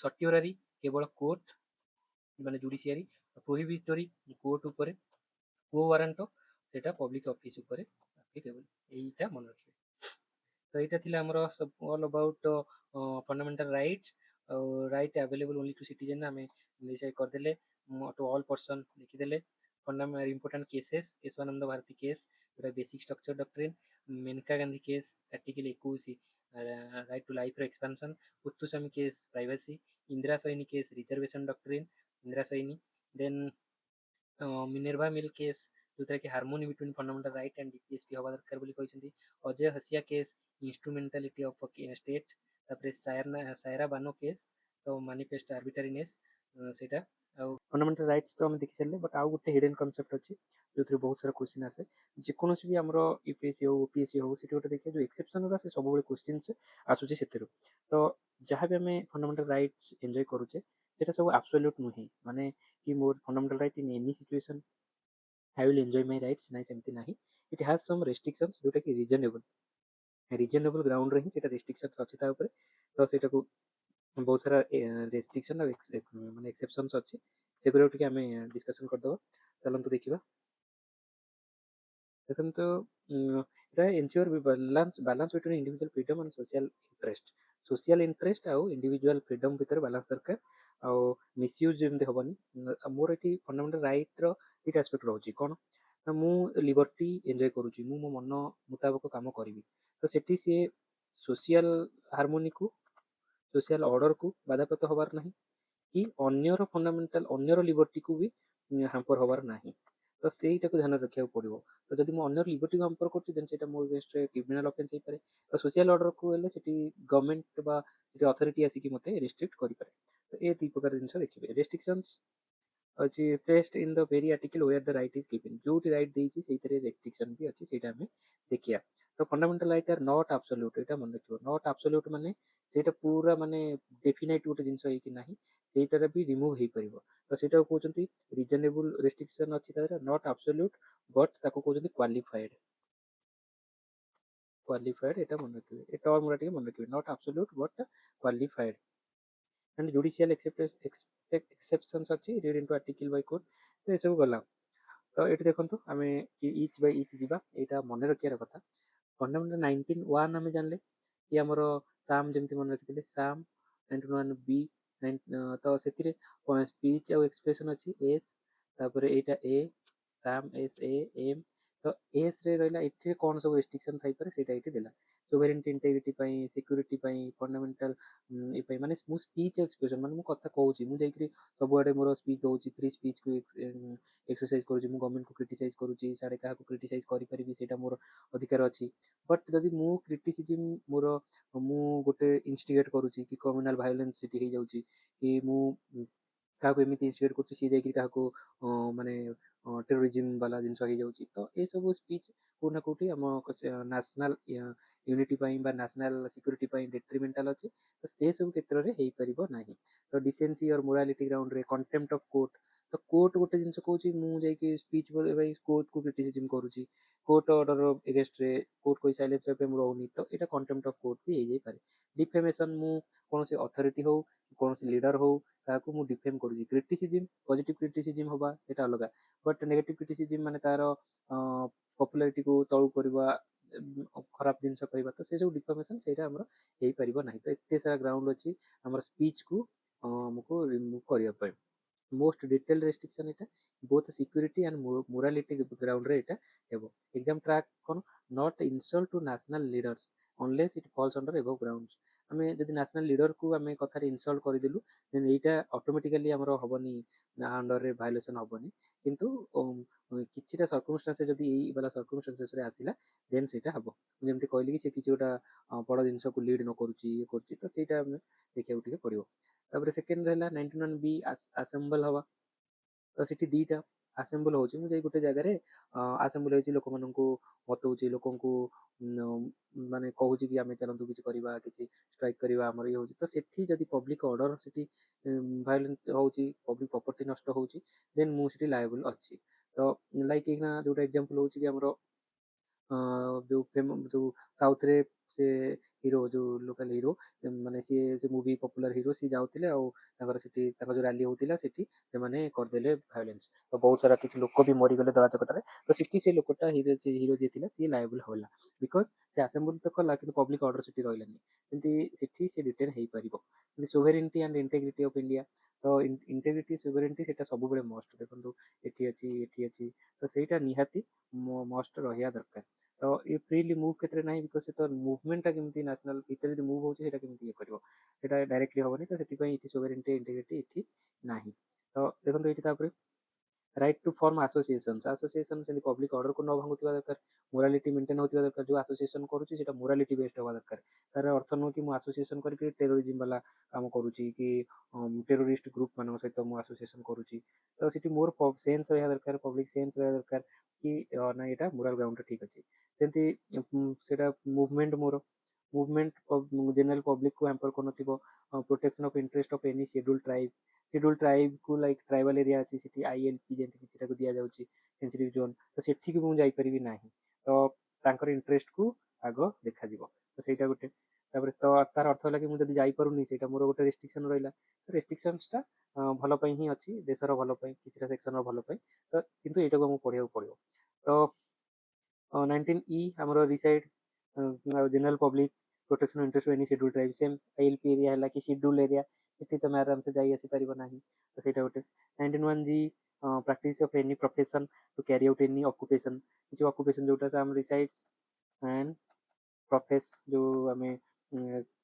ସର୍ଟିଓରାରୀ କେବଳ କୋର୍ଟ ମାନେ ଜୁଡିସିଆରୀ, ପ୍ରୋହିବିଟୋରୀ କୋର୍ଟ ଉପରେ, କୋ ୱାରାଣ୍ଟୋ ସେଟା ପବ୍ଲିକ ଅଫିସ ଉପରେ ଆପ୍ଲିକେବୁଲ। এইটা মনে রাখবে। ତ ଏଇଟା ଥିଲା ଆମର ସବୁ ଅଲ୍ ଅବାଉଟ୍ ଫଣ୍ଡାମେଣ୍ଟାଲ ରାଇଟ୍ସ ଆଉ right available only to citizen. ଆମେ ଡିସାଇଡ୍ କରିଦେଲେ, ଟୁ ଅଲ୍ ପର୍ସନ୍ ଲେଖିଦେଲେ। Important cases, Kesavananda Bharati case, ଯୋଉଟା basic structure doctrine, Maneka Gandhi case article 21 right to ଲାଇଫର expansion, Puttaswamy case privacy, Indira Sawhney case reservation doctrine, Indira Sawhney. Then Minerva mill case ଯୋଉଥିରେ କି harmony between fundamental right and DPSP ହବା ଦରକାର ବୋଲି କହିଛନ୍ତି। Ajay Hasia case instrumentality of state. ତାପରେ ସାୟରା ବାନୋ କେସ୍ ତ ମାନିଫେଷ୍ଟ ଆର୍ବିଟାରିନେସ୍ ସେଇଟା। ଆଉ ଫଣ୍ଡାମେଣ୍ଟାଲ ରାଇଟ୍ସ ତ ଆମେ ଦେଖି ସାରିଲେ, ବଟ୍ ଆଉ ଗୋଟେ ହିଡେନ୍ କନସେପ୍ଟ ଅଛି ଯୋଉଥିରେ ବହୁତ ସାରା କ୍ୱେଶ୍ଚିନ୍ ଆସେ। ଯେକୌଣସି ବି ଆମର ୟୁପିଏସସି ହଉ ଓପିଏସସି ହଉ, ସେଠି ଗୋଟେ ଦେଖିବା ଯୋଉ ଏକ୍ସେପ୍ସନ ଗୁଡ଼ା ସେ ସବୁବେଳେ କ୍ୱେଶ୍ଚିନ୍ସ ଆସୁଛି ସେଥିରୁ। ତ ଯାହା ବି ଆମେ ଫଣ୍ଡାମେଣ୍ଟାଲ ରାଇଟ୍ସ ଏନ୍ଜୟ କରୁଛେ ସେଟା ସବୁ ଆବସୋଲ୍ୟୁଟ ନୁହେଁ, ମାନେ କି ମୋର fundamental right in any situation I will enjoy my rights, ନାଇଁ ସେମିତି ନାହିଁ। ଇଟ୍ ହାଜ୍ ସମ୍ ରେଷ୍ଟ୍ରିକ୍ସନ୍ସ ଯୋଉଟା କି ରିଜନେବଲ୍ ଗ୍ରାଉଣ୍ଡରେ ହିଁ ସେଇଟା ରେଷ୍ଟ୍ରିକ୍ସନ୍ ଅଛି ତା ଉପରେ। ତ ସେଇଟାକୁ ବହୁତ ସାରା ରେଷ୍ଟ୍ରିକ୍ସନ୍ ଆଉ ମାନେ ଏକ୍ସେପ୍ସନ୍ସ ଅଛି, ସେଗୁଡ଼ାକୁ ଟିକେ ଆମେ ଡିସ୍କସନ୍ କରିଦେବା। ଚାଲନ୍ତୁ ଦେଖିବା। ଦେଖନ୍ତୁ ଏଇଟା ensure balance between individual freedom and social interest. Social interest आउ इंडिविजुअल फ्रीडम भितर बालांस दरकार आउ मिसयूज जेमती हेनी मोर ये फंडामेंटल राइट रीटा एस्पेक्ट रोचे कौन ना मु लिबर्टी एंजॉय करुँची मु मो मन मुताबक काम करी तो सेठी सी सोशल हार्मोनी को सोशल ऑर्डर को बाधाप्राप्त हबार नहीं कि अन्यर फंडामेंटाल अन्यर लिबर्टी को भी हाम्पर हबार नहीं तो ସେଇଟାକୁ ଧ୍ୟାନ ରଖିବାକୁ ପଡିବ ତ ଯଦି ମୁଁ ଅନ୍ୟ ଲିବର୍ଟି ହାମ୍ପର କରୁଛି ଦେନ୍ ସେଇଟା ମୋ ଏଗେନ୍ଷ୍ଟରେ କ୍ରିମିନାଲ ଅଫେନ୍ସ ହେଇପାରେ ତ ସୋସିଆଲ ଅର୍ଡରକୁ ହେଲେ ସେଠି ଗଭର୍ଣ୍ଣମେଣ୍ଟ ବା ସେଠି ଅଥରିଟି ଆସିକି ମୋତେ ରେଷ୍ଟ୍ରିକ୍ଟ କରିପାରେ ତ ଏ ଦୁଇ ପ୍ରକାର ଜିନିଷ ଦେଖିବେ ରେଷ୍ଟ୍ରିକ୍ସନ୍ସ ଅଛି placed in the very article where the right is given ଯୋଉଠି ରାଇଟ୍ ଦେଇଛି ସେଇଥିରେ ରେଷ୍ଟ୍ରିକ୍ସନ ବି ଅଛି ସେଇଟା ଆମେ ଦେଖିବା ତ fundamental right are not absolute ଏଇଟା ମନେ ରଖିବ ନଟ୍ ଆବସଲ୍ୟୁଟ୍ ମାନେ ସେଇଟା ପୁରା ମାନେ ଡେଫିନାଇଟ୍ ଗୋଟେ ଜିନିଷ ହେଇକି ନାହିଁ ସେଇଟାରେ ବି ରିମୁଭ୍ ହେଇପାରିବ ତ ସେଇଟାକୁ କହୁଛନ୍ତି ରିଜନେବୁଲ ରେଷ୍ଟ୍ରିକ୍ସନ ଅଛି ତା ଦେହରେ ନଟ୍ ଆବସଲ୍ୟୁଟ୍ ବଟ୍ ତାକୁ କହୁଛନ୍ତି କ୍ୱାଲିଫାଏଡ୍ ଏଇଟା ମନେ ରଖିବେ ଏ ଟର୍ମ ଗୁଡ଼ା ଟିକେ ମନେ ରଖିବେ not absolute but qualified and judicial exceptions ଅଛି read into article by court ତ ଏସବୁ ଗଲା ତ ଏଠି ଦେଖନ୍ତୁ ଆମେ ଇଚ୍ ବାଇ ଇଚ୍ ଯିବା ଏଇଟା ମନେ ରଖିବାର କଥା ଫଣ୍ଡାମେଣ୍ଟାଲ 19(1) ଆମେ ଜାଣିଲେ କି ଆମର ସାମ୍ ଯେମିତି ମନେ ରଖିଥିଲେ ସାମ୍ 19(1)B ତ ସେଥିରେ ସ୍ପିଚ୍ ଆଉ ଏକ୍ସପ୍ରେସନ୍ ଅଛି ଏସ୍ ତାପରେ ଏଇଟା ଏ ସାମ୍ ଏସ୍ ଏ ଏମ୍ ତ ଏସ୍ ରେ ରହିଲା ଏଥିରେ କ'ଣ ସବୁ ରେଷ୍ଟ୍ରିକ୍ସନ୍ ଥାଇପାରେ ସେଇଟା ଏଇଠି ଦେଲା सोवेरेनिटी इंटेग्रिटी सिक्यूरीटी फंडामेंटल ये माने मु स्पीच एक्सप्रेशन माने मु कथा कहूची मु जाइकरी सबुआडे मोर स्पीच दउची फ्री स्पीच को एक्सरसाइज करूची मु गवर्नमेंट को क्रिटिसाइज करूची साडे काहा को क्रिटिसाइज करि परिबी सेटा मोर अधिकार अछि बट जदि मु क्रिटिसिज्म मोर मु गोटे इंस्टिगेट करूची कि कम्युनल वायलेंस सिटी हे जाउची कि मु କାହାକୁ ଏମିତି ଇନଷ୍ଟିଗେଟ୍ କରୁଛି ସିଏ ଯାଇକି କାହାକୁ ମାନେ ଟେରୋରିଜିମ୍ ବାଲା ଜିନିଷ ହେଇଯାଉଛି ତ ଏସବୁ ସ୍ପିଚ୍ କୋଉଠି ନା କୋଉଠି ଆମ ନ୍ୟାସନାଲ ୟୁନିଟି ପାଇଁ ବା ନ୍ୟାସନାଲ ସିକ୍ୟୁରିଟି ପାଇଁ ଡେଟ୍ରିମେଣ୍ଟାଲ ଅଛି ତ ସେ ସବୁ କ୍ଷେତ୍ରରେ ହେଇପାରିବ ନାହିଁ ତ ଡିସେନ୍ସି ଅର୍ ମୋରାଲିଟି ଗ୍ରାଉଣ୍ଡରେ କଣ୍ଟେମ୍ପ୍ଟ ଅଫ୍ କୋର୍ଟ ତ କୋର୍ଟ ଗୋଟେ ଜିନିଷ କହୁଛି ମୁଁ ଯାଇକି ସ୍ପିଚ୍ ପାଇଁ କୋର୍ଟକୁ କ୍ରିଟିସିଜମ୍ କରୁଛି କୋର୍ଟ ଅର୍ଡର ଏଗେନ୍ଷ୍ଟରେ କୋର୍ଟ କହି ସାଇଲେନ୍ସ ହେବା ପାଇଁ ମୁଁ ରହୁନି ତ ଏଇଟା କଣ୍ଟେମ୍ପ୍ଟ ଅଫ୍ କୋର୍ଟ ବି ହେଇଯାଇପାରେ ଡିଫେମେସନ୍ ମୁଁ କୌଣସି ଅଥରିଟି ହଉ କୌଣସି ଲିଡର ହଉ କାହାକୁ ମୁଁ ଡିଫେମ୍ କରୁଛି କ୍ରିଟିସିଜିମ୍ ପଜିଟିଭ୍ କ୍ରିଟିସିଜିମ୍ ହବା ସେଇଟା ଅଲଗା ବଟ୍ ନେଗେଟିଭ୍ କ୍ରିଟିସିଜିମ୍ ମାନେ ତାର ପପୁଲାରିଟିକୁ ତଳୁ କରିବା ଖରାପ ଜିନିଷ କହିବା ତ ସେ ସବୁ ଡିଫର୍ମେସନ୍ ସେଇଟା ଆମର ହେଇପାରିବ ନାହିଁ ତ ଏତେ ସାରା ଗ୍ରାଉଣ୍ଡ ଅଛି ଆମର ସ୍ପିଚ୍କୁ ଆମକୁ ରିମୁଭ୍ କରିବା ପାଇଁ मोस्ट डिटेल रेस्ट्रिक्शन एटा both security and morality ground रे एटा हेबो एग्जाम ट्रैक कोन not insult to national leaders unless it falls under above grounds आमे जदि नेशनल लीडर को आमे कथारे इंसल्ट कर देलु देन एटा ऑटोमेटिकली हमरो हबनी ना अंडर रे वायलेशन हबनी किंतु किछिटा सर्कमस्टेंस जदि एई वाला सर्कमस्टेंसेस रे आसिला देन सेटा हबो जेमति कहली कि से किछि गोटा बड़ जिंस को लीड न करूची ये करूची तो सेटा हमें देखिया उठिके पड़िबो तापर सेकेंड रहला 91B आसेम्बल हवा तो सेठी दीटा आसेम्बल होची मु जाई गोटे जगह रे आसेम्बल होची लोक माननकु बतौची लोकंकु माने कहूची कि आमे चलंतु किछि करिबा किछि स्ट्राइक करिबा हमर ये होची तो सेठी जदि पब्लिक ऑर्डर सेठी वायलेंट होची पब्लिक प्रॉपर्टी नष्ट होची देन मु सेठी लायबल अछि तो लाइक ना जोटा एग्जांपल होची कि हमरो जो साउथ रे से हिरो जो लोकल हिरो माने से मूवी पॉपुलर हिरो सी जाउथिले आ ତାଙ୍କର ସେଠି ତାଙ୍କ ଯୋଉ ରାଲି ହଉଥିଲା ସେଠି ସେମାନେ କରିଦେଲେ ଭାয়োଲେନ୍ସ ତ ବହୁତ ସାରା କିଛି ଲୋକ ବି ମରିଗଲେ ଦଳା ଚକଟାରେ ତ ସେଠି ସେ ଲୋକଟା ହିରୋ ଯିଏ ଥିଲା ସିଏ ଲାଏବଲ୍ ହେଲା ବିକଜ ସେ ଆସେମ୍ବଲି ତ କଲା କିନ୍ତୁ ପବ୍ଲିକ ଅର୍ଡର ସେଠି ରହିଲାନି ଯେମିତି ସେଠି ସେ ଡିଟେନ୍ ହେଇପାରିବ କିନ୍ତୁ ସୋଭେରେନିଟି ଆଣ୍ଡ ଇଣ୍ଟେଗ୍ରିଟି ଅଫ୍ ଇଣ୍ଡିଆ ତ ଇଣ୍ଟେଗ୍ରିଟି ସୋଭେରେନିଟି ସେଟା ସବୁବେଳେ ମଷ୍ଟ ଦେଖନ୍ତୁ ଏଠି ଅଛି ତ ସେଇଟା ନିହାତି ମଷ୍ଟ ରହିବା ଦରକାର ତ ଏ ଫ୍ରିଲି ମୁଭ୍ କ୍ଷେତ୍ରରେ ନାହିଁ ବିକଜ ସେ ତ ମୁଭମେଣ୍ଟଟା କେମିତି ନ୍ୟାସନାଲ ଭିତରେ ଯଦି ମୁଭ୍ ହଉଛି ସେଇଟା କେମିତି ଇଏ କରିବ ସେଇଟା ଡାଇରେକ୍ଟଲି ହବନି ତ ସେଥିପାଇଁ ଏଠି ସୋଭେରେନିଟି ଇଣ୍ଟିଗ୍ରିଟି ଏଠି ନାହିଁ ତ ଦେଖନ୍ତୁ ଏଠି ତାପରେ right to form association association से पब्लिक ऑर्डर को न भांगुवा दरकार मोरालिटी मेंटेन होता दरकार जो आसोसिएशन करुच्ची सेटा मोरालिटी बेस्ड होगा दरकार तार अर्थ नुह कि आसोसिएशन करके टेरोरिज्म वाला काम करुच्ची कि टेरोरिस्ट ग्रुप मान सहित मु आसोसिएशन करुच्ची तो सीटी मोर सेन्स रहा दरकार पब्लिक सेन्स रहा दरकार कि ना यहाँ मोराल ग्राउंड ठीक अच्छे सेमती सेटा मुवमेंट मोर मुवमेंट जनरल पब्लिक को हैम्पर कर protection of interest of any schedule tribe को लाइक ट्राइबल एरिया अच्छी सेठी आईएलपी जेंति किछिटा को दिया जाउची सेंसिटिव जोन तो सेठी को मु जाई परिबी नाही तो तांकर इंटरेस्ट को आगो देखा जिवो तो सेटा गोटे तापर तो तार अर्थ होला कि मु जदी जाई परुनी सेटा मोर गोटे रेस्ट्रिक्शन रहिला रेस्ट्रिक्शंस टा भलो पई ही अछि देशर भलो पई किछिटा सेक्शन रो भलो पई तो किंतु एटा को मु पढिया पड़ियो तो 19E हमरो reside general public protection interest any schedule tribe same ILP area ହେଲା କି ସିଡ୍ୟୁଲ୍ ଏରିଆ ସେଠି ତମେ ଆରାମସେ ଯାଇ ଆସିପାରିବ ନାହିଁ ତ ସେଇଟା ଗୋଟେ 19(1) practice of any profession to carry out any occupation କିଛି ଅକୁପେସନ୍ ଯୋଉଟା ଆମ ରିସାଇଡ୍ସ ଆଣ୍ଡ ପ୍ରଫେସ୍ ଯୋଉ ଆମେ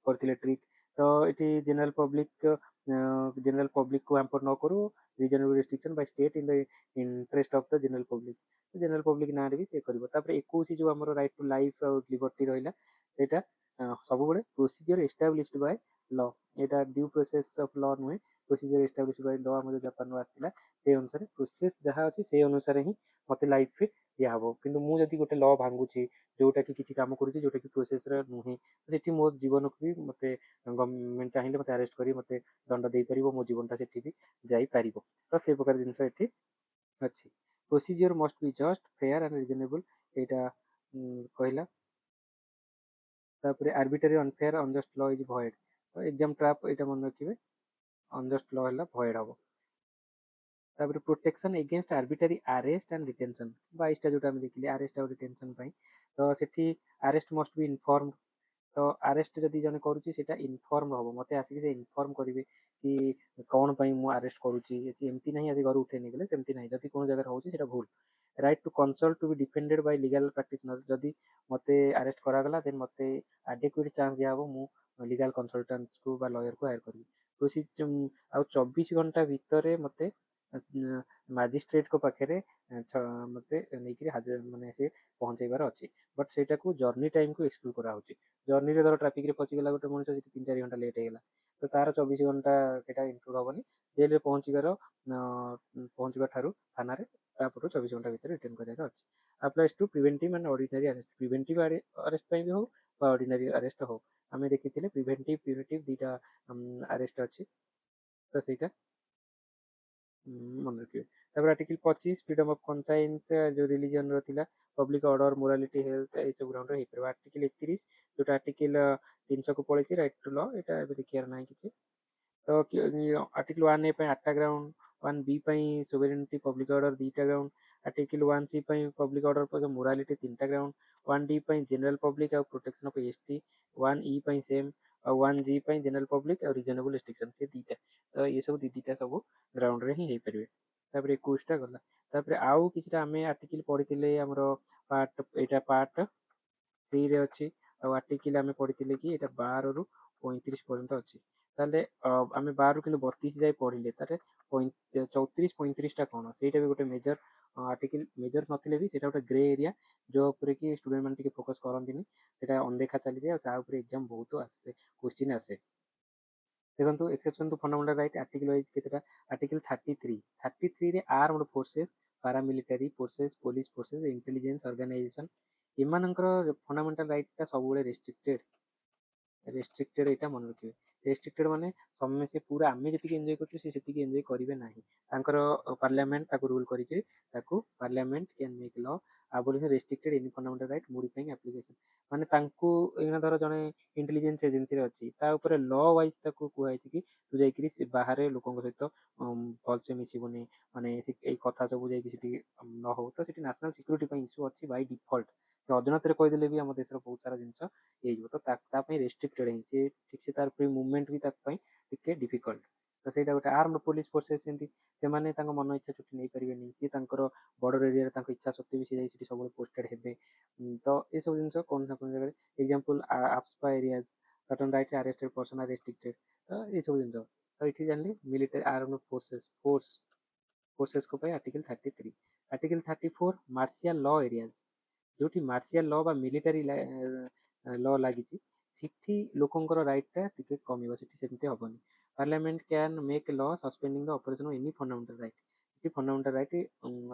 କରିଥିଲେ ଟ୍ରିକ୍ ତ ଏଠି ଜେନେରାଲ ପବ୍ଲିକକୁ ହ୍ୟାମ୍ପର ନ କରୁ reasonable restriction Bai state in the interest of the general public ନାଁରେ ବି ସେ କରିବ ତାପରେ 21 ଯୋଉ ଆମର ରାଇଟ୍ ଟୁ ଲାଇଫ୍ ଆଉ ଲିବର୍ଟି ରହିଲା ସେଇଟା ସବୁବେଳେ ପ୍ରୋସିଜିଓର ଏଷ୍ଟାବ୍ଲିଶ୍ଡ ବାଇ ଲ ଏଇଟା ଡ୍ୟୁ ପ୍ରୋସେସ୍ ଅଫ୍ ଲ ନୁହେଁ ପ୍ରୋସିଜିଓର ଏଷ୍ଟାବ୍ଲିଶ୍ଡ ବାଇ ଲ ଆମର ଜାପାନରୁ ଆସିଥିଲା ସେଇ ଅନୁସାରେ ପ୍ରୋସେସ୍ ଯାହା ଅଛି ସେଇ ଅନୁସାରେ ହିଁ ମୋତେ ଲାଇଫ୍ ଦିଆହବ କିନ୍ତୁ ମୁଁ ଯଦି ଗୋଟେ ଲ ଭାଙ୍ଗୁଛି ଯୋଉଟା କି କିଛି କାମ କରୁଛି ଯୋଉଟା କି ପ୍ରୋସେସର ନୁହେଁ ସେଠି ମୋ ଜୀବନକୁ ବି ମୋତେ ଗଭର୍ଣ୍ଣମେଣ୍ଟ ଚାହିଁଲେ ମୋତେ ଆରେଷ୍ଟ କରି ମୋତେ ଦଣ୍ଡ ଦେଇପାରିବ ମୋ ଜୀବନଟା ସେଠି ବି ଯାଇପାରିବ ତ ସେ ପ୍ରକାର ଜିନିଷ ଏଠି ଅଛି procedure must be just fair and reasonable ଏଇଟା କହିଲା ତାପରେ arbitrary unfair unjust law is void ତ ଏକ୍ଜାମ ଟ୍ରାପ୍ ଏଇଟା ମନେ ରଖିବେ ଅନଜଷ୍ଟ ଲ ହେଲା ଭଏଡ୍ ହବ ତାପରେ protection against arbitrary arrest and detention 22ଟା ଯୋଉଟା ଆମେ ଦେଖିଲେ ଆରେଷ୍ଟ ଆଉ ଡିଟେନସନ୍ ପାଇଁ ତ ସେଠି ଆରେଷ୍ଟ ମଷ୍ଟ ବି ଇନଫର୍ମ ତ ଆରେଷ୍ଟ ଯଦି ଜଣେ କରୁଛି ସେଇଟା ଇନଫର୍ମ ହବ ମୋତେ ଆସିକି ସେ ଇନଫର୍ମ କରିବେ କି କ'ଣ ପାଇଁ ମୁଁ ଆରେଷ୍ଟ କରୁଛି ଏମିତି ନାହିଁ ଆଜି ଘରୁ ଉଠେଇ ନେଇଗଲେ ସେମିତି ନାହିଁ ଯଦି କୌଣ ଜାଗାରେ ହେଉଛି ସେଇଟା ଭୁଲ right to consult to be defended by legal practitioner ଯଦି ମୋତେ ଆରେଷ୍ଟ କରାଗଲା ଦେନ୍ ମୋତେ ଆଡେକ୍ୟୁଟ୍ ଚାନ୍ସ ଦିଆହବ ମୁଁ ଲିଗାଲ କନସଲଟାଣ୍ଟକୁ ବା ଲୟରକୁ ହାୟର କରିବି ଆଉ 24 ଘଣ୍ଟା ଭିତରେ ମୋତେ ମାଜିଷ୍ଟ୍ରେଟଙ୍କ ପାଖରେ ମୋତେ ନେଇକରି ହାଜର ମାନେ ସେ ପହଞ୍ଚେଇବାର ଅଛି ବଟ୍ ସେଇଟାକୁ ଜର୍ଣ୍ଣି ଟାଇମକୁ ଏକ୍ସକ୍ଲୁଡ୍ କରାହେଉଛି ଜର୍ଣ୍ଣିରେ ଧର ଟ୍ରାଫିକରେ ଫସିଗଲା ଗୋଟେ ମଣିଷ ଯଦି 3-4 ଘଣ୍ଟା ଲେଟ୍ ହେଇଗଲା ତ ତାର 24 ଘଣ୍ଟା ସେଇଟା ଇନକ୍ଲୁଡ୍ ହବନି ଜେଲରେ ପହଞ୍ଚିବା ଠାରୁ ଥାନାରେ ତାପରୁ 24 ଘଣ୍ଟା ଭିତରେ ରିଟର୍ନ କରିବାର ଅଛି applies to preventive and ordinary arrest preventive arrest ପାଇଁ ବି ହଉ ବା ଅର୍ଡିନାରୀ ଆରେଷ୍ଟ ହଉ ଆମେ ଦେଖିଥିଲେ ପ୍ରିଭେଣ୍ଟିଭ୍ ପ୍ୟୁନିଟିଭ୍ ଦିଟା ଆରେଷ୍ଟ ଅଛି ତ ସେଇଟା ମନେ ରଖିବେ ତାପରେ ଆର୍ଟିକଲ 25 ଫ୍ରିଡମ୍ ଅଫ୍ କନସାଇନ୍ସ ଯୋଉ ରିଲିଜିଅନର ଥିଲା ପବ୍ଲିକ ଅର୍ଡର ମୋରାଲିଟି ହେଲ୍ଥ ଏଇସବୁ ଗ୍ରାଉଣ୍ଡରେ ହେଇପାରିବ ଆର୍ଟିକଲ 31 ଯୋଉଟା ଆର୍ଟିକଲ 300 କୁ ପଳେଇଛି ରାଇଟ୍ ଟୁ ଲ ଏଇଟା ଏବେ ଦେଖିବାର ନାହିଁ କିଛି ତ ଆର୍ଟିକଲ 1A ପାଇଁ 8ଟା ଗ୍ରାଉଣ୍ଡ 1B ପାଇଁ ସୋଭରେନିଟି ପବ୍ଲିକ ଅର୍ଡର 2ଟା ଗ୍ରାଉଣ୍ଡ ଆର୍ଟିକଲ 1C ପାଇଁ ପବ୍ଲିକ ଅର୍ଡର ମୋରାଲିଟି 3ଟା ଗ୍ରାଉଣ୍ଡ 1D ପାଇଁ ଜେନେରାଲ ପବ୍ଲିକ ଆଉ ପ୍ରୋଟେକ୍ସନ ଅଫ ଏସଟି 1E ପାଇଁ ସେମ୍ ଆଉ 1G ପାଇଁ ଜେନେରାଲ ପବ୍ଲିକ ଆଉ ରିଜନେବଲ ରେଷ୍ଟ୍ରିକ୍ସନ ସେ ଦିଟା ତ ଏ ସବୁ ଦିଟା ସବୁ ଗ୍ରାଉଣ୍ଡରେ ହିଁ ହେଇପାରିବେ ତାପରେ 21ଟା ଗଲା ତାପରେ ଆଉ କିଛିଟା ଆମେ ଆର୍ଟିକଲ ପଢିଥିଲେ ଆମର ଏଇଟା ପାର୍ଟ 3ରେ ଅଛି ଆଉ ଆର୍ଟିକଲ ଆମେ ପଢିଥିଲେ କି ଏଇଟା 12ରୁ 35 ପର୍ଯ୍ୟନ୍ତ ଅଛି ତାହେଲେ ଆମେ 12ରୁ କିନ୍ତୁ 32 ଯାଏ ପଢିଲେ ତାହେଲେ 34-35ଟା କ'ଣ ସେଇଟା ବି ଗୋଟେ ମେଜର ଆର୍ଟିକଲ ମେଜର ନଥିଲେ ବି ସେଇଟା ଗୋଟେ ଗ୍ରେ ଏରିଆ ଯୋଉ ଉପରେ କି ଷ୍ଟୁଡେଣ୍ଟ ମାନେ ଟିକେ ଫୋକସ କରନ୍ତିନି ସେଇଟା ଅନଦେଖା ଚାଲିଯାଏ ଆଉ ତା ଉପରେ ଏକ୍ଜାମ ବହୁତ ଆସେ କ୍ୱେଶ୍ଚିନ୍ ଆସେ ଦେଖନ୍ତୁ exception to fundamental right article wise କେତେଟା ଆର୍ଟିକଲ 33ରେ armed forces paramilitary forces police forces intelligence organisation ଏମାନଙ୍କର ଫଣ୍ଡାମେଣ୍ଟାଲ ରାଇଟଟା ସବୁବେଳେ ରେଷ୍ଟ୍ରିକ୍ଟେଡ ଏଇଟା ମନେ ରଖିବେ ରେଷ୍ଟ୍ରିକ୍ଟେଡ ମାନେ ସମସ୍ତେ ପୁରା ଆମେ ଯେତିକି ଏନ୍ଜୟ କରୁଛୁ ସେ ସେତିକି ଏନ୍ଜୟ କରିବେ ନାହିଁ ତାଙ୍କର ପାର୍ଲାମେଣ୍ଟ ତାକୁ ରୁଲ କରିକି ତାକୁ parliament can make law abolition restricted any fundamental right modifying application ମାନେ ତାଙ୍କୁ ଏଇନା ଧର ଜଣେ ଇଣ୍ଟେଲିଜେନ୍ସ ଏଜେନ୍ସିରେ ଅଛି ତା ଉପରେ ଲ ୱାଇଜ ତାକୁ କୁହାଯାଇଛି କି ତୁ ଯାଇକିରି ସେ ବାହାରେ ଲୋକଙ୍କ ସହିତ ଭଲସେ ମିଶିବୁନି ମାନେ ଏଇ କଥା ସବୁ ଯାଇକି ସେଠି ନ ହଉ ତ ସେଠି ନ୍ୟାସନାଲ ସିକ୍ୟୁରିଟି ପାଇଁ ଇସ୍ୟୁ ଅଛି ବାଇ ଡିଫଲ୍ଟ ସେ ଅଜାଣତରେ କହିଦେଲେ ବି ଆମ ଦେଶର ବହୁତ ସାରା ଜିନିଷ ହେଇଯିବ ତ ତା ପାଇଁ ରେଷ୍ଟ୍ରିକ୍ଟେଡ ହିଁ ସେ ଠିକ ସେ ତାର ଫ୍ରି ମୁଭମେଣ୍ଟ ବି ତା ପାଇଁ ଟିକେ ଡିଫିକଲ୍ଟ ତ ସେଇଟା ଗୋଟେ ଆର୍ମଡ ପୋଲିସ ଫୋର୍ସେସ୍ ସେମିତି ସେମାନେ ତାଙ୍କ ମନ ଇଚ୍ଛା ଛୁଟି ନେଇପାରିବେନି ସିଏ ତାଙ୍କର ବର୍ଡର ଏରିଆରେ ତାଙ୍କ ଇଚ୍ଛା ସତ୍ତ୍ୱେ ବି ସେ ଯାଇ ସେଠି ସବୁବେଳେ ପୋଷ୍ଟେଡ ହେବେ ତ ଏସବୁ ଜିନିଷ କୌଣସି ନା କୌଣସି ଜାଗାରେ ଏକ୍ଜାମ୍ପଲ ଆପ୍ସପା ଏରିଆଜ ସର୍ଟନ ରାଇଟ୍ସ ଆରେଷ୍ଟେଡ ପର୍ସନ ଆର୍ ରେଷ୍ଟ୍ରିକ୍ଟେଡ ତ ଏସବୁ ଜିନିଷ ତ ଏଠି ଜାଣିଲେ ମିଲିଟାରୀ ଆର୍ମଡ ଫୋର୍ସେସଙ୍କ ପାଇଁ ଆର୍ଟିକଲ 33 ଆର୍ଟିକଲ 34 ମାର୍ସିଆଲ ଲ ଏରିଆଜ ଯୋଉଠି ମାର୍ସିଆଲ ଲ ବା ମିଲିଟାରୀ ଲ ଲାଗିଛି ସେଠି ଲୋକଙ୍କର ରାଇଟଟା ଟିକେ କମିବ ସେଠି ସେମିତି ହବନି parliament can make law suspending the operation of any fundamental right ଏଠି ଫଣ୍ଡାମେଣ୍ଟାଲ ରାଇଟ୍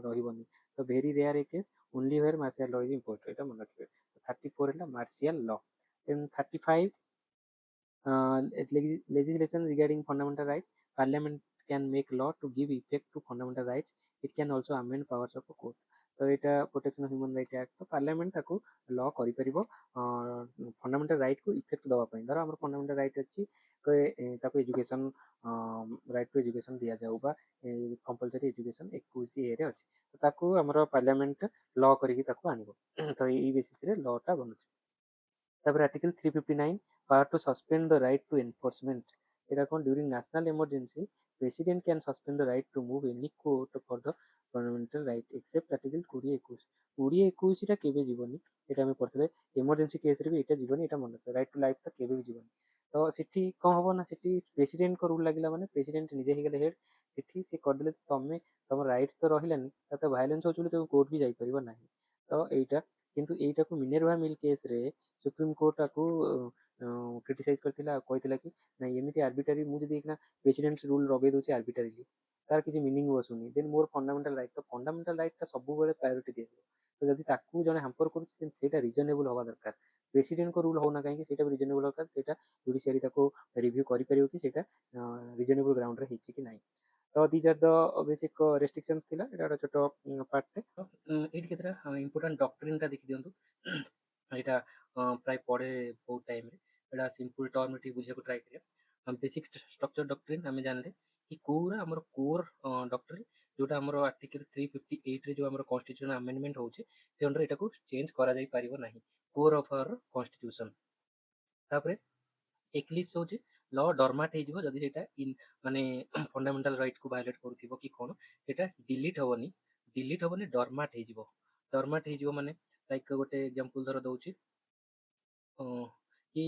ରହିବନି ତ very rare a case only where martial law is imposed ଏଇଟା ମନେ ରଖିବେ 34 ହେଲା ମାର୍ସିଆଲ ଲ ଦେନ୍ 35 legislation regarding fundamental rights parliament can make law to give effect to fundamental rights it can also amend powers of a court ତ ଏଇଟା protection Humane right act ତ parliament ତାକୁ ଲ କରିପାରିବ fundamental ରାଇଟ୍କୁ effect ଦେବା ପାଇଁ ଧର ଆମର ଫଣ୍ଡାମେଣ୍ଟାଲ ରାଇଟ୍ ଅଛି ତାକୁ ଏଜୁକେସନ ରାଇଟ୍ ଟୁ ଏଜୁକେସନ ଦିଆଯାଉ ବା କମ୍ପଲସରି ଏଜୁକେସନ 21A ରେ ଅଛି ତ ତାକୁ ଆମର ପାର୍ଲାମେଣ୍ଟ ଲ କରିକି ତାକୁ ଆଣିବ ତ ଏଇ ବେସିସରେ ଲଟା ବନୁଛି ତାପରେ article 359 power to suspend the right to enforcement। এটা କ'ଣ during national emergency president can suspend the right to move any court for the fundamental right except article 2021। 2021ଟା କେବେ ଯିବନି, ଏଇଟା ଆମେ ପଢ଼ିଥିଲେ। ଏମର୍ଜେନ୍ସି କେସ୍ରେ ବି ଏଇଟା ଯିବନି, ଏଇଟା ମନେ ରଖିବ। ରାଇଟ୍ ଟୁ ଲାଇଫ୍ ତ କେବେ ବି ଯିବନି। ତ ସେଠି କ'ଣ ହବ ନା, ସେଠି ପ୍ରେସିଡେଣ୍ଟଙ୍କ ରୁଲ୍ ଲାଗିଲା ମାନେ ପ୍ରେସିଡେଣ୍ଟ ନିଜେ ହେଇଗଲେ ହେଡ୍। ସେଠି ସେ କରିଦେଲେ ତମେ ତମ ରାଇଟ୍ସ ତ ରହିଲାନି, ତା ତ ଭାଇଲେନ୍ସ ହେଉଛି ବୋଲି ତମେ କୋର୍ଟ ବି ଯାଇପାରିବ ନାହିଁ। ତ ଏଇଟା କିନ୍ତୁ ଏଇଟାକୁ ମିନେର୍ଭା ମିଲ୍ କେସ୍ରେ ସୁପ୍ରିମକୋର୍ଟ ତାକୁ କ୍ରିଟିସାଇଜ୍ କରିଥିଲା ଆଉ କହିଥିଲା କି ନାଇଁ ଏମିତି ଆର୍ବିଟାରୀ ମୁଁ ଯଦି ଏଇଖିନା ପ୍ରେସିଡେଣ୍ଟସ୍ ରୁଲ୍ ଲଗେଇ ଦେଉଛି ଆର୍ବିଟାରୀଲି, ତାର କିଛି ମିନିଂ ବସୁନି। ଦେନ୍ ମୋର ଫଣ୍ଡାମେଣ୍ଟାଲ ରାଇଟ୍, ତ ଫଣ୍ଡାମେଣ୍ଟାଲ ରାଇଟ୍ଟା ସବୁବେଳେ ପ୍ରାୟୋରିଟି ଦିଆଯିବ। ତ ଯଦି ତାକୁ ଜଣେ ହାମ୍ପର କରୁଛି ଦେନ୍ ସେଇଟା ରିଜନେବୁଲ୍ ହେବା ଦରକାର। ପ୍ରେସିଡେଣ୍ଟଙ୍କ ରୁଲ୍ ହେଉନା କାହିଁକି ସେଇଟା ବି ରିଜନେବୁଲ୍ ଦରକାର। ସେଇଟା ଜୁଡ଼ିସିଆରୀ ତାକୁ ରିଭ୍ୟୁ କରିପାରିବ କି ସେଇଟା ରିଜନେବୁଲ୍ ଗ୍ରାଉଣ୍ଡରେ ହେଇଛି କି ନାହିଁ। ତ these are the basic restrictions ଥିଲା। ଏଇଟା ଗୋଟେ ଛୋଟ ପାର୍ଟଟେ। ତ ଏଇଠି କେତେଟା ଇମ୍ପୋର୍ଟାଣ୍ଟ ଡକ୍ଟ୍ରିନ୍ଟା ଦେଖିଦିଅନ୍ତୁ। ଏଇଟା ପ୍ରାୟ ପଢ଼େ ବହୁତ ଟାଇମ୍ରେ। ଏଇଟା ସିମ୍ପଲ୍ ଟର୍ମ ଟିକେ ବୁଝିବାକୁ ଟ୍ରାଏ କରିବା। ବେସିକ୍ ଷ୍ଟ୍ରକ୍ଚର ଡକ୍ଟ୍ରିନ୍ ଆମେ ଜାଣିଲେ କି କୋଉରା ଆମର କୋର୍ ଡକ୍ଟ୍ରିନ୍, ଯୋଉଟା ଆମର ଆର୍ଟିକଲ 358ରେ ଯୋଉ ଆମର କନଷ୍ଟିଟ୍ୟୁସନ ଆମେଣ୍ଡମେଣ୍ଟ ହେଉଛି ସେ ଅଣ୍ଡର ଏଟାକୁ ଚେଞ୍ଜ କରାଯାଇ ପାରିବ ନାହିଁ। Core of hour constitution. ତାପରେ ଏକ୍ଲିପ୍ସ ହେଉଛି ଲ ଡର୍ମାଟ ହେଇଯିବ ଯଦି ସେଇଟା ମାନେ ଫଣ୍ଡାମେଣ୍ଟାଲ ରାଇଟ୍କୁ ଭାয়োଲେଟ୍ କରୁଥିବ କି କ'ଣ, ସେଇଟା ଡିଲିଟ୍ ହବନି ଡର୍ମାଟ ହେଇଯିବ। ଡର୍ମାଟ ହେଇଯିବ ମାନେ ଲାଇକ୍ ଗୋଟେ ଏକ୍ଜାମ୍ପଲ୍ ଧର ଦଉଛି କି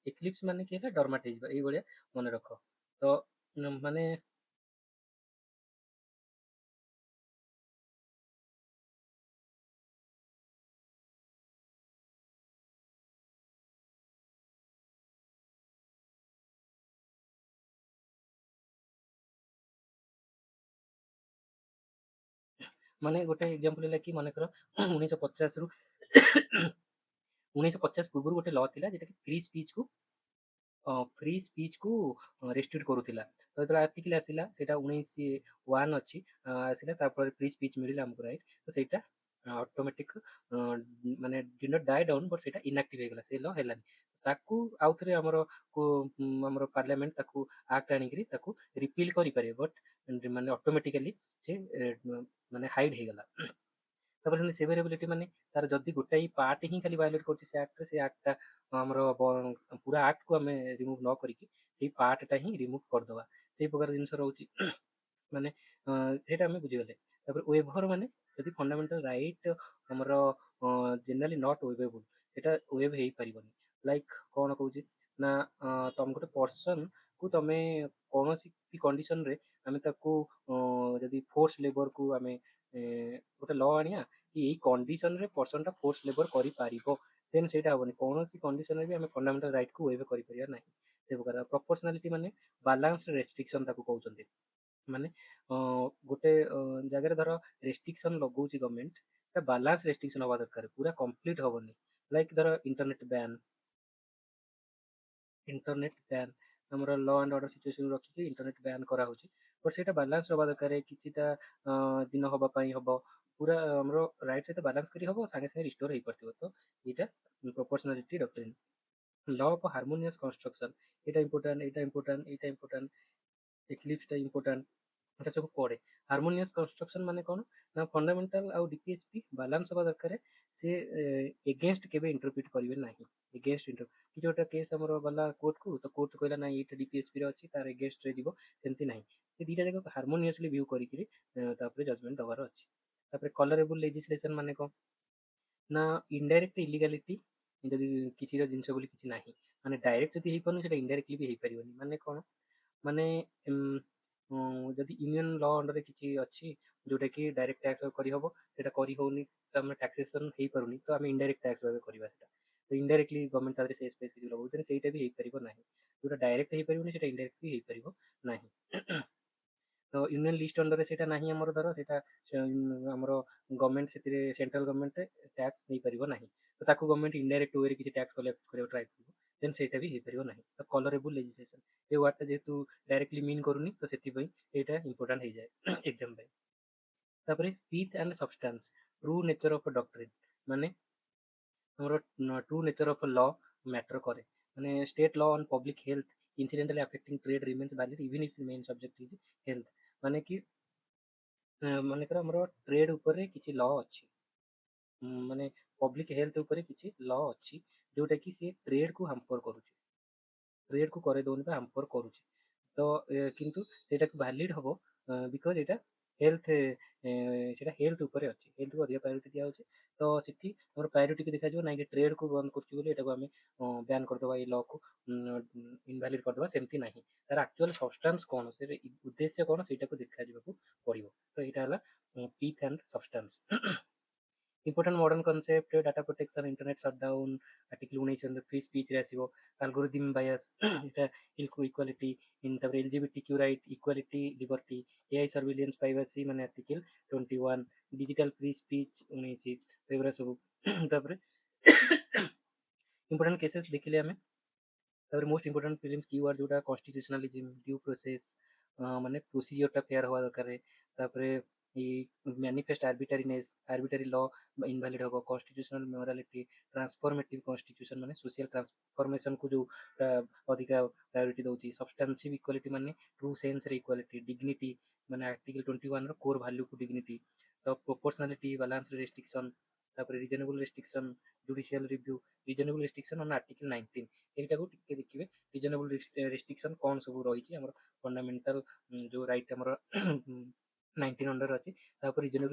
ଏକ୍ଲିପ୍ସ ମାନେ କି ହେଲା ଡର୍ମାଟ ହେଇଯିବ, ଏଇଭଳିଆ ମନେ ରଖ। ତ ମାନେ ଗୋଟେ ଏକ୍ଜାମ୍ପଲ୍ ହେଲା କି ମନେକର 1950ରୁ 1950 ପୂର୍ବରୁ ଗୋଟେ ଲ ଥିଲା ଯେଟାକି ଫ୍ରି ସ୍ପିଚ୍କୁ ରେଷ୍ଟ୍ରିକ୍ଟ କରୁଥିଲା। ତ ଯେତେବେଳେ ଆର୍ଟିକଲ ଆସିଲା ସେଇଟା 19(1) ଅଛି, ଆସିଲା ତାପରେ ଫ୍ରି ସ୍ପିଚ୍ ମିଳିଲା ଆମକୁ ରାଇଟ୍। ତ ସେଇଟା ଅଟୋମେଟିକ୍ ମାନେ did not die down, but ସେଇଟା ଇନ୍ଆକ୍ଟିଭ୍ ହେଇଗଲା, ସେ ଲ ହେଲାନି। ତାକୁ ଆଉଥରେ ଆମର ପାର୍ଲାମେଣ୍ଟ ତାକୁ ଆକ୍ଟ ଆଣିକିରି ତାକୁ ରିପିଲ୍ କରିପାରିବେ, ବଟ୍ ମାନେ ଅଟୋମେଟିକାଲି ସେ ମାନେ ହାଇଡ୍ ହେଇଗଲା। ତାପରେ ସେମିତି ସେଭେରେବିଲିଟି ମାନେ ତାର ଯଦି ଗୋଟାଏ ପାର୍ଟ ହିଁ ଖାଲି ଭାয়োଲେଟ୍ କରୁଛି ସେ ଆକ୍ଟରେ, ସେ ଆକ୍ଟଟା ଆମର ପୁରା ଆକ୍ଟକୁ ଆମେ ରିମୁଭ୍ ନ କରିକି ସେଇ ପାର୍ଟଟା ହିଁ ରିମୁଭ୍ କରିଦେବା, ସେଇ ପ୍ରକାର ଜିନିଷ ରହୁଛି। ମାନେ ସେଇଟା ଆମେ ବୁଝିଗଲେ। ତାପରେ ୱେଭର ମାନେ ଯଦି ଫଣ୍ଡାମେଣ୍ଟାଲ ରାଇଟ୍ ଆମର ଜେନେରାଲି ନଟ୍ ୱେଭେବୁଲ୍, ସେଇଟା ୱେଭ୍ ହେଇପାରିବନି। ଲାଇକ୍ କ'ଣ କହୁଛି ନା ତମେ ଗୋଟେ ପର୍ସନକୁ ତମେ କୌଣସି ବି କଣ୍ଡିସନରେ ଆମେ ତାକୁ ଯଦି ଫୋର୍ସ ଲେବରକୁ ଆମେ ଗୋଟେ ଲ ଆଣିବା କି ଏଇ କଣ୍ଡିସନରେ ପର୍ସନଟା ଫୋର୍ସ ଲେବର କରିପାରିବ, ଦେନ୍ ସେଇଟା ହବନି। କୌଣସି କଣ୍ଡିସନରେ ବି ଆମେ ଫଣ୍ଡାମେଣ୍ଟାଲ ରାଇଟ୍କୁ ୱେଭ୍ କରିପାରିବା ନାହିଁ। ସେ ପ୍ରକାର ପ୍ରପୋର୍ସନାଲିଟି ମାନେ ବାଲାନ୍ସ ରେଷ୍ଟ୍ରିକ୍ସନ୍ ତାକୁ କହୁଛନ୍ତି। ମାନେ ଗୋଟେ ଜାଗାରେ ଧର ରେଷ୍ଟ୍ରିକ୍ସନ୍ ଲଗାଉଛି ଗଭର୍ଣ୍ଣମେଣ୍ଟ, ତା ବାଲାନ୍ସ ରେଷ୍ଟ୍ରିକ୍ସନ୍ ହବା ଦରକାର, ପୁରା କମ୍ପ୍ଲିଟ୍ ହବନି। ଲାଇକ୍ ଧର ଇଣ୍ଟରନେଟ୍ ବ୍ୟାନ୍ ଆମର ଲ ଆଣ୍ଡ ଅର୍ଡର ସିଚୁଏସନ୍ ରଖିକି ଇଣ୍ଟରନେଟ୍ ବ୍ୟାନ୍ କରାହେଉଛି, ବଟ୍ ସେଇଟା ବାଲାନ୍ସ ହେବା ଦରକାର। କିଛିଟା ଦିନ ହବା ପାଇଁ ହବ, ପୁରା ଆମର ରାଇଟ୍ ସହିତ ବାଲାନ୍ସ କରି ହବ, ସାଙ୍ଗେ ସାଙ୍ଗେ ରିଷ୍ଟୋର ହେଇପାରିଥିବ। ତ ଏଇଟା ପ୍ରପୋର୍ସନାଲିଟି doctrine. Law of harmonious construction, ଏଇଟା ଇମ୍ପୋର୍ଟାଣ୍ଟ। ଏକ୍ଲିପ୍ସଟା ଇମ୍ପୋର୍ଟାଣ୍ଟ। এটা ସବୁ ପଡ଼େ। ହାରମୋନିୟସ୍ କନଷ୍ଟ୍ରକ୍ସନ୍ ମାନେ କ'ଣ ନା ଫଣ୍ଡାମେଣ୍ଟାଲ ଆଉ ଡିପିଏସ୍ପି ବାଲାନ୍ସ ହେବା ଦରକାର। ସେ ଏଗେନଷ୍ଟ କେବେ ଇଣ୍ଟରପ୍ରିଟ୍ କରିବେ ନାହିଁ। କିଛି ଗୋଟେ କେସ୍ ଆମର ଗଲା କୋର୍ଟକୁ, ତ କୋର୍ଟ କହିଲା ନାଇଁ ଏଇଟା ଡିପିଏସ୍ପିରେ ଅଛି, ତାର ଏଗେନଷ୍ଟରେ ଯିବ, ସେମିତି ନାହିଁ। ସେ ଦୁଇଟା ଯାକ ହାରମୋନିୟସଲି ଭ୍ୟୁ କରିକିରି ତାପରେ ଜଜମେଣ୍ଟ ଦେବାର ଅଛି। ତାପରେ କଲରେବୁଲ୍ ଲେଜିସ୍ଲେସନ୍ ମାନେ କ'ଣ ନା ଇନଡାଇରେକ୍ଟ ଇଲିଗାଲିଟି, ଯଦି କିଛିର ଜିନିଷ ବୋଲି କିଛି ନାହିଁ, ମାନେ ଡାଇରେକ୍ଟ ଯଦି ହେଇପାରୁନି ସେଇଟା ଇନଡାଇରେକ୍ଟଲି ବି ହେଇପାରିବନି। ମାନେ କ'ଣ ମାନେ ଯଦି ୟୁନିୟନ ଲ ଅଣ୍ଡରରେ କିଛି ଅଛି ଯୋଉଟାକି ଡାଇରେକ୍ଟ ଟ୍ୟାକ୍ସ କରିହବ, ସେଇଟା କରିହଉନି, ତ ଆମେ ଟାକ୍ସେସନ୍ ହେଇପାରୁନି, ତ ଆମେ ଇନଡାଇରେକ୍ଟ ଟ୍ୟାକ୍ସ ଭାବେ କରିବା ସେଇଟା। ତ ଇନଡାଇରେକ୍ଟଲି ଗଭର୍ଣ୍ଣମେଣ୍ଟ ତାଦେହରେ ସେସ୍ ଫେସ୍ କିଛି ଲଗାଉଛି, ସେଇଟା ବି ହେଇପାରିବ ନାହିଁ। ଯୋଉଟା ଡାଇରେକ୍ଟ ହେଇପାରିବନି ସେଇଟା ଇନଡାଇରେକ୍ଟ ବି ହେଇପାରିବ ନାହିଁ। ତ ୟୁନିୟନ ଲିଷ୍ଟ ଅଣ୍ଡରରେ ସେଇଟା ନାହିଁ ଆମର, ଧର ସେଇଟା ଆମର ଗଭର୍ଣ୍ଣମେଣ୍ଟ ସେଥିରେ ସେଣ୍ଟ୍ରାଲ ଗଭର୍ଣ୍ଣମେଣ୍ଟ ଟ୍ୟାକ୍ସ ନେଇପାରିବ ନାହିଁ, ତ ତାକୁ ଗଭର୍ଣ୍ଣମେଣ୍ଟ ଇନଡାଇରେକ୍ଟ ୱେରେ କିଛି ଟ୍ୟାକ୍ସ କଲେକ୍ଟ କରିବାକୁ ଟ୍ରାଏ କରିବ, ଦେନ୍ ସେଇଟା ବି ହେଇପାରିବ ନାହିଁ। ତ କଲରେବୁଲ୍ ଲେଜିସ୍ଲେସନ୍ ଏ ୱାର୍ଡଟା ଯେହେତୁ ଡାଇରେକ୍ଟଲି ମିନ୍ କରୁନି, ତ ସେଥିପାଇଁ ଏଇଟା ଇମ୍ପୋର୍ଟାଣ୍ଟ ହେଇଯାଏ ଏକ୍ଜାମ ପାଇଁ। ତାପରେ pith and substance, true nature of doctrine ମାନେ ଆମର true nature of law matter କରେ। ମାନେ state law on public health incidentally affecting trade remains valid even if main subject is health. ମାନେ କି ମନେକର ଆମର ଟ୍ରେଡ୍ ଉପରେ କିଛି ଲ ଅଛି, ମାନେ ପବ୍ଲିକ୍ ହେଲ୍ଥ ଉପରେ କିଛି ଲ ଅଛି, जोटाकि सी ट्रेड को हाम्पर करुचे, ट्रेड को करे दौनि हाम्पर करुचे। तो किंतु सेटा वैलिड हम बिकज एटा हेल्थ सेटा हेल्थ उपरे अछि, हेल्थ को अधिक प्रायोरिटी दिया होछि। तो सेठी हमर प्रायोरिटी के देखा जो ना कि ट्रेड को बंद करछु बोली एटा को हमें बैन कर दबा, ए लॉ को इनवैलिड कर दबा, सेमती नाही। तार एक्चुअल सब्सटेंस कोन से उद्देश्य कोन सेटा को देखा जिबा को पड़िबो। तो एटा हला pith and substance. important modern concept data protection, internet shutdown, article 19 free speech रे आसीबो, algorithm bias Etah equality in the LGBTQ right, equality, liberty, AI surveillance, privacy माने article 21, digital free speech 19 तो एगरा सब तापर important cases देखिले हमें। ତାପରେ most important films keyword ଯୋଉଟା କନଷ୍ଟିଟ୍ୟୁସନାଲିଜିମ୍, Diu process, ମାନେ ପ୍ରୋସିଜିଓରଟା ଫେୟାର ହବା ଦରକାର। ତାପରେ ଏଇ ମ୍ୟାନିଫେଷ୍ଟ ଆର୍ବିଟାରିନେସ୍, ଆର୍ବିଟାରି ଲ ଇନଭାଲିଡ ହବ। କନଷ୍ଟିଟ୍ୟୁସନାଲ ମୋରାଲିଟି, ଟ୍ରାନ୍ସଫର୍ମେଟିଭ କନଷ୍ଟିଟ୍ୟୁସନ ମାନେ ସୋସିଆଲ ଟ୍ରାନ୍ସଫର୍ମେସନକୁ ଯୋଉଟା ଅଧିକା ପ୍ରାୟୋରିଟି ଦଉଛି। ସବଷ୍ଟାନ୍ସିଭ ଇକ୍ୱାଲିଟି ମାନେ ଟ୍ରୁ ସେନ୍ସରେ ଇକ୍ୱାଲିଟି। ଡିଗ୍ନିଟି ମାନେ ଆର୍ଟିକଲ 21 ର କୋର ଭାଲ୍ୟୁକୁ ଡିଗ୍ନିଟି। ତ ପ୍ରୋପୋର୍ସନାଲିଟି, ବାଲାନ୍ସ ରେଷ୍ଟ୍ରିକ୍ସନ, ତାପରେ reasonable restriction, judicial review, reasonable restriction on article 19 এইটাକୁ ଟିକେ ଦେଖିବେ। ରିଜନେବଲ ରେଷ୍ଟ୍ରିକ୍ସନ କ'ଣ ସବୁ ରହିଛି ଆମର ଫଣ୍ଡାମେଣ୍ଟାଲ ଯୋଉ ରାଇଟ୍ ଆମର 19 ଅଣ୍ଡର ଅଛି, ତାପରେ ରିଜନେବଲ